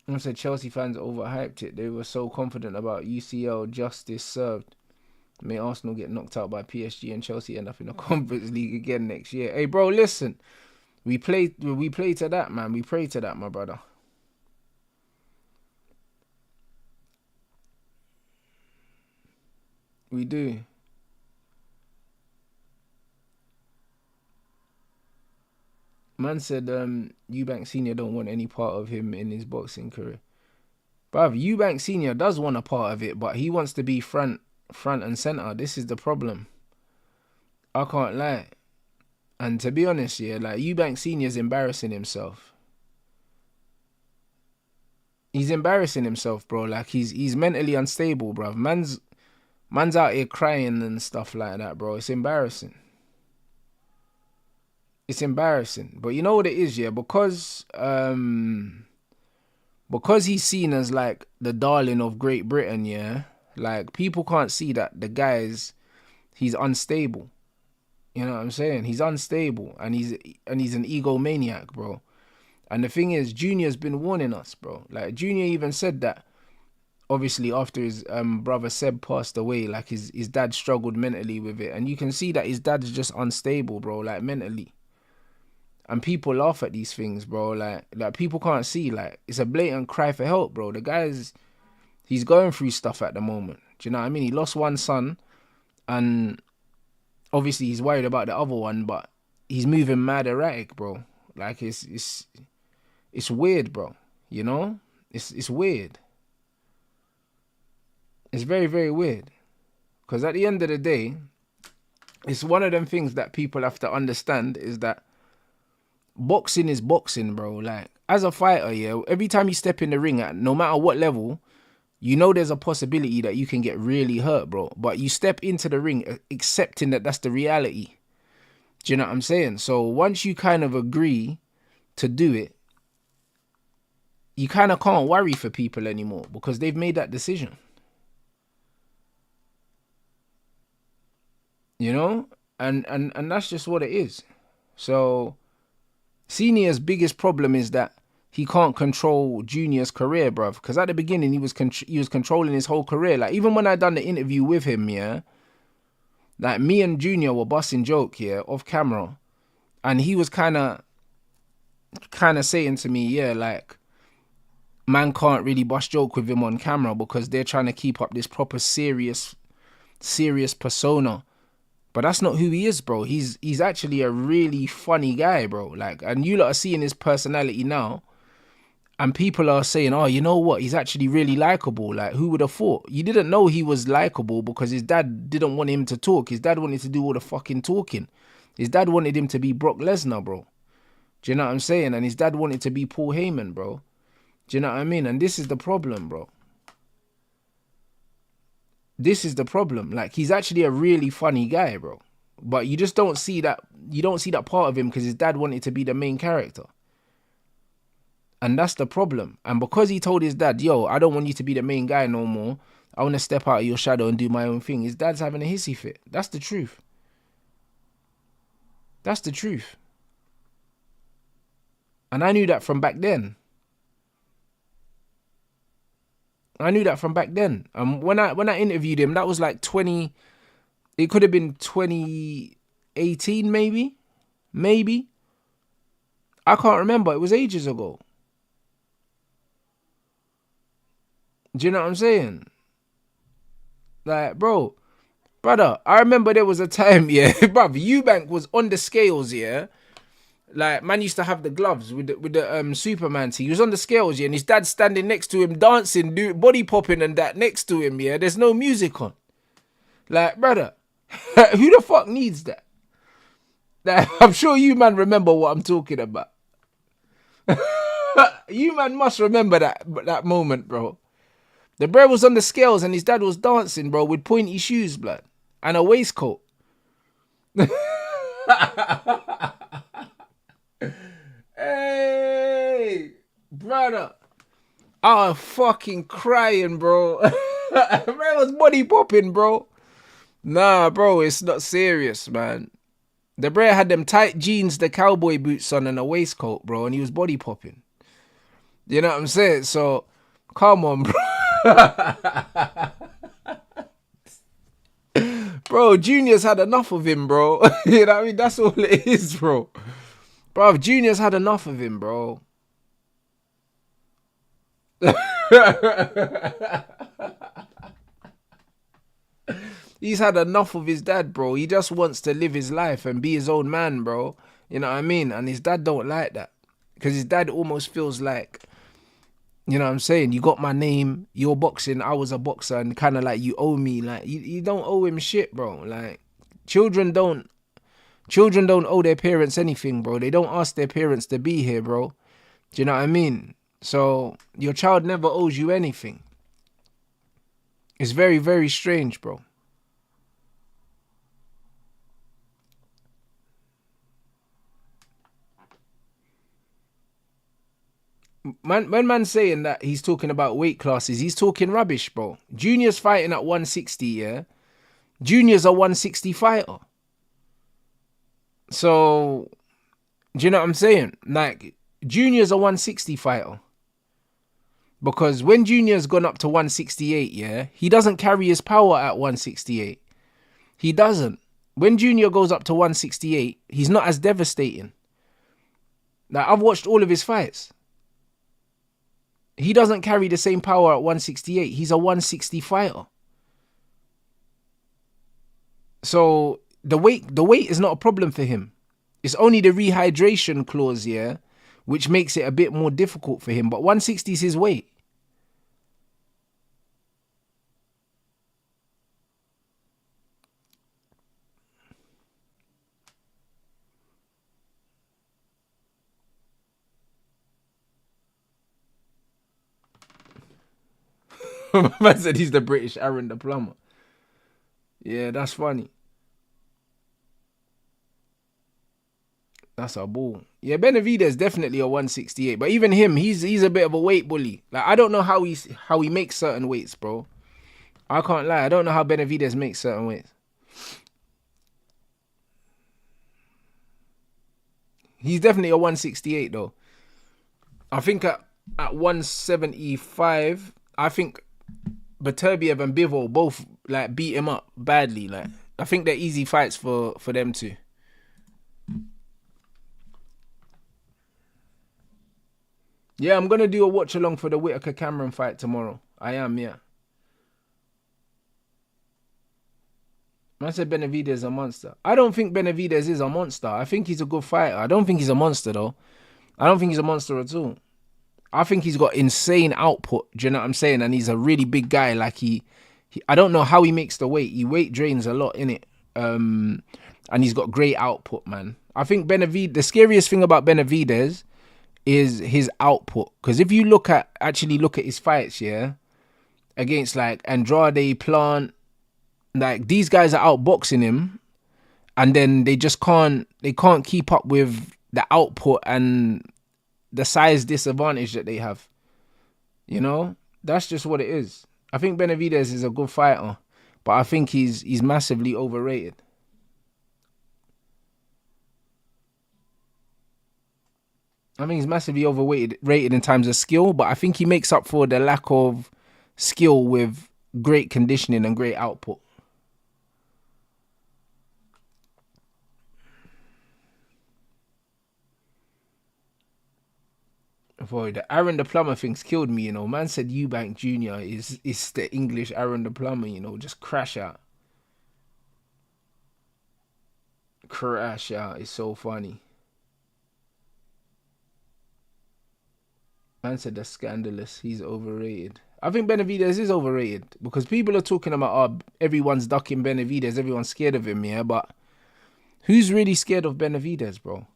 I said Chelsea fans overhyped it. They were so confident about UCL justice served. May Arsenal get knocked out by PSG and Chelsea end up in the Conference League again next year. Hey, bro, listen. We play to that, man. We pray to that, my brother. We do. Man said Eubank Senior don't want any part of him in his boxing career. Bruv, Eubank Senior does want a part of it, but he wants to be front and centre. This is the problem. I can't lie. And to be honest, yeah, like Eubank Senior's embarrassing himself. He's embarrassing himself, bro. Like he's mentally unstable, bruv. Man's out here crying and stuff like that, bro. It's embarrassing. It's embarrassing. But you know what it is, yeah? Because he's seen as like the darling of Great Britain, yeah? Like people can't see that the guy's he's unstable. You know what I'm saying? He's unstable and he's an egomaniac, bro. And the thing is, Junior's been warning us, bro. Like Junior even said that obviously after his brother Seb passed away, like his dad struggled mentally with it. And you can see that his dad's just unstable, bro, like mentally. And people laugh at these things, bro. Like people can't see. Like, it's a blatant cry for help, bro. The guy's, he's going through stuff at the moment. Do you know what I mean? He lost one son, and obviously he's worried about the other one, but he's moving mad erratic, bro. Like, it's weird, bro. You know? It's weird. It's very, very weird. Because at the end of the day, it's one of them things that people have to understand is that boxing is boxing, bro. Like, as a fighter, yeah, every time you step in the ring at no matter what level, you know there's a possibility that you can get really hurt, bro. But you step into the ring accepting that that's the reality. Do you know what I'm saying? So once you kind of agree to do it, you kind of can't worry for people anymore because they've made that decision. You know? And that's just what it is. So Senior's biggest problem is that he can't control Junior's career, bruv. Because at the beginning, he was controlling his whole career. Like, even when I done the interview with him, yeah, like, me and Junior were busting joke, yeah, off camera. And he was kind of saying to me, yeah, like, man can't really bust joke with him on camera because they're trying to keep up this proper serious persona. But that's not who he is, bro. He's actually a really funny guy, bro. Like, and you lot are seeing his personality now. And people are saying, oh, you know what? He's actually really likable. Like, who would have thought? You didn't know he was likable because his dad didn't want him to talk. His dad wanted to do all the fucking talking. His dad wanted him to be Brock Lesnar, bro. Do you know what I'm saying? And his dad wanted to be Paul Heyman, bro. Do you know what I mean? And this is the problem, bro. This is the problem. Like, he's actually a really funny guy, bro. But you just don't see that. You don't see that part of him because his dad wanted to be the main character. And that's the problem. And because he told his dad, yo, I don't want you to be the main guy no more. I want to step out of your shadow and do my own thing. His dad's having a hissy fit. That's the truth. That's the truth. And I knew that from back then. When I interviewed him, that was like 20, it could have been 2018 maybe. I can't remember. It was ages ago. Do you know what I'm saying? Like, brother, I remember there was a time, yeah, bruv, Eubank was on the scales, yeah. Like, man used to have the gloves with the Superman tee. He was on the scales, yeah, and his dad standing next to him, dancing, body popping and that next to him, yeah. There's no music on. Like, brother, who the fuck needs that? Like, I'm sure you man remember what I'm talking about. You man must remember that moment, bro. The bro was on the scales and his dad was dancing, bro, with pointy shoes, blood, and a waistcoat. Hey, brother. I was fucking crying, bro. Man was body popping, bro. Nah, bro, it's not serious, man. The bro had them tight jeans, the cowboy boots on, and a waistcoat, bro, and he was body popping. You know what I'm saying? So, come on, bro. Bro, Junior's had enough of him, bro. You know what I mean? That's all it is, bro. Bro, Junior's had enough of him, bro. He's had enough of his dad, bro. He just wants to live his life and be his own man, bro. You know what I mean? And his dad don't like that. Because his dad almost feels like, you know what I'm saying? You got my name, you're boxing, I was a boxer, and kind of like you owe me. Like, you don't owe him shit, bro. Like, children don't owe their parents anything, bro. They don't ask their parents to be here, bro. Do you know what I mean? So, your child never owes you anything. It's very, very strange, bro. When man's saying that he's talking about weight classes, he's talking rubbish, bro. Junior's fighting at 160, yeah? Junior's a 160 fighter. So, do you know what I'm saying? Like, Junior's a 160 fighter. Because when Junior's gone up to 168, yeah, he doesn't carry his power at 168. He doesn't. When Junior goes up to 168, he's not as devastating. Like, I've watched all of his fights. He doesn't carry the same power at 168. He's a 160 fighter. So the weight is not a problem for him. It's only the rehydration clause, yeah, which makes it a bit more difficult for him. But 160 is his weight. Man said he's the British Aaron the Plumber. Yeah, that's funny. That's a ball. Yeah, Benvidez definitely a 168, but even him, he's a bit of a weight bully. Like, I don't know how he makes certain weights, bro. I can't lie. I don't know how Benvidez makes certain weights. He's definitely a 168 though. I think at 175, I think Beterbiev and Bivol both like beat him up badly. Like, I think they're easy fights for them two. Yeah, I'm going to do a watch along for the Whittaker-Cameron fight tomorrow. I am, yeah. Man said Benvidez is a monster. I don't think Benvidez is a monster. I think he's a good fighter. I don't think he's a monster, though. I don't think he's a monster at all. I think he's got insane output. Do you know what I'm saying? And he's a really big guy. Like, I don't know how he makes the weight. He weight drains a lot, innit? And he's got great output, man. I think the scariest thing about Benvidez is his output. Because if you actually look at his fights, yeah, against like Andrade, Plant, like these guys are outboxing him, and then they can't keep up with the output and the size disadvantage that they have. You know, that's just what it is. I think Benvidez is a good fighter, but I think he's massively overrated. I think he's massively rated in terms of skill, but I think he makes up for the lack of skill with great conditioning and great output. Boy, the Aaron the Plumber thing's killed me, you know. Man said Eubank Jr is the English Aaron the Plumber, you know, just crash out. Crash out is so funny. Man said that's scandalous. He's overrated. I think Benvidez is overrated because people are talking about, everyone's ducking Benvidez, everyone's scared of him, yeah, but who's really scared of Benvidez, bro?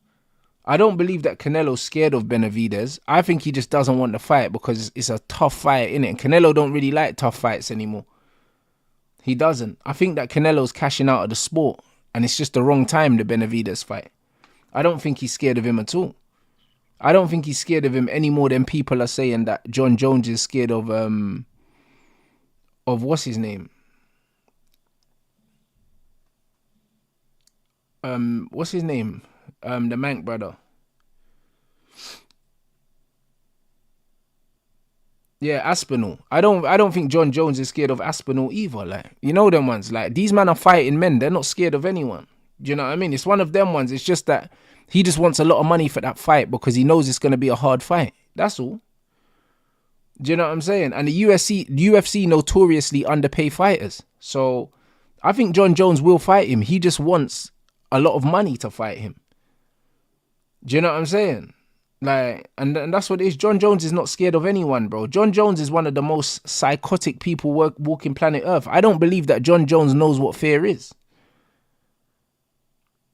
I don't believe that Canelo's scared of Benvidez. I think he just doesn't want to fight because it's a tough fight, innit? And Canelo don't really like tough fights anymore. He doesn't. I think that Canelo's cashing out of the sport and it's just the wrong time, the Benvidez fight. I don't think he's scared of him at all. I don't think he's scared of him any more than people are saying that John Jones is scared of what's his name? What's his name? The Mank brother. Yeah, Aspinall. I don't think John Jones is scared of Aspinall either. Like, you know them ones. Like, these men are fighting men. They're not scared of anyone. Do you know what I mean? It's one of them ones. It's just that he just wants a lot of money for that fight because he knows it's going to be a hard fight. That's all. Do you know what I'm saying? And the UFC notoriously underpay fighters. So I think John Jones will fight him. He just wants a lot of money to fight him. Do you know what I'm saying? Like, and that's what it is. John Jones is not scared of anyone, bro. John Jones is one of the most psychotic people walking planet Earth. I don't believe that John Jones knows what fear is.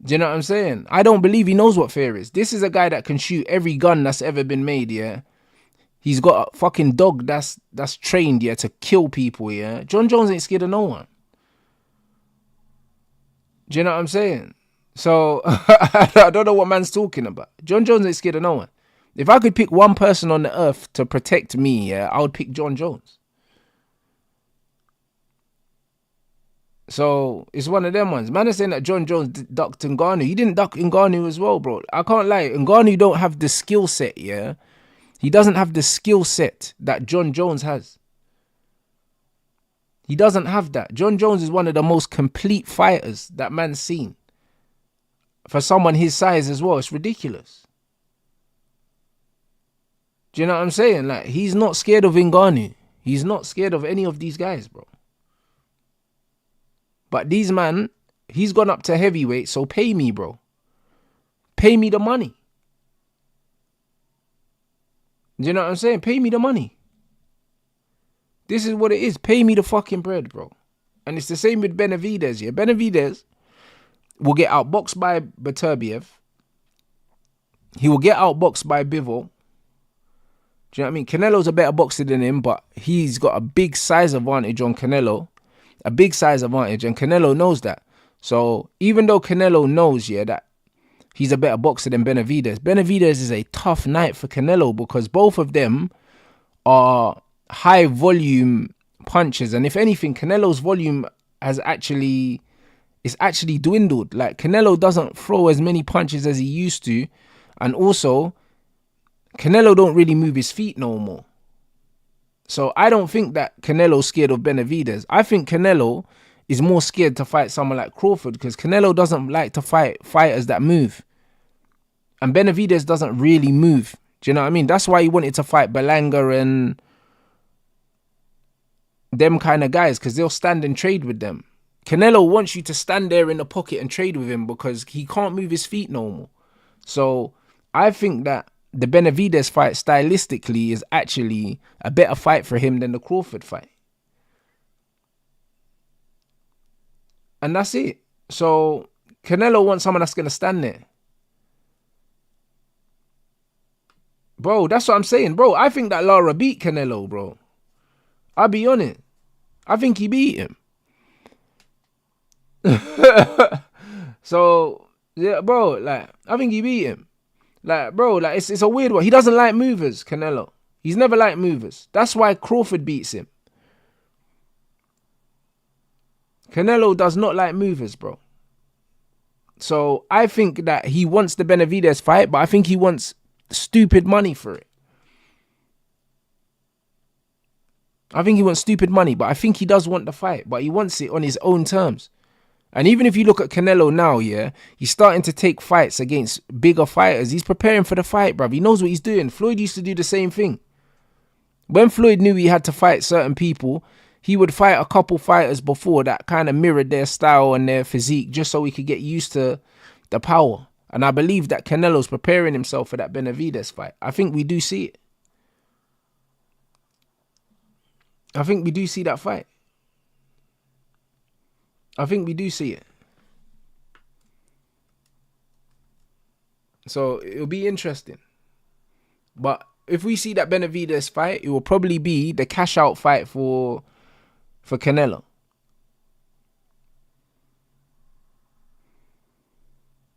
Do you know what I'm saying? I don't believe he knows what fear is. This is a guy that can shoot every gun that's ever been made, yeah? He's got a fucking dog that's trained, yeah, to kill people, yeah? John Jones ain't scared of no one. Do you know what I'm saying? So, I don't know what man's talking about. John Jones ain't scared of no one. If I could pick one person on the earth to protect me, yeah, I would pick John Jones. So, it's one of them ones. Man is saying that John Jones ducked Ngannou. He didn't duck Ngannou as well, bro. I can't lie. Ngannou don't have the skill set, yeah? He doesn't have the skill set that John Jones has. He doesn't have that. John Jones is one of the most complete fighters that man's seen. For someone his size as well, it's ridiculous. Do you know what I'm saying? Like, he's not scared of Ngannou. He's not scared of any of these guys, bro. But these man, he's gone up to heavyweight, so pay me, bro. Pay me the money. Do you know what I'm saying? Pay me the money. This is what it is. Pay me the fucking bread, bro. And it's the same with Benvidez, yeah? Benvidez will get outboxed by Beterbiev. He will get outboxed by Bivol. Do you know what I mean? Canelo's a better boxer than him, but he's got a big size advantage on Canelo. A big size advantage, and Canelo knows that. So even though Canelo knows, yeah, that he's a better boxer than Benvidez, Benvidez is a tough night for Canelo because both of them are high volume punches. And if anything, Canelo's volume is actually dwindled. Like, Canelo doesn't throw as many punches as he used to. And also, Canelo don't really move his feet no more. So I don't think that Canelo's scared of Benvidez. I think Canelo is more scared to fight someone like Crawford because Canelo doesn't like to fight fighters that move. And Benvidez doesn't really move. Do you know what I mean? That's why he wanted to fight Belanga and them kind of guys, because they'll stand and trade with them. Canelo wants you to stand there in the pocket and trade with him because he can't move his feet no more. So I think that the Benvidez fight stylistically is actually a better fight for him than the Crawford fight. And that's it. So Canelo wants someone that's going to stand there. Bro, that's what I'm saying. Bro, I think that Lara beat Canelo, bro. I'll be honest. I think he beat him. So, yeah, bro, like, I think he beat him. Like, bro, like, it's a weird one. He doesn't like movers, Canelo. He's never liked movers. That's why Crawford beats him. Canelo does not like movers, bro. So, I think that he wants the Benvidez fight, but I think he wants stupid money for it. I think he wants stupid money, but I think he does want the fight, but he wants it on his own terms. And even if you look at Canelo now, yeah, he's starting to take fights against bigger fighters. He's preparing for the fight, bruv. He knows what he's doing. Floyd used to do the same thing. When Floyd knew he had to fight certain people, he would fight a couple fighters before that kind of mirrored their style and their physique just so he could get used to the power. And I believe that Canelo's preparing himself for that Benvidez fight. I think we do see it. I think we do see that fight. I think we do see it. So it'll be interesting. But if we see that Benvidez fight, it will probably be the cash out fight for Canelo.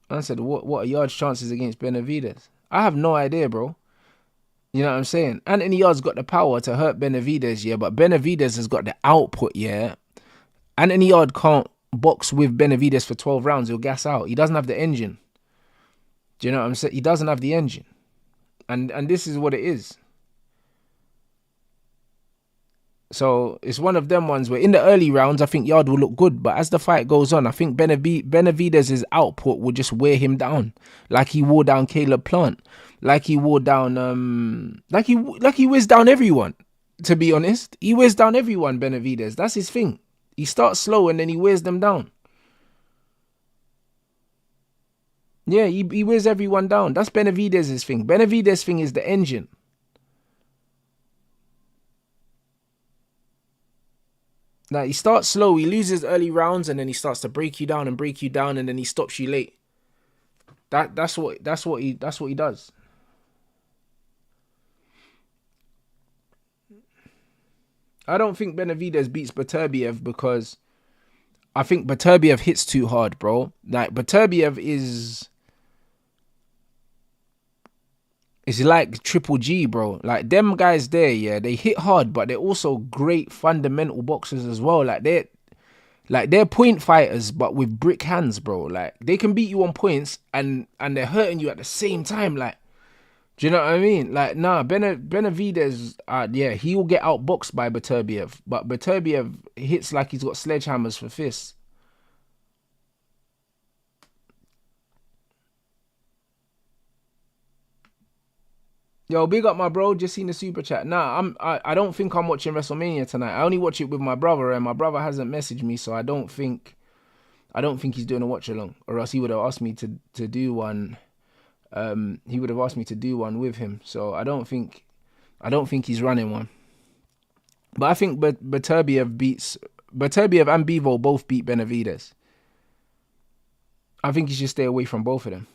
I said, what are Yard's chances against Benvidez? I have no idea, bro. You know what I'm saying? Anthony Yard's got the power to hurt Benvidez, yeah, but Benvidez has got the output, yeah. Anthony Yard can't box with Benvidez for 12 rounds. He'll gas out. He doesn't have the engine. Do you know what I'm saying? He doesn't have the engine. And this is what it is. So it's one of them ones where in the early rounds, I think Yard will look good. But as the fight goes on, I think Benavidez's output will just wear him down. Like he wore down Caleb Plant. Like he wore down, like he wears down everyone, to be honest. He wears down everyone, Benvidez. That's his thing. He starts slow and then he wears them down. Yeah, he wears everyone down. That's Benavidez's thing. Benavidez's thing is the engine. Like he starts slow, he loses early rounds, and then he starts to break you down, and then he stops you late. That's what he does. I don't think Benvidez beats Beterbiev because I think Beterbiev hits too hard, bro. Like Beterbiev is like Triple G, bro. Like them guys there, yeah, they hit hard, but they're also great fundamental boxers as well. Like they're point fighters, but with brick hands, bro. Like they can beat you on points and they're hurting you at the same time. Like, do you know what I mean? Like, nah, Benavidez, yeah, he will get outboxed by Beterbiev, but Beterbiev hits like he's got sledgehammers for fists. Yo, big up my bro. Just seen the super chat. Nah, I don't think I'm watching WrestleMania tonight. I only watch it with my brother, and my brother hasn't messaged me, so I don't think he's doing a watch along, or else he would have asked me to do one. He would have asked me to do one with him. So I don't think he's running one. But I think Beterbiev and Bivol both beat Benavidez. I think he should stay away from both of them.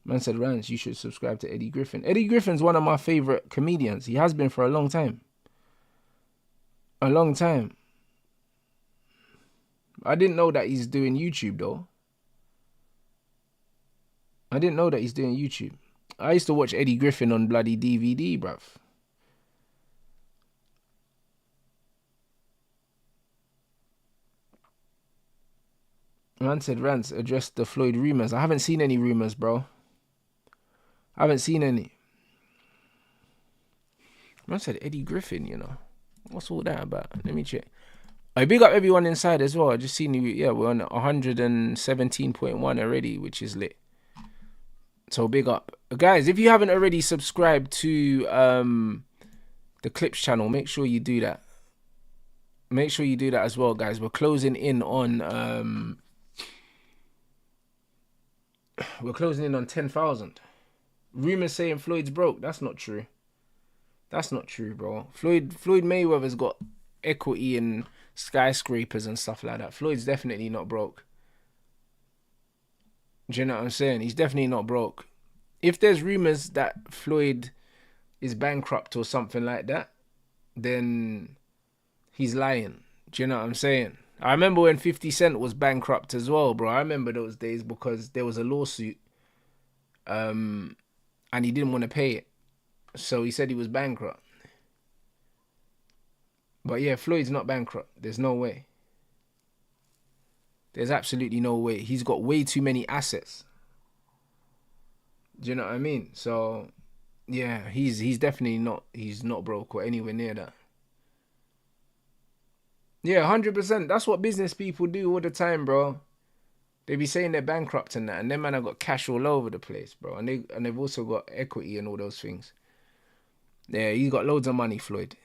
Man said, Rants, you should subscribe to Eddie Griffin. Eddie Griffin's one of my favourite comedians. He has been for a long time. A long time. I didn't know that he's doing YouTube, though. I didn't know that he's doing YouTube. I used to watch Eddie Griffin on bloody DVD, bruv. Man said, Rants, address the Floyd rumours. I haven't seen any rumours, bro. I haven't seen any. Man said Eddie Griffin, you know. What's all that about? Let me check. I big up everyone inside as well. I just seen you. Yeah, we're on 117.1 already, which is lit. So big up Guys, if you haven't already subscribed to the Clips channel, make sure you do that. Make sure you do that as well, guys. We're closing in on 10,000. Rumors saying Floyd's broke. That's not true. That's not true, bro. Floyd Mayweather's got equity in skyscrapers and stuff like that. Floyd's definitely not broke. Do you know what I'm saying? He's definitely not broke. If there's rumors that Floyd is bankrupt or something like that, then he's lying. Do you know what I'm saying? I remember when 50 Cent was bankrupt as well, bro. I remember those days because there was a lawsuit and he didn't want to pay it. So he said he was bankrupt. But yeah, Floyd's not bankrupt. There's no way. There's absolutely no way. He's got way too many assets. Do you know what I mean? So yeah, he's definitely not, he's not broke or anywhere near that. Yeah, 100%. That's what business people do all the time, bro. They be saying they're bankrupt and that, and them man have got cash all over the place, bro. And they've also got equity and all those things. Yeah, he's got loads of money, Floyd.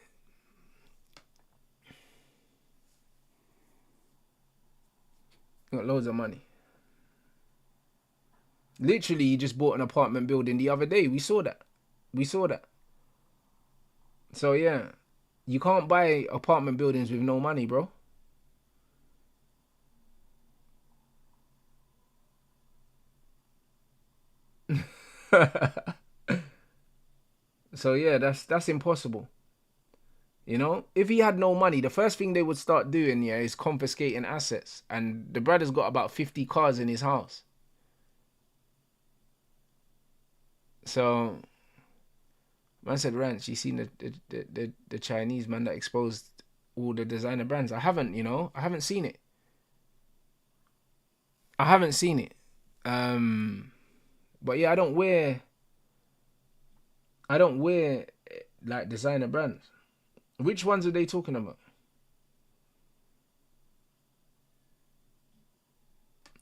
Got loads of money. Literally, he just bought an apartment building the other day. We saw that. So yeah, you can't buy apartment buildings with no money, bro. So yeah, that's impossible. You know, if he had no money, the first thing they would start doing, yeah, is confiscating assets. And the brother's got about 50 cars in his house. So, man said, Rants, you seen the Chinese man that exposed all the designer brands? I haven't, you know, I haven't seen it. But yeah, I don't wear like designer brands. Which ones are they talking about?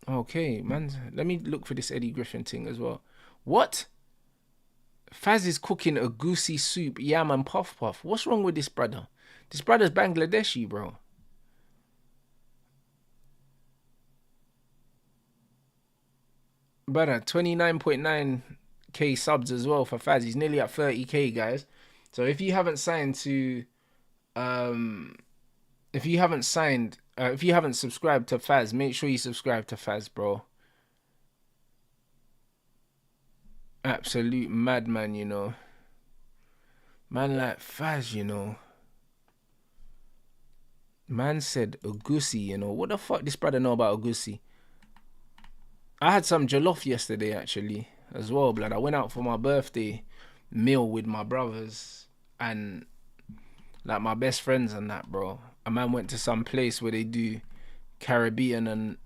Okay, man. Let me look for this Eddie Griffin thing as well. What? Faz is cooking a goosey soup, yam and puff puff. What's wrong with this brother? This brother's Bangladeshi, bro. Brother, 29.9k subs as well for Faz. He's nearly at 30k, guys. So if you haven't signed to... if you haven't subscribed to Faz, make sure you subscribe to Faz, bro. Absolute madman, you know. Man like Faz, you know. Man said Ogusi, you know. What the fuck this brother know about Ogusi? I had some jollof yesterday, actually, as well, blood. I went out for my birthday meal with my brothers and like my best friends and that, bro. A man went to some place where they do Caribbean and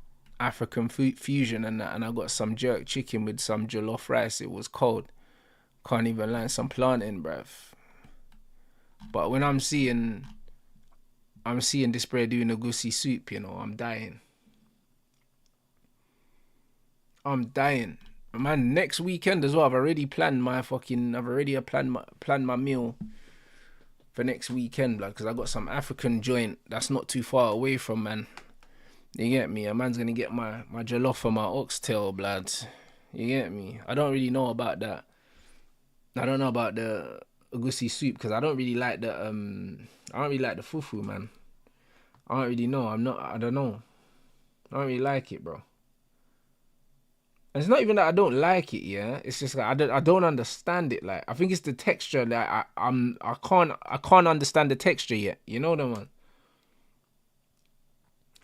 African fusion and that, and I got some jerk chicken with some jollof rice. It was cold. Can't even line some plantain, bruv. But when I'm seeing this bro doing a goosey soup, you know, I'm dying. Man, next weekend as well, I've already planned my meal for next weekend, blood, because I got some African joint that's not too far away from, man. You get me? A man's gonna get my jollof for my oxtail, blood. You get me? I don't really know about that. I don't know about the goosey soup because I don't really like the fufu, man. I don't really know. I don't know. I don't really like it, bro. And it's not even that I don't like it, yeah. It's just like I don't understand it. Like I think it's the texture. Like I can't understand the texture yet. You know what I mean?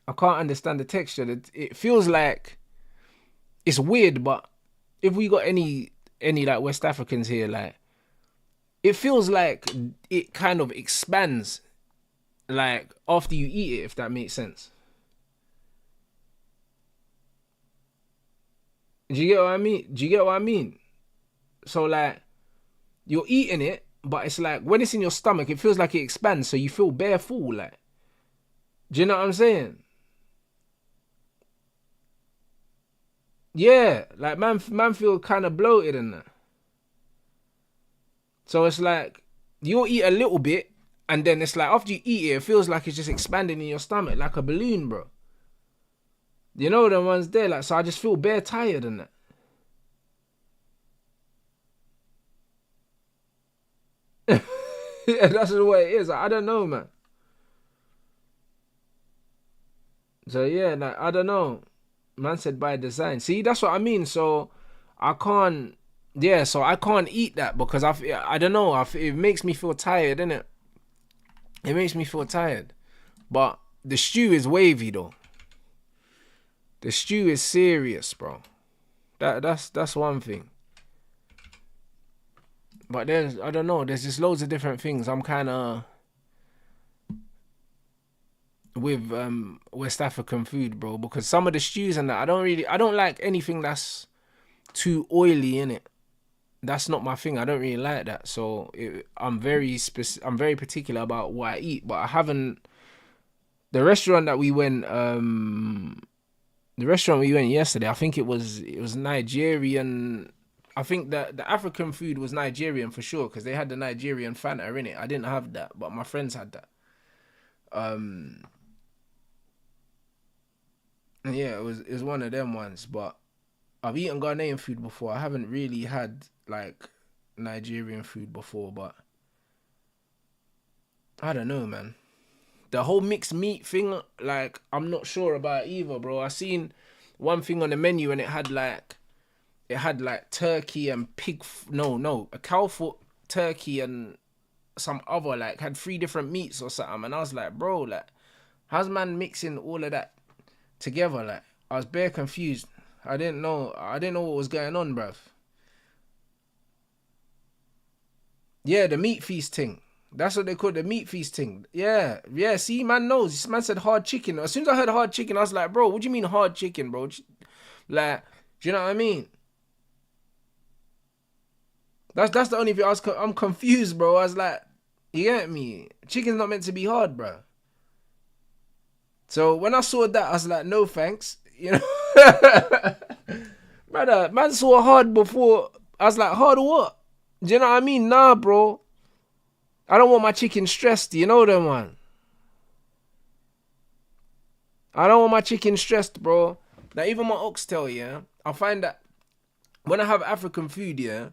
I can't understand the texture. It feels like it's weird, but if we got any like West Africans here, like it feels like it kind of expands like after you eat it, if that makes sense. Do you get what I mean? So like you're eating it, but it's like when it's in your stomach, it feels like it expands, so you feel bare full, like. Do you know what I'm saying? Yeah, like man feel kind of bloated and that. So it's like you'll eat a little bit, and then it's like after you eat it, it feels like it's just expanding in your stomach like a balloon, bro. You know the ones there, like, so I just feel bare tired and that. Yeah, that's the way it is. I don't know, man. So yeah, like I don't know. Man said by design. See, that's what I mean. So I can't. Yeah, so I can't eat that because I don't know. It makes me feel tired, innit? It makes me feel tired. But the stew is wavy though. The stew is serious, bro. That's one thing. But I don't know. There's just loads of different things. I'm kind of with West African food, bro, because some of the stews and that I don't like anything that's too oily in it. That's not my thing. I don't really like that. So I'm very particular about what I eat. But I haven't. The restaurant we went yesterday, I think it was Nigerian. I think that the African food was Nigerian for sure because they had the Nigerian Fanta in it. I didn't have that, but my friends had that. Yeah, it was one of them ones. But I've eaten Ghanaian food before. I haven't really had like Nigerian food before, but I don't know, man. The whole mixed meat thing, like, I'm not sure about either, bro. I seen one thing on the menu and it had like turkey and a cow foot, turkey and some other, like, had 3 different meats or something. And I was like, bro, like, how's man mixing all of that together? Like, I was bare confused. I didn't know what was going on, bruv. Yeah, the meat feast thing. That's what they call the meat feast thing. Yeah. See, man knows. This man said hard chicken. As soon as I heard hard chicken, I was like, bro, what do you mean hard chicken, bro? Like, do you know what I mean? That's the only thing I'm confused, bro. I was like, you get me? Chicken's not meant to be hard, bro. So when I saw that, I was like, no thanks. You know, brother, man saw hard before. I was like, hard or what? Do you know what I mean? Nah, bro. I don't want my chicken stressed. You know them, man. I don't want my chicken stressed, bro. Now, even my oxtail, yeah, I find that when I have African food, yeah,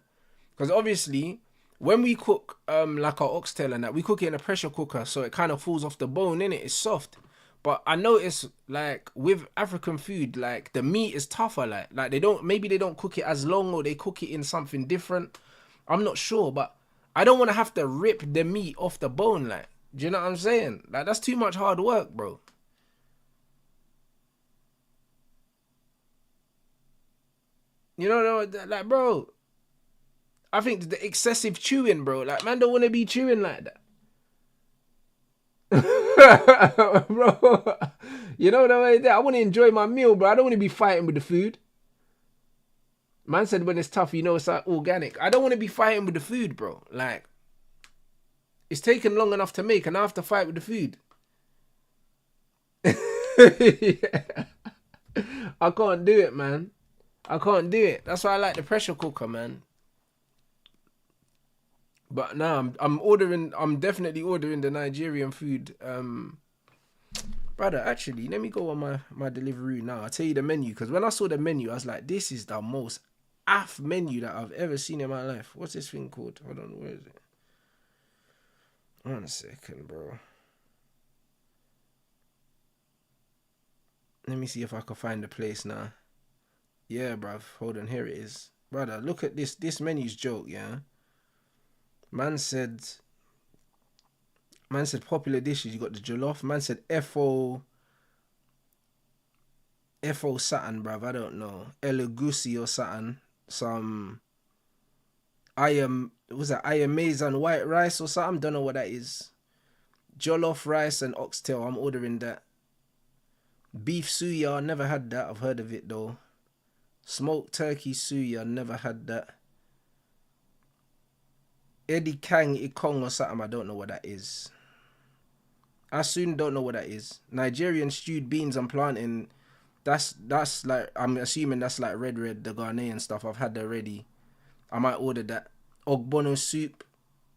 because obviously when we cook like our oxtail and that, we cook it in a pressure cooker, so it kind of falls off the bone, innit? It's soft. But I notice, like, with African food, like, the meat is tougher. Like they don't cook it as long, or they cook it in something different. I'm not sure, but I don't want to have to rip the meat off the bone. Like, do you know what I'm saying? Like, that's too much hard work, bro. You know, like, bro, I think the excessive chewing, bro. Like, man don't want to be chewing like that. Bro, you know the way that I want to enjoy my meal, bro. I don't want to be fighting with the food. Man said when it's tough, you know it's like organic. I don't want to be fighting with the food, bro. Like, it's taken long enough to make, and I have to fight with the food. Yeah. I can't do it, man. I can't do it. That's why I like the pressure cooker, man. But now I'm definitely ordering the Nigerian food. Brother, actually, let me go on my delivery now. I'll tell you the menu, because when I saw the menu, I was like, this is the most aff menu that I've ever seen in my life. What's this thing called? Hold on, where is it? 1 second, bro. Let me see if I can find the place now. Yeah, bruv. Hold on, here it is. Brother, look at this. This menu's joke, yeah? Man said popular dishes. You got the jollof. Man said FO something, bruv. I don't know. Elugusi or something. Some Ayamazan white rice or something. Don't know what that is. Jollof rice and oxtail. I'm ordering that. Beef suya. Never had that. I've heard of it though. Smoked turkey suya. Never had that. Eddie Kang Ikong or something. I don't know what that is. I soon don't know what that is. Nigerian stewed beans and plantain. That's like, I'm assuming that's like red, the Ghanaian stuff. I've had that already. I might order that. Ogbono soup.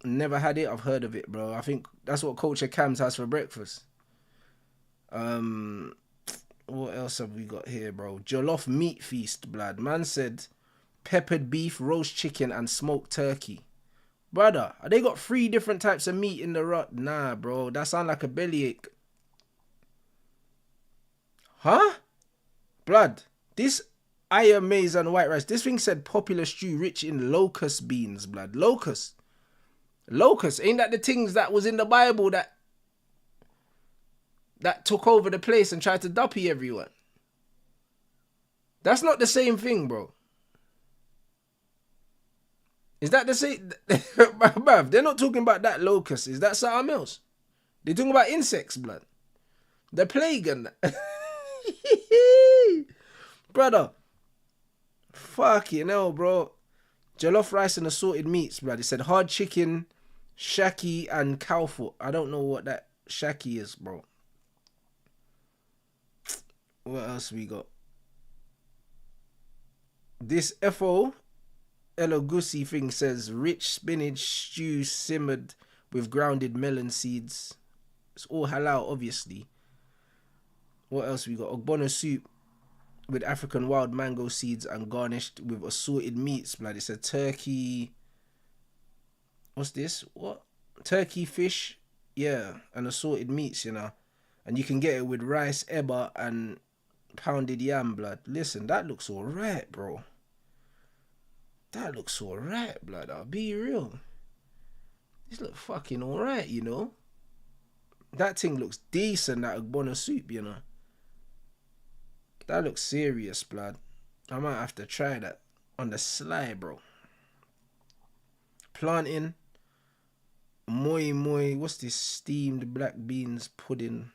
Never had it. I've heard of it, bro. I think that's what Culture Cams has for breakfast. What else have we got here, bro? Jollof meat feast, blood. Man said peppered beef, roast chicken, and smoked turkey. Brother, they got 3 different types of meat in the rut. Nah, bro. That sound like a bellyache. Huh? Blood. This Aya maize and white rice. This thing said popular stew rich in locust beans, blood. Locust. Locust. Ain't that the things that was in the Bible that took over the place and tried to duppy everyone? That's not the same thing, bro. Is that the same? Bruv, they're not talking about that locust. Is that something else? They're talking about insects, blood. The plague and that. Brother. Fucking hell, bro. Jollof rice and assorted meats, blood. It said hard chicken, shaki, and cow foot. I don't know what that shaki is, bro. What else we got? This FO Elogusi thing says rich spinach stew simmered with grounded melon seeds. It's all halal, obviously. What else we got? Ogbono soup with African wild mango seeds and garnished with assorted meats. Blood. It's a turkey. What's this? What? Turkey, fish, yeah, and assorted meats, you know. And you can get it with rice, eba, and pounded yam, blood. Listen, that looks alright, bro. That looks alright, blood. I'll be real. This look fucking alright, you know. That thing looks decent, that Ogbono soup, you know. That looks serious, blood. I might have to try that on the sly, bro. Plantain. Moi moi. What's this? Steamed black beans pudding.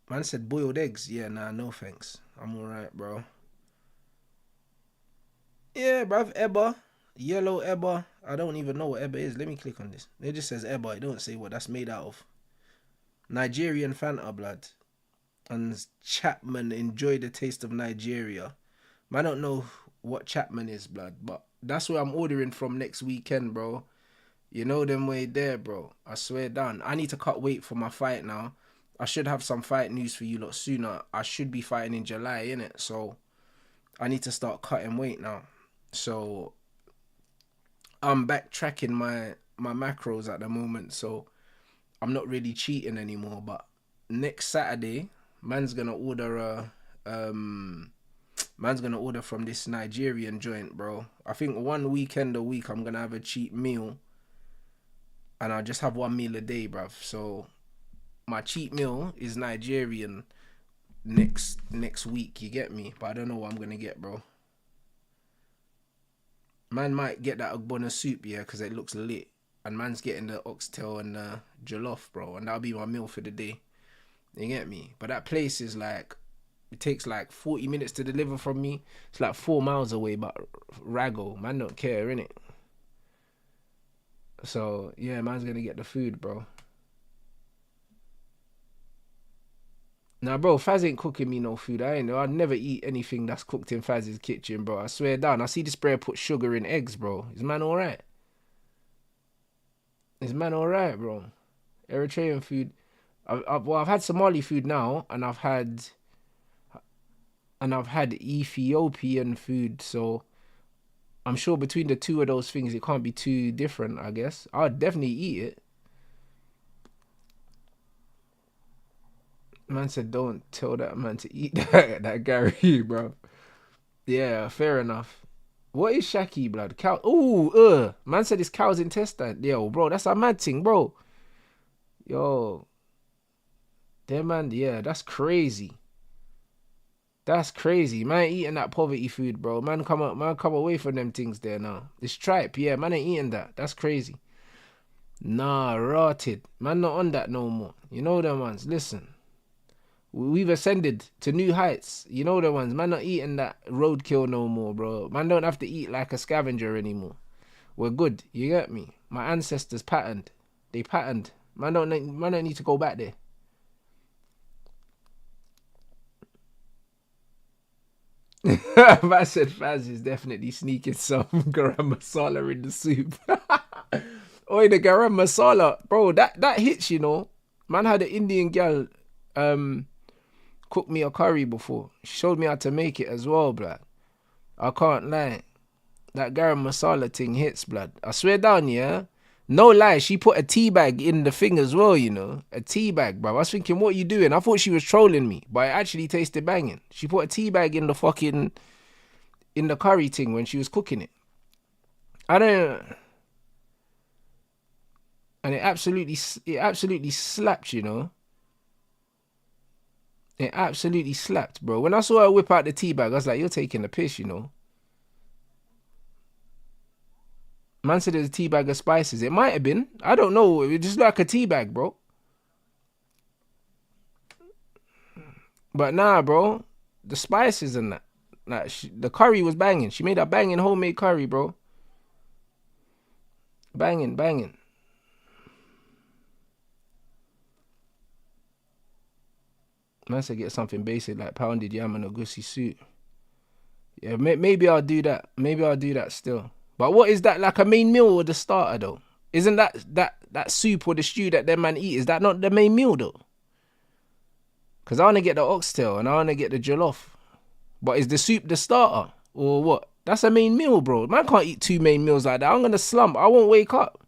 Man said boiled eggs. Yeah, nah, no thanks. I'm alright, bro. Yeah, bruv, Eba. Yellow Eba. I don't even know what Eba is. Let me click on this. It just says Eba. It don't say what that's made out of. Nigerian Fanta, blood. And Chapman, enjoy the taste of Nigeria. I don't know what Chapman is, blood, but that's where I'm ordering from next weekend, bro. You know them way there, bro. I swear down. I need to cut weight for my fight now. I should have some fight news for you lot sooner. I should be fighting in July, innit? So I need to start cutting weight now. So I'm backtracking my macros at the moment, so I'm not really cheating anymore. But next Saturday, man's gonna order from this Nigerian joint, bro. I think one weekend a week I'm gonna have a cheap meal, and I'll just have one meal a day, bruv. So my cheat meal is Nigerian next week, you get me? But I don't know what I'm gonna get, bro. Man might get that Ogbono soup, yeah, because it looks lit. And man's getting the oxtail and jollof, bro. And that'll be my meal for the day. You get me? But that place is like, it takes like 40 minutes to deliver from me. It's like 4 miles away, but raggle. Man don't care, innit? So, yeah, man's gonna get the food, bro. Nah, bro, Faz ain't cooking me no food. I'd never eat anything that's cooked in Faz's kitchen, bro. I swear down. I see this bro put sugar in eggs, bro. Is man alright? Is man alright, bro? Eritrean food. I've had Somali food now, and I've had Ethiopian food, so I'm sure between the two of those things it can't be too different, I guess. I'd definitely eat it. Man said don't tell that man to eat that Gary, bro. Yeah, fair enough. What is Shaki, blood? Cow. Ooh, man said it's cow's intestine. Yo, bro, that's a mad thing, bro. Yo. Damn, man, yeah, that's crazy. That's crazy. Man ain't eating that poverty food, bro. Man come away from them things there now. It's tripe, yeah, man ain't eating that. That's crazy. Nah, rotted. Man not on that no more. You know them ones. Listen. We've ascended to new heights. You know the ones. Man not eating that roadkill no more, bro. Man don't have to eat like a scavenger anymore. We're good. You get me? My ancestors patterned. They patterned. Man don't need to go back there. Man said Faz is definitely sneaking some garam masala in the soup. Oi, the garam masala, bro. That hits, you know. Man had an Indian girl cook me a curry before. She showed me how to make it as well, blood. I can't lie. That garam masala thing hits, blood. I swear down, yeah. No lie, she put a tea bag in the thing as well, you know. A tea bag, bro. I was thinking, what are you doing? I thought she was trolling me, but it actually tasted banging. She put a tea bag in the fucking, in the curry thing when she was cooking it. And it absolutely slapped, you know. It absolutely slapped, bro. When I saw her whip out the tea bag, I was like, you're taking the piss, you know. Man said there's a tea bag of spices. It might have been. I don't know. It just like a tea bag, bro. But nah, bro. The spices and that. Like, the curry was banging. She made a banging homemade curry, bro. Banging. Man said get something basic like pounded yam and a goosey soup. Yeah, maybe I'll do that. Maybe I'll do that still. But what is that, like a main meal or the starter though? Isn't that soup or the stew that them man eat, is that not the main meal though? Because I want to get the oxtail and I want to get the jollof. But is the soup the starter or what? That's a main meal, bro. Man can't eat two main meals like that. I'm going to slump. I won't wake up.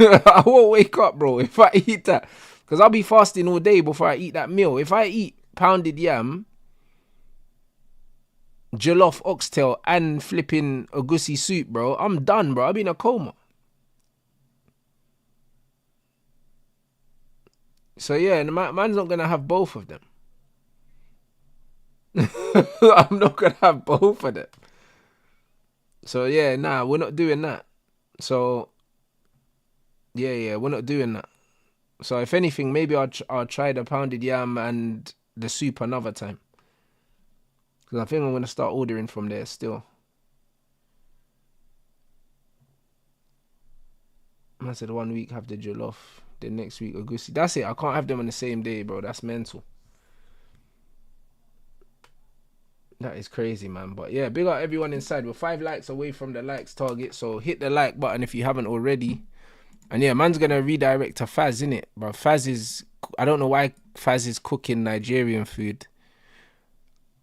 I won't wake up, bro, if I eat that. Because I'll be fasting all day before I eat that meal. If I eat pounded yam, jollof, oxtail, and flipping a goosey soup, bro, I'm done, bro. I'll be in a coma. So yeah, man's not going to have both of them. I'm not going to have both of them. So yeah, nah, we're not doing that. So yeah, we're not doing that. So if anything, maybe I'll try the pounded yam and the soup another time. Because I think I'm going to start ordering from there still. I said 1 week have the jollof, the next week a goosey. That's it. I can't have them on the same day, bro. That's mental. That is crazy, man. But yeah, big up everyone inside. We're 5 likes away from the likes target. So hit the like button if you haven't already. And yeah, man's going to redirect to Faz, innit? Bro, Faz is... I don't know why Faz is cooking Nigerian food.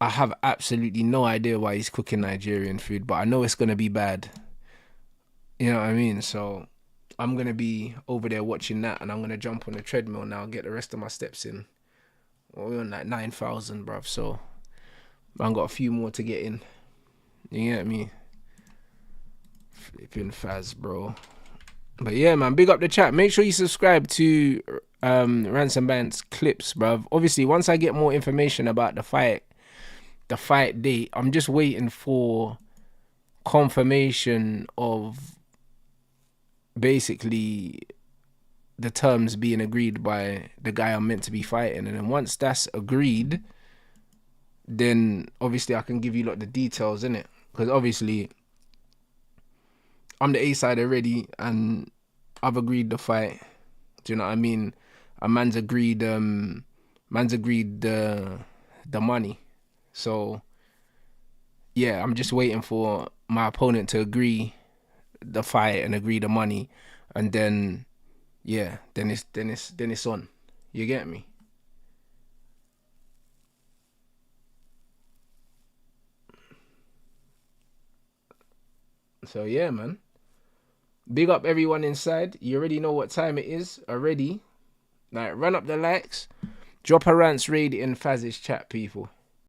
I have absolutely no idea why he's cooking Nigerian food. But I know it's going to be bad. You know what I mean? So I'm going to be over there watching that. And I'm going to jump on the treadmill now. Get the rest of my steps in. Well, we're on like 9,000, bruv. So I've got a few more to get in. You get me? Flipping Faz, bro. But yeah, man, big up the chat. Make sure you subscribe to Rants and Bants clips, bruv. Obviously, once I get more information about the fight date, I'm just waiting for confirmation of basically the terms being agreed by the guy I'm meant to be fighting. And then once that's agreed, then obviously I can give you like the details, innit? Because obviously I'm the A-side already, and I've agreed the fight. Do you know what I mean? And man's agreed the money. So yeah, I'm just waiting for my opponent to agree the fight and agree the money, and then yeah, then it's on. You get me? So yeah, man. Big up everyone inside. You already know what time it is already. Like, run up the likes. Drop a Rants raid in Faz's chat, people.